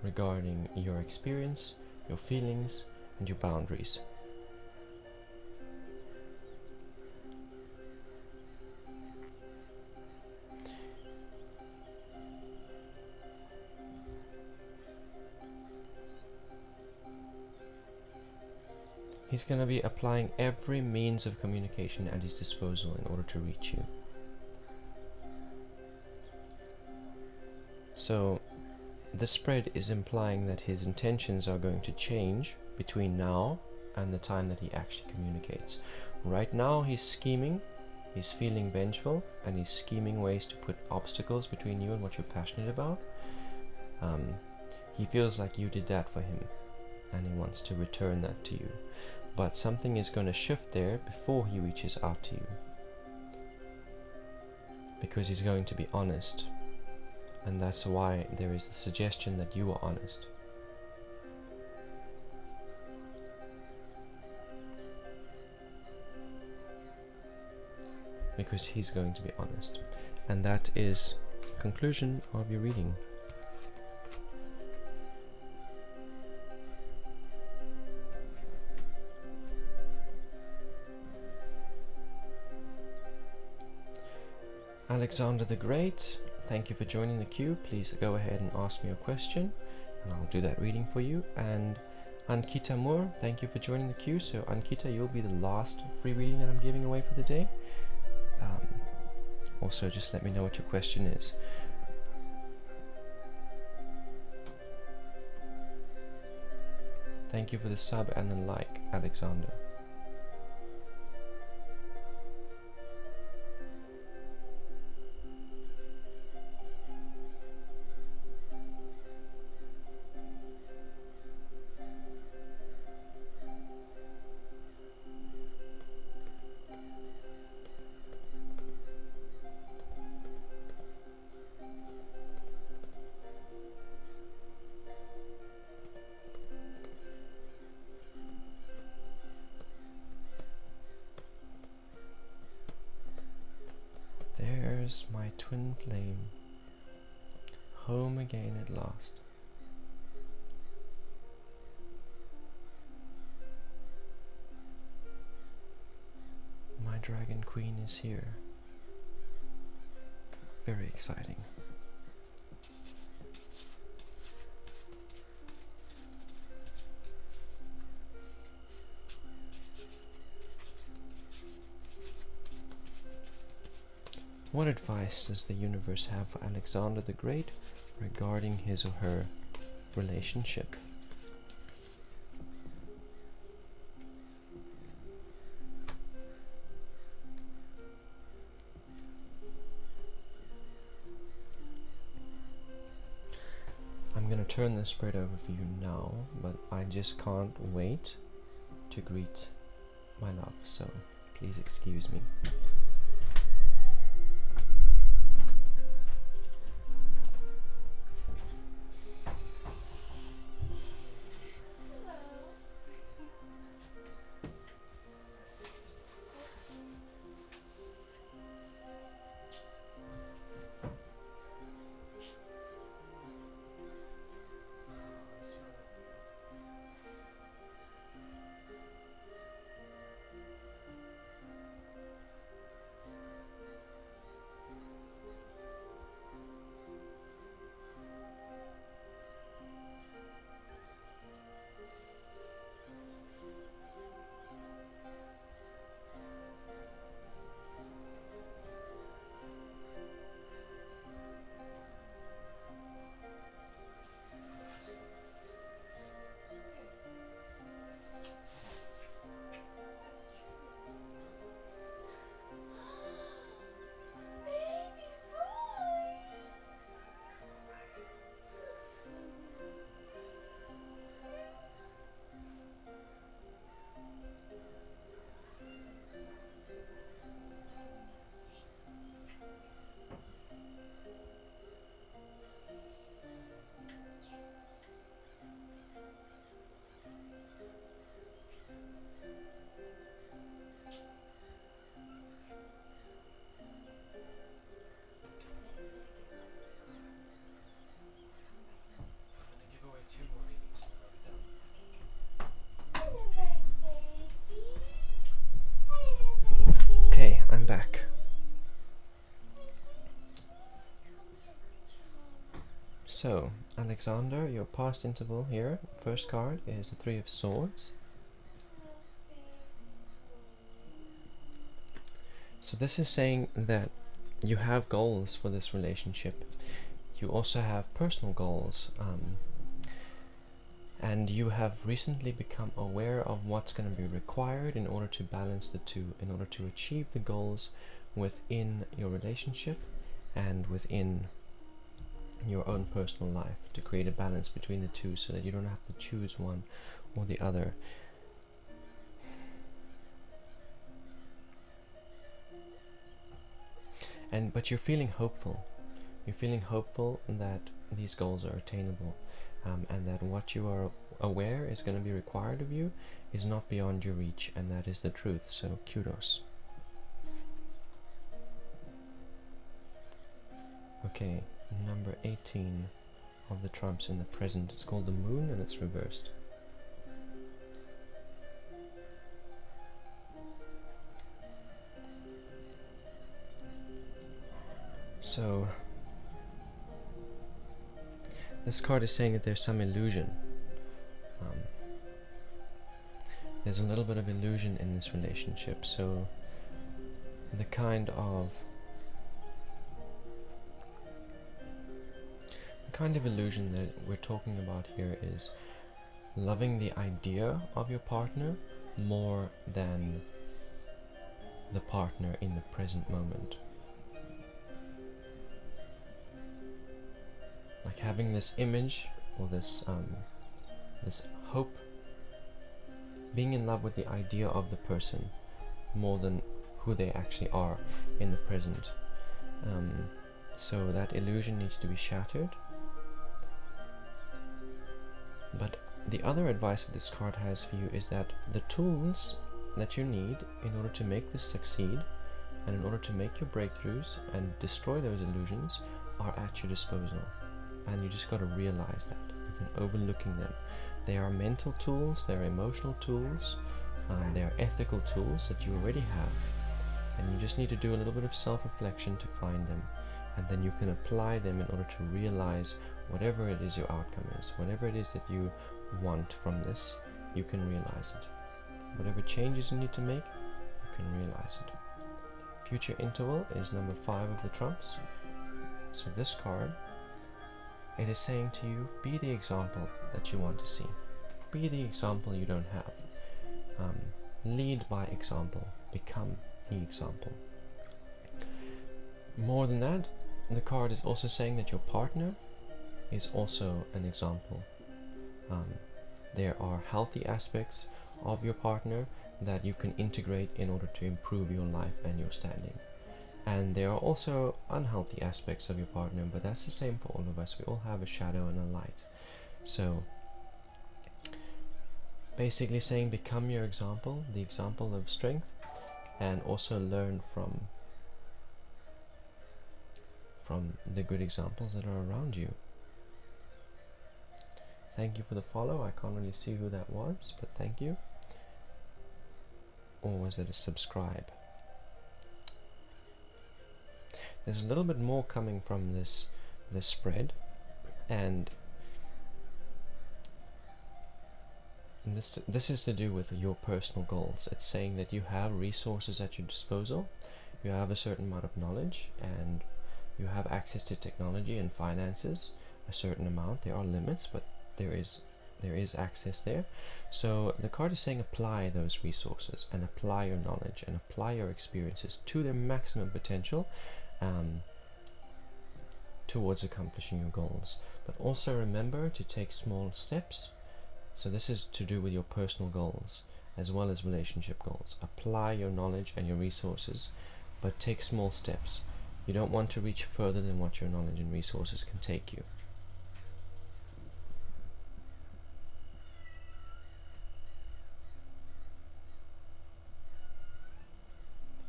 regarding your experience, your feelings, and your boundaries. He's going to be applying every means of communication at his disposal in order to reach you. So, the spread is implying that his intentions are going to change between now and the time that he actually communicates. Right now he's scheming He's feeling vengeful, and he's scheming ways to put obstacles between you and what you're passionate about. He feels like you did that for him, and he wants to return that to you. But something is going to shift there before he reaches out to you, because he's going to be honest, and that's why there is the suggestion that you are honest. Because he's going to be honest. And that is the conclusion of your reading. Alexander the Great, thank you for joining the queue. Please go ahead and ask me a question, and I'll do that reading for you. And Ankita Moore, thank you for joining the queue. So Ankita, you'll be the last free reading that I'm giving away for the day. Also, just let me know what your question is. Thank you for the sub and the like, Alexander. My twin flame, home again at last. My dragon queen is here. Very exciting. What advice does the universe have for Alexander the Great regarding his or her relationship? I'm going to turn the spread over for you now, but I just can't wait to greet my love, so please excuse me. Okay, I'm back. So, Alexander, your past interval here, first card is the Three of Swords. So this is saying that you have goals for this relationship. You also have personal goals, and you have recently become aware of what's going to be required in order to balance the two, in order to achieve the goals within your relationship and within your own personal life, to create a balance between the two so that you don't have to choose one or the other. But you're feeling hopeful. You're feeling hopeful that these goals are attainable, and that what you are aware is going to be required of you is not beyond your reach, and that is the truth. So kudos. Okay, number 18 of the trumps in the present. It's called the moon and it's reversed. So this card is saying that there's some illusion. There's a little bit of illusion in this relationship. So the kind of illusion that we're talking about here is loving the idea of your partner more than the partner in the present moment. Like having this image or this hope, being in love with the idea of the person more than who they actually are in the present. So that illusion needs to be shattered. But the other advice that this card has for you is that the tools that you need in order to make this succeed and in order to make your breakthroughs and destroy those illusions are at your disposal. And you just got to realize that. You've been overlooking them. They are mental tools, they are emotional tools, they are ethical tools that you already have. And you just need to do a little bit of self-reflection to find them. And then you can apply them in order to realize whatever it is your outcome is. Whatever it is that you want from this, you can realize it. Whatever changes you need to make, you can realize it. Future interval is number 5 of the trumps. So this card, it is saying to you, be the example that you want to see. Be the example you don't have. Lead by example. Become the example. More than that, the card is also saying that your partner is also an example. There are healthy aspects of your partner that you can integrate in order to improve your life and your standing. And there are also unhealthy aspects of your partner, but that's the same for all of us. We all have a shadow and a light. So basically saying become your example, the example of strength, and also learn from the good examples that are around you. Thank you for the follow. I can't really see who that was, but thank you. Or was it a subscribe? There's a little bit more coming from this spread, and this is to do with your personal goals. It's saying that you have resources at your disposal, you have a certain amount of knowledge, and you have access to technology and finances, a certain amount. There are limits, but there is access there. So the card is saying apply those resources and apply your knowledge and apply your experiences to their maximum potential towards accomplishing your goals. But also remember to take small steps. So this is to do with your personal goals as well as relationship goals. Apply your knowledge and your resources, but take small steps. You don't want to reach further than what your knowledge and resources can take you.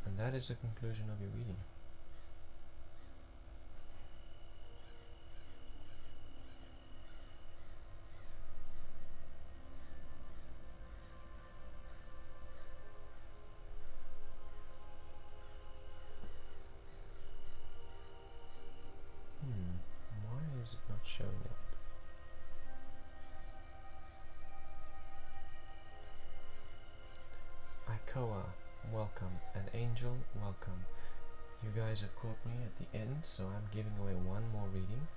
And that is the conclusion of your reading. Why is it not showing up? Ikoa, welcome, and Angel, welcome. You guys have caught me at the end, so I'm giving away one more reading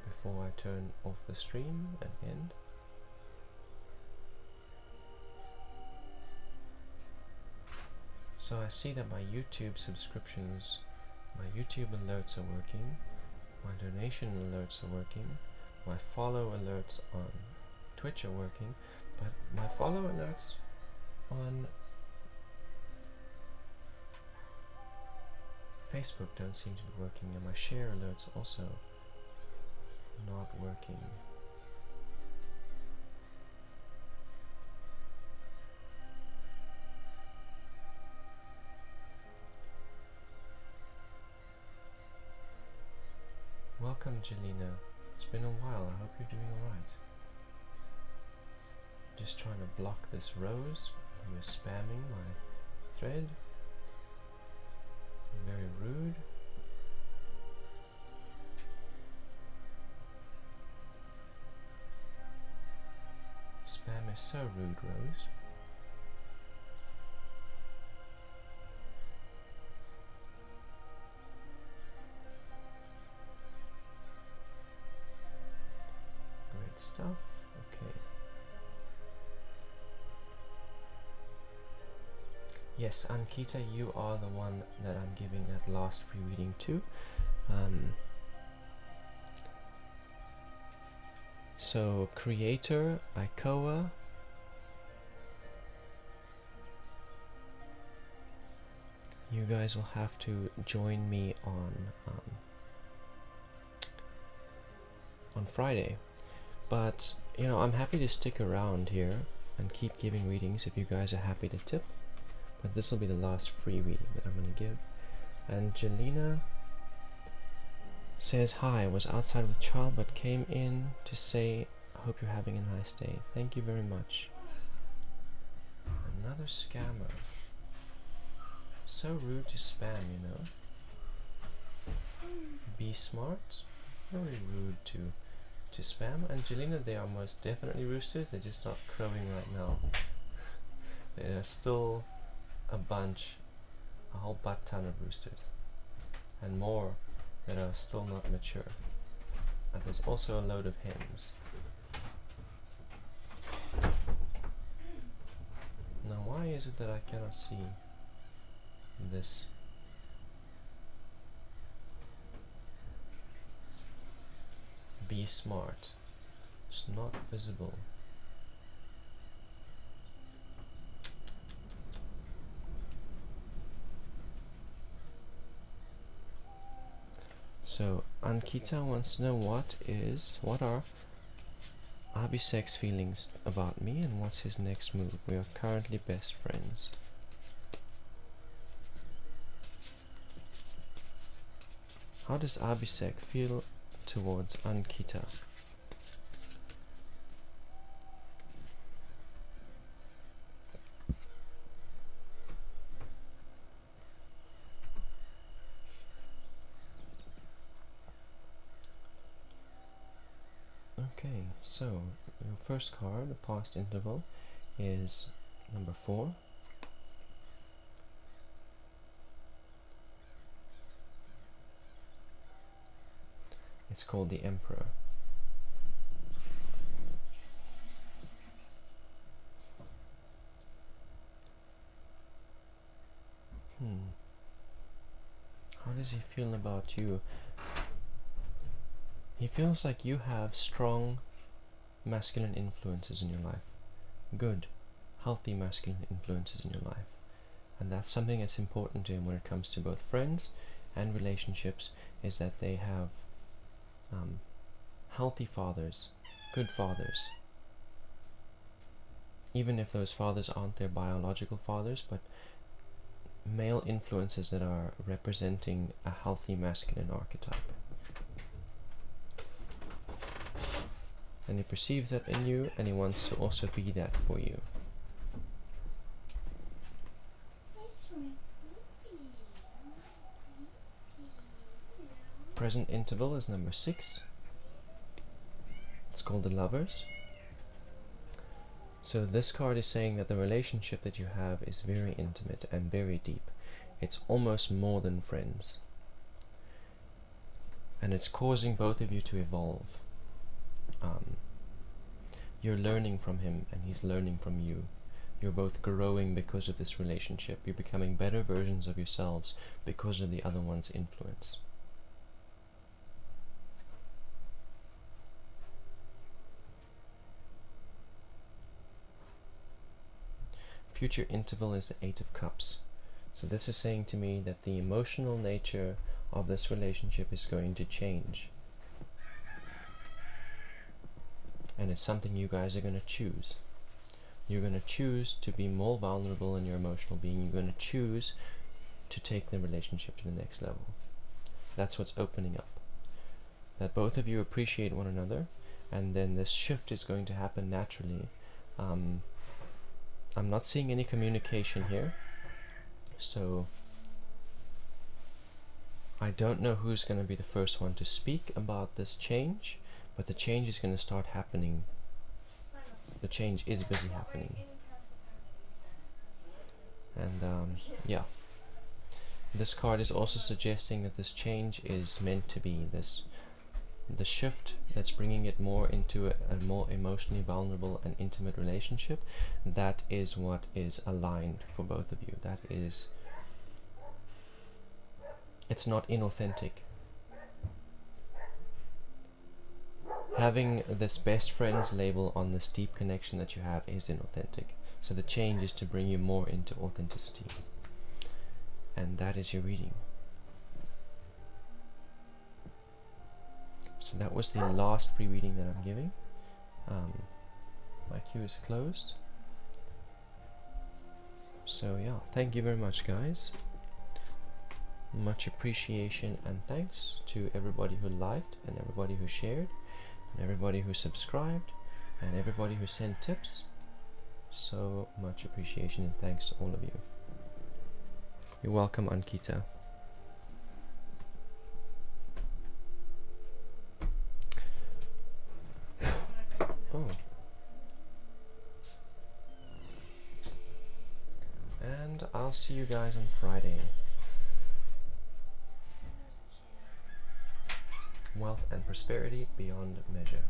before I turn off the stream and end. So I see that my YouTube subscriptions, my YouTube alerts are working, my donation alerts are working, my follow alerts on Twitch are working, but my follow alerts on Facebook don't seem to be working, and my share alerts also not working. Welcome, Jelena. It's been a while. I hope you're doing alright. Just trying to block this rose who is spamming my thread. Very rude. Spam is so rude, Rose. Great stuff. Okay. Yes, Ankita, you are the one that I'm giving that last free reading to. So, creator, Ikoa, you guys will have to join me on Friday. But, you know, I'm happy to stick around here and keep giving readings if you guys are happy to tip. But this will be the last free reading that I'm going to give. And Jelena says, hi, I was outside with child but came in to say, I hope you're having a nice day. Thank you very much. Another scammer. So rude to spam, you know. Be smart. Very rude to spam. And Jelena, they are most definitely roosters. They're just not crowing right now. There are still a whole butt ton of roosters. And more that are still not mature. And there's also a load of hens. Now why is it that I cannot see this? Be smart. It's not visible. So Ankita wants to know what are Abhisek's feelings about me and what's his next move. We are currently best friends. How does Abhisek feel towards Ankita? Okay, so your first card, the past interval, is number 4. It's called the Emperor. How does he feel about you? He feels like you have strong masculine influences in your life. Good, healthy masculine influences in your life. And that's something that's important to him when it comes to both friends and relationships, is that they have healthy fathers, good fathers. Even if those fathers aren't their biological fathers, but male influences that are representing a healthy masculine archetype. And he perceives that in you, and he wants to also be that for you. Present interval is number 6. It's called the Lovers. So this card is saying that the relationship that you have is very intimate and very deep. It's almost more than friends. And it's causing both of you to evolve. You're learning from him and he's learning from you. You're both growing because of this relationship. You're becoming better versions of yourselves because of the other one's influence. Future interval is the Eight of Cups. So this is saying to me that the emotional nature of this relationship is going to change. And it's something you guys are going to choose. You're going to choose to be more vulnerable in your emotional being. You're going to choose to take the relationship to the next level. That's what's opening up. That both of you appreciate one another, and then this shift is going to happen naturally. I'm not seeing any communication here, so I don't know who's going to be the first one to speak about this change, but the change is going to start happening. The change is busy happening. And yeah, this card is also suggesting that this change is meant to be the shift that's bringing it more into a more emotionally vulnerable and intimate relationship. That is what is aligned for both of you. That is, it's not inauthentic. Having this best friends label on this deep connection that you have is inauthentic. So the change is to bring you more into authenticity. And that is your reading. So that was the last free reading that I'm giving. My queue is closed. So yeah, thank you very much, guys. Much appreciation and thanks to everybody who liked, and everybody who shared, and everybody who subscribed, and everybody who sent tips. So much appreciation and thanks to all of you. You're welcome, Ankita. Oh. And I'll see you guys on Friday. Wealth and prosperity beyond measure.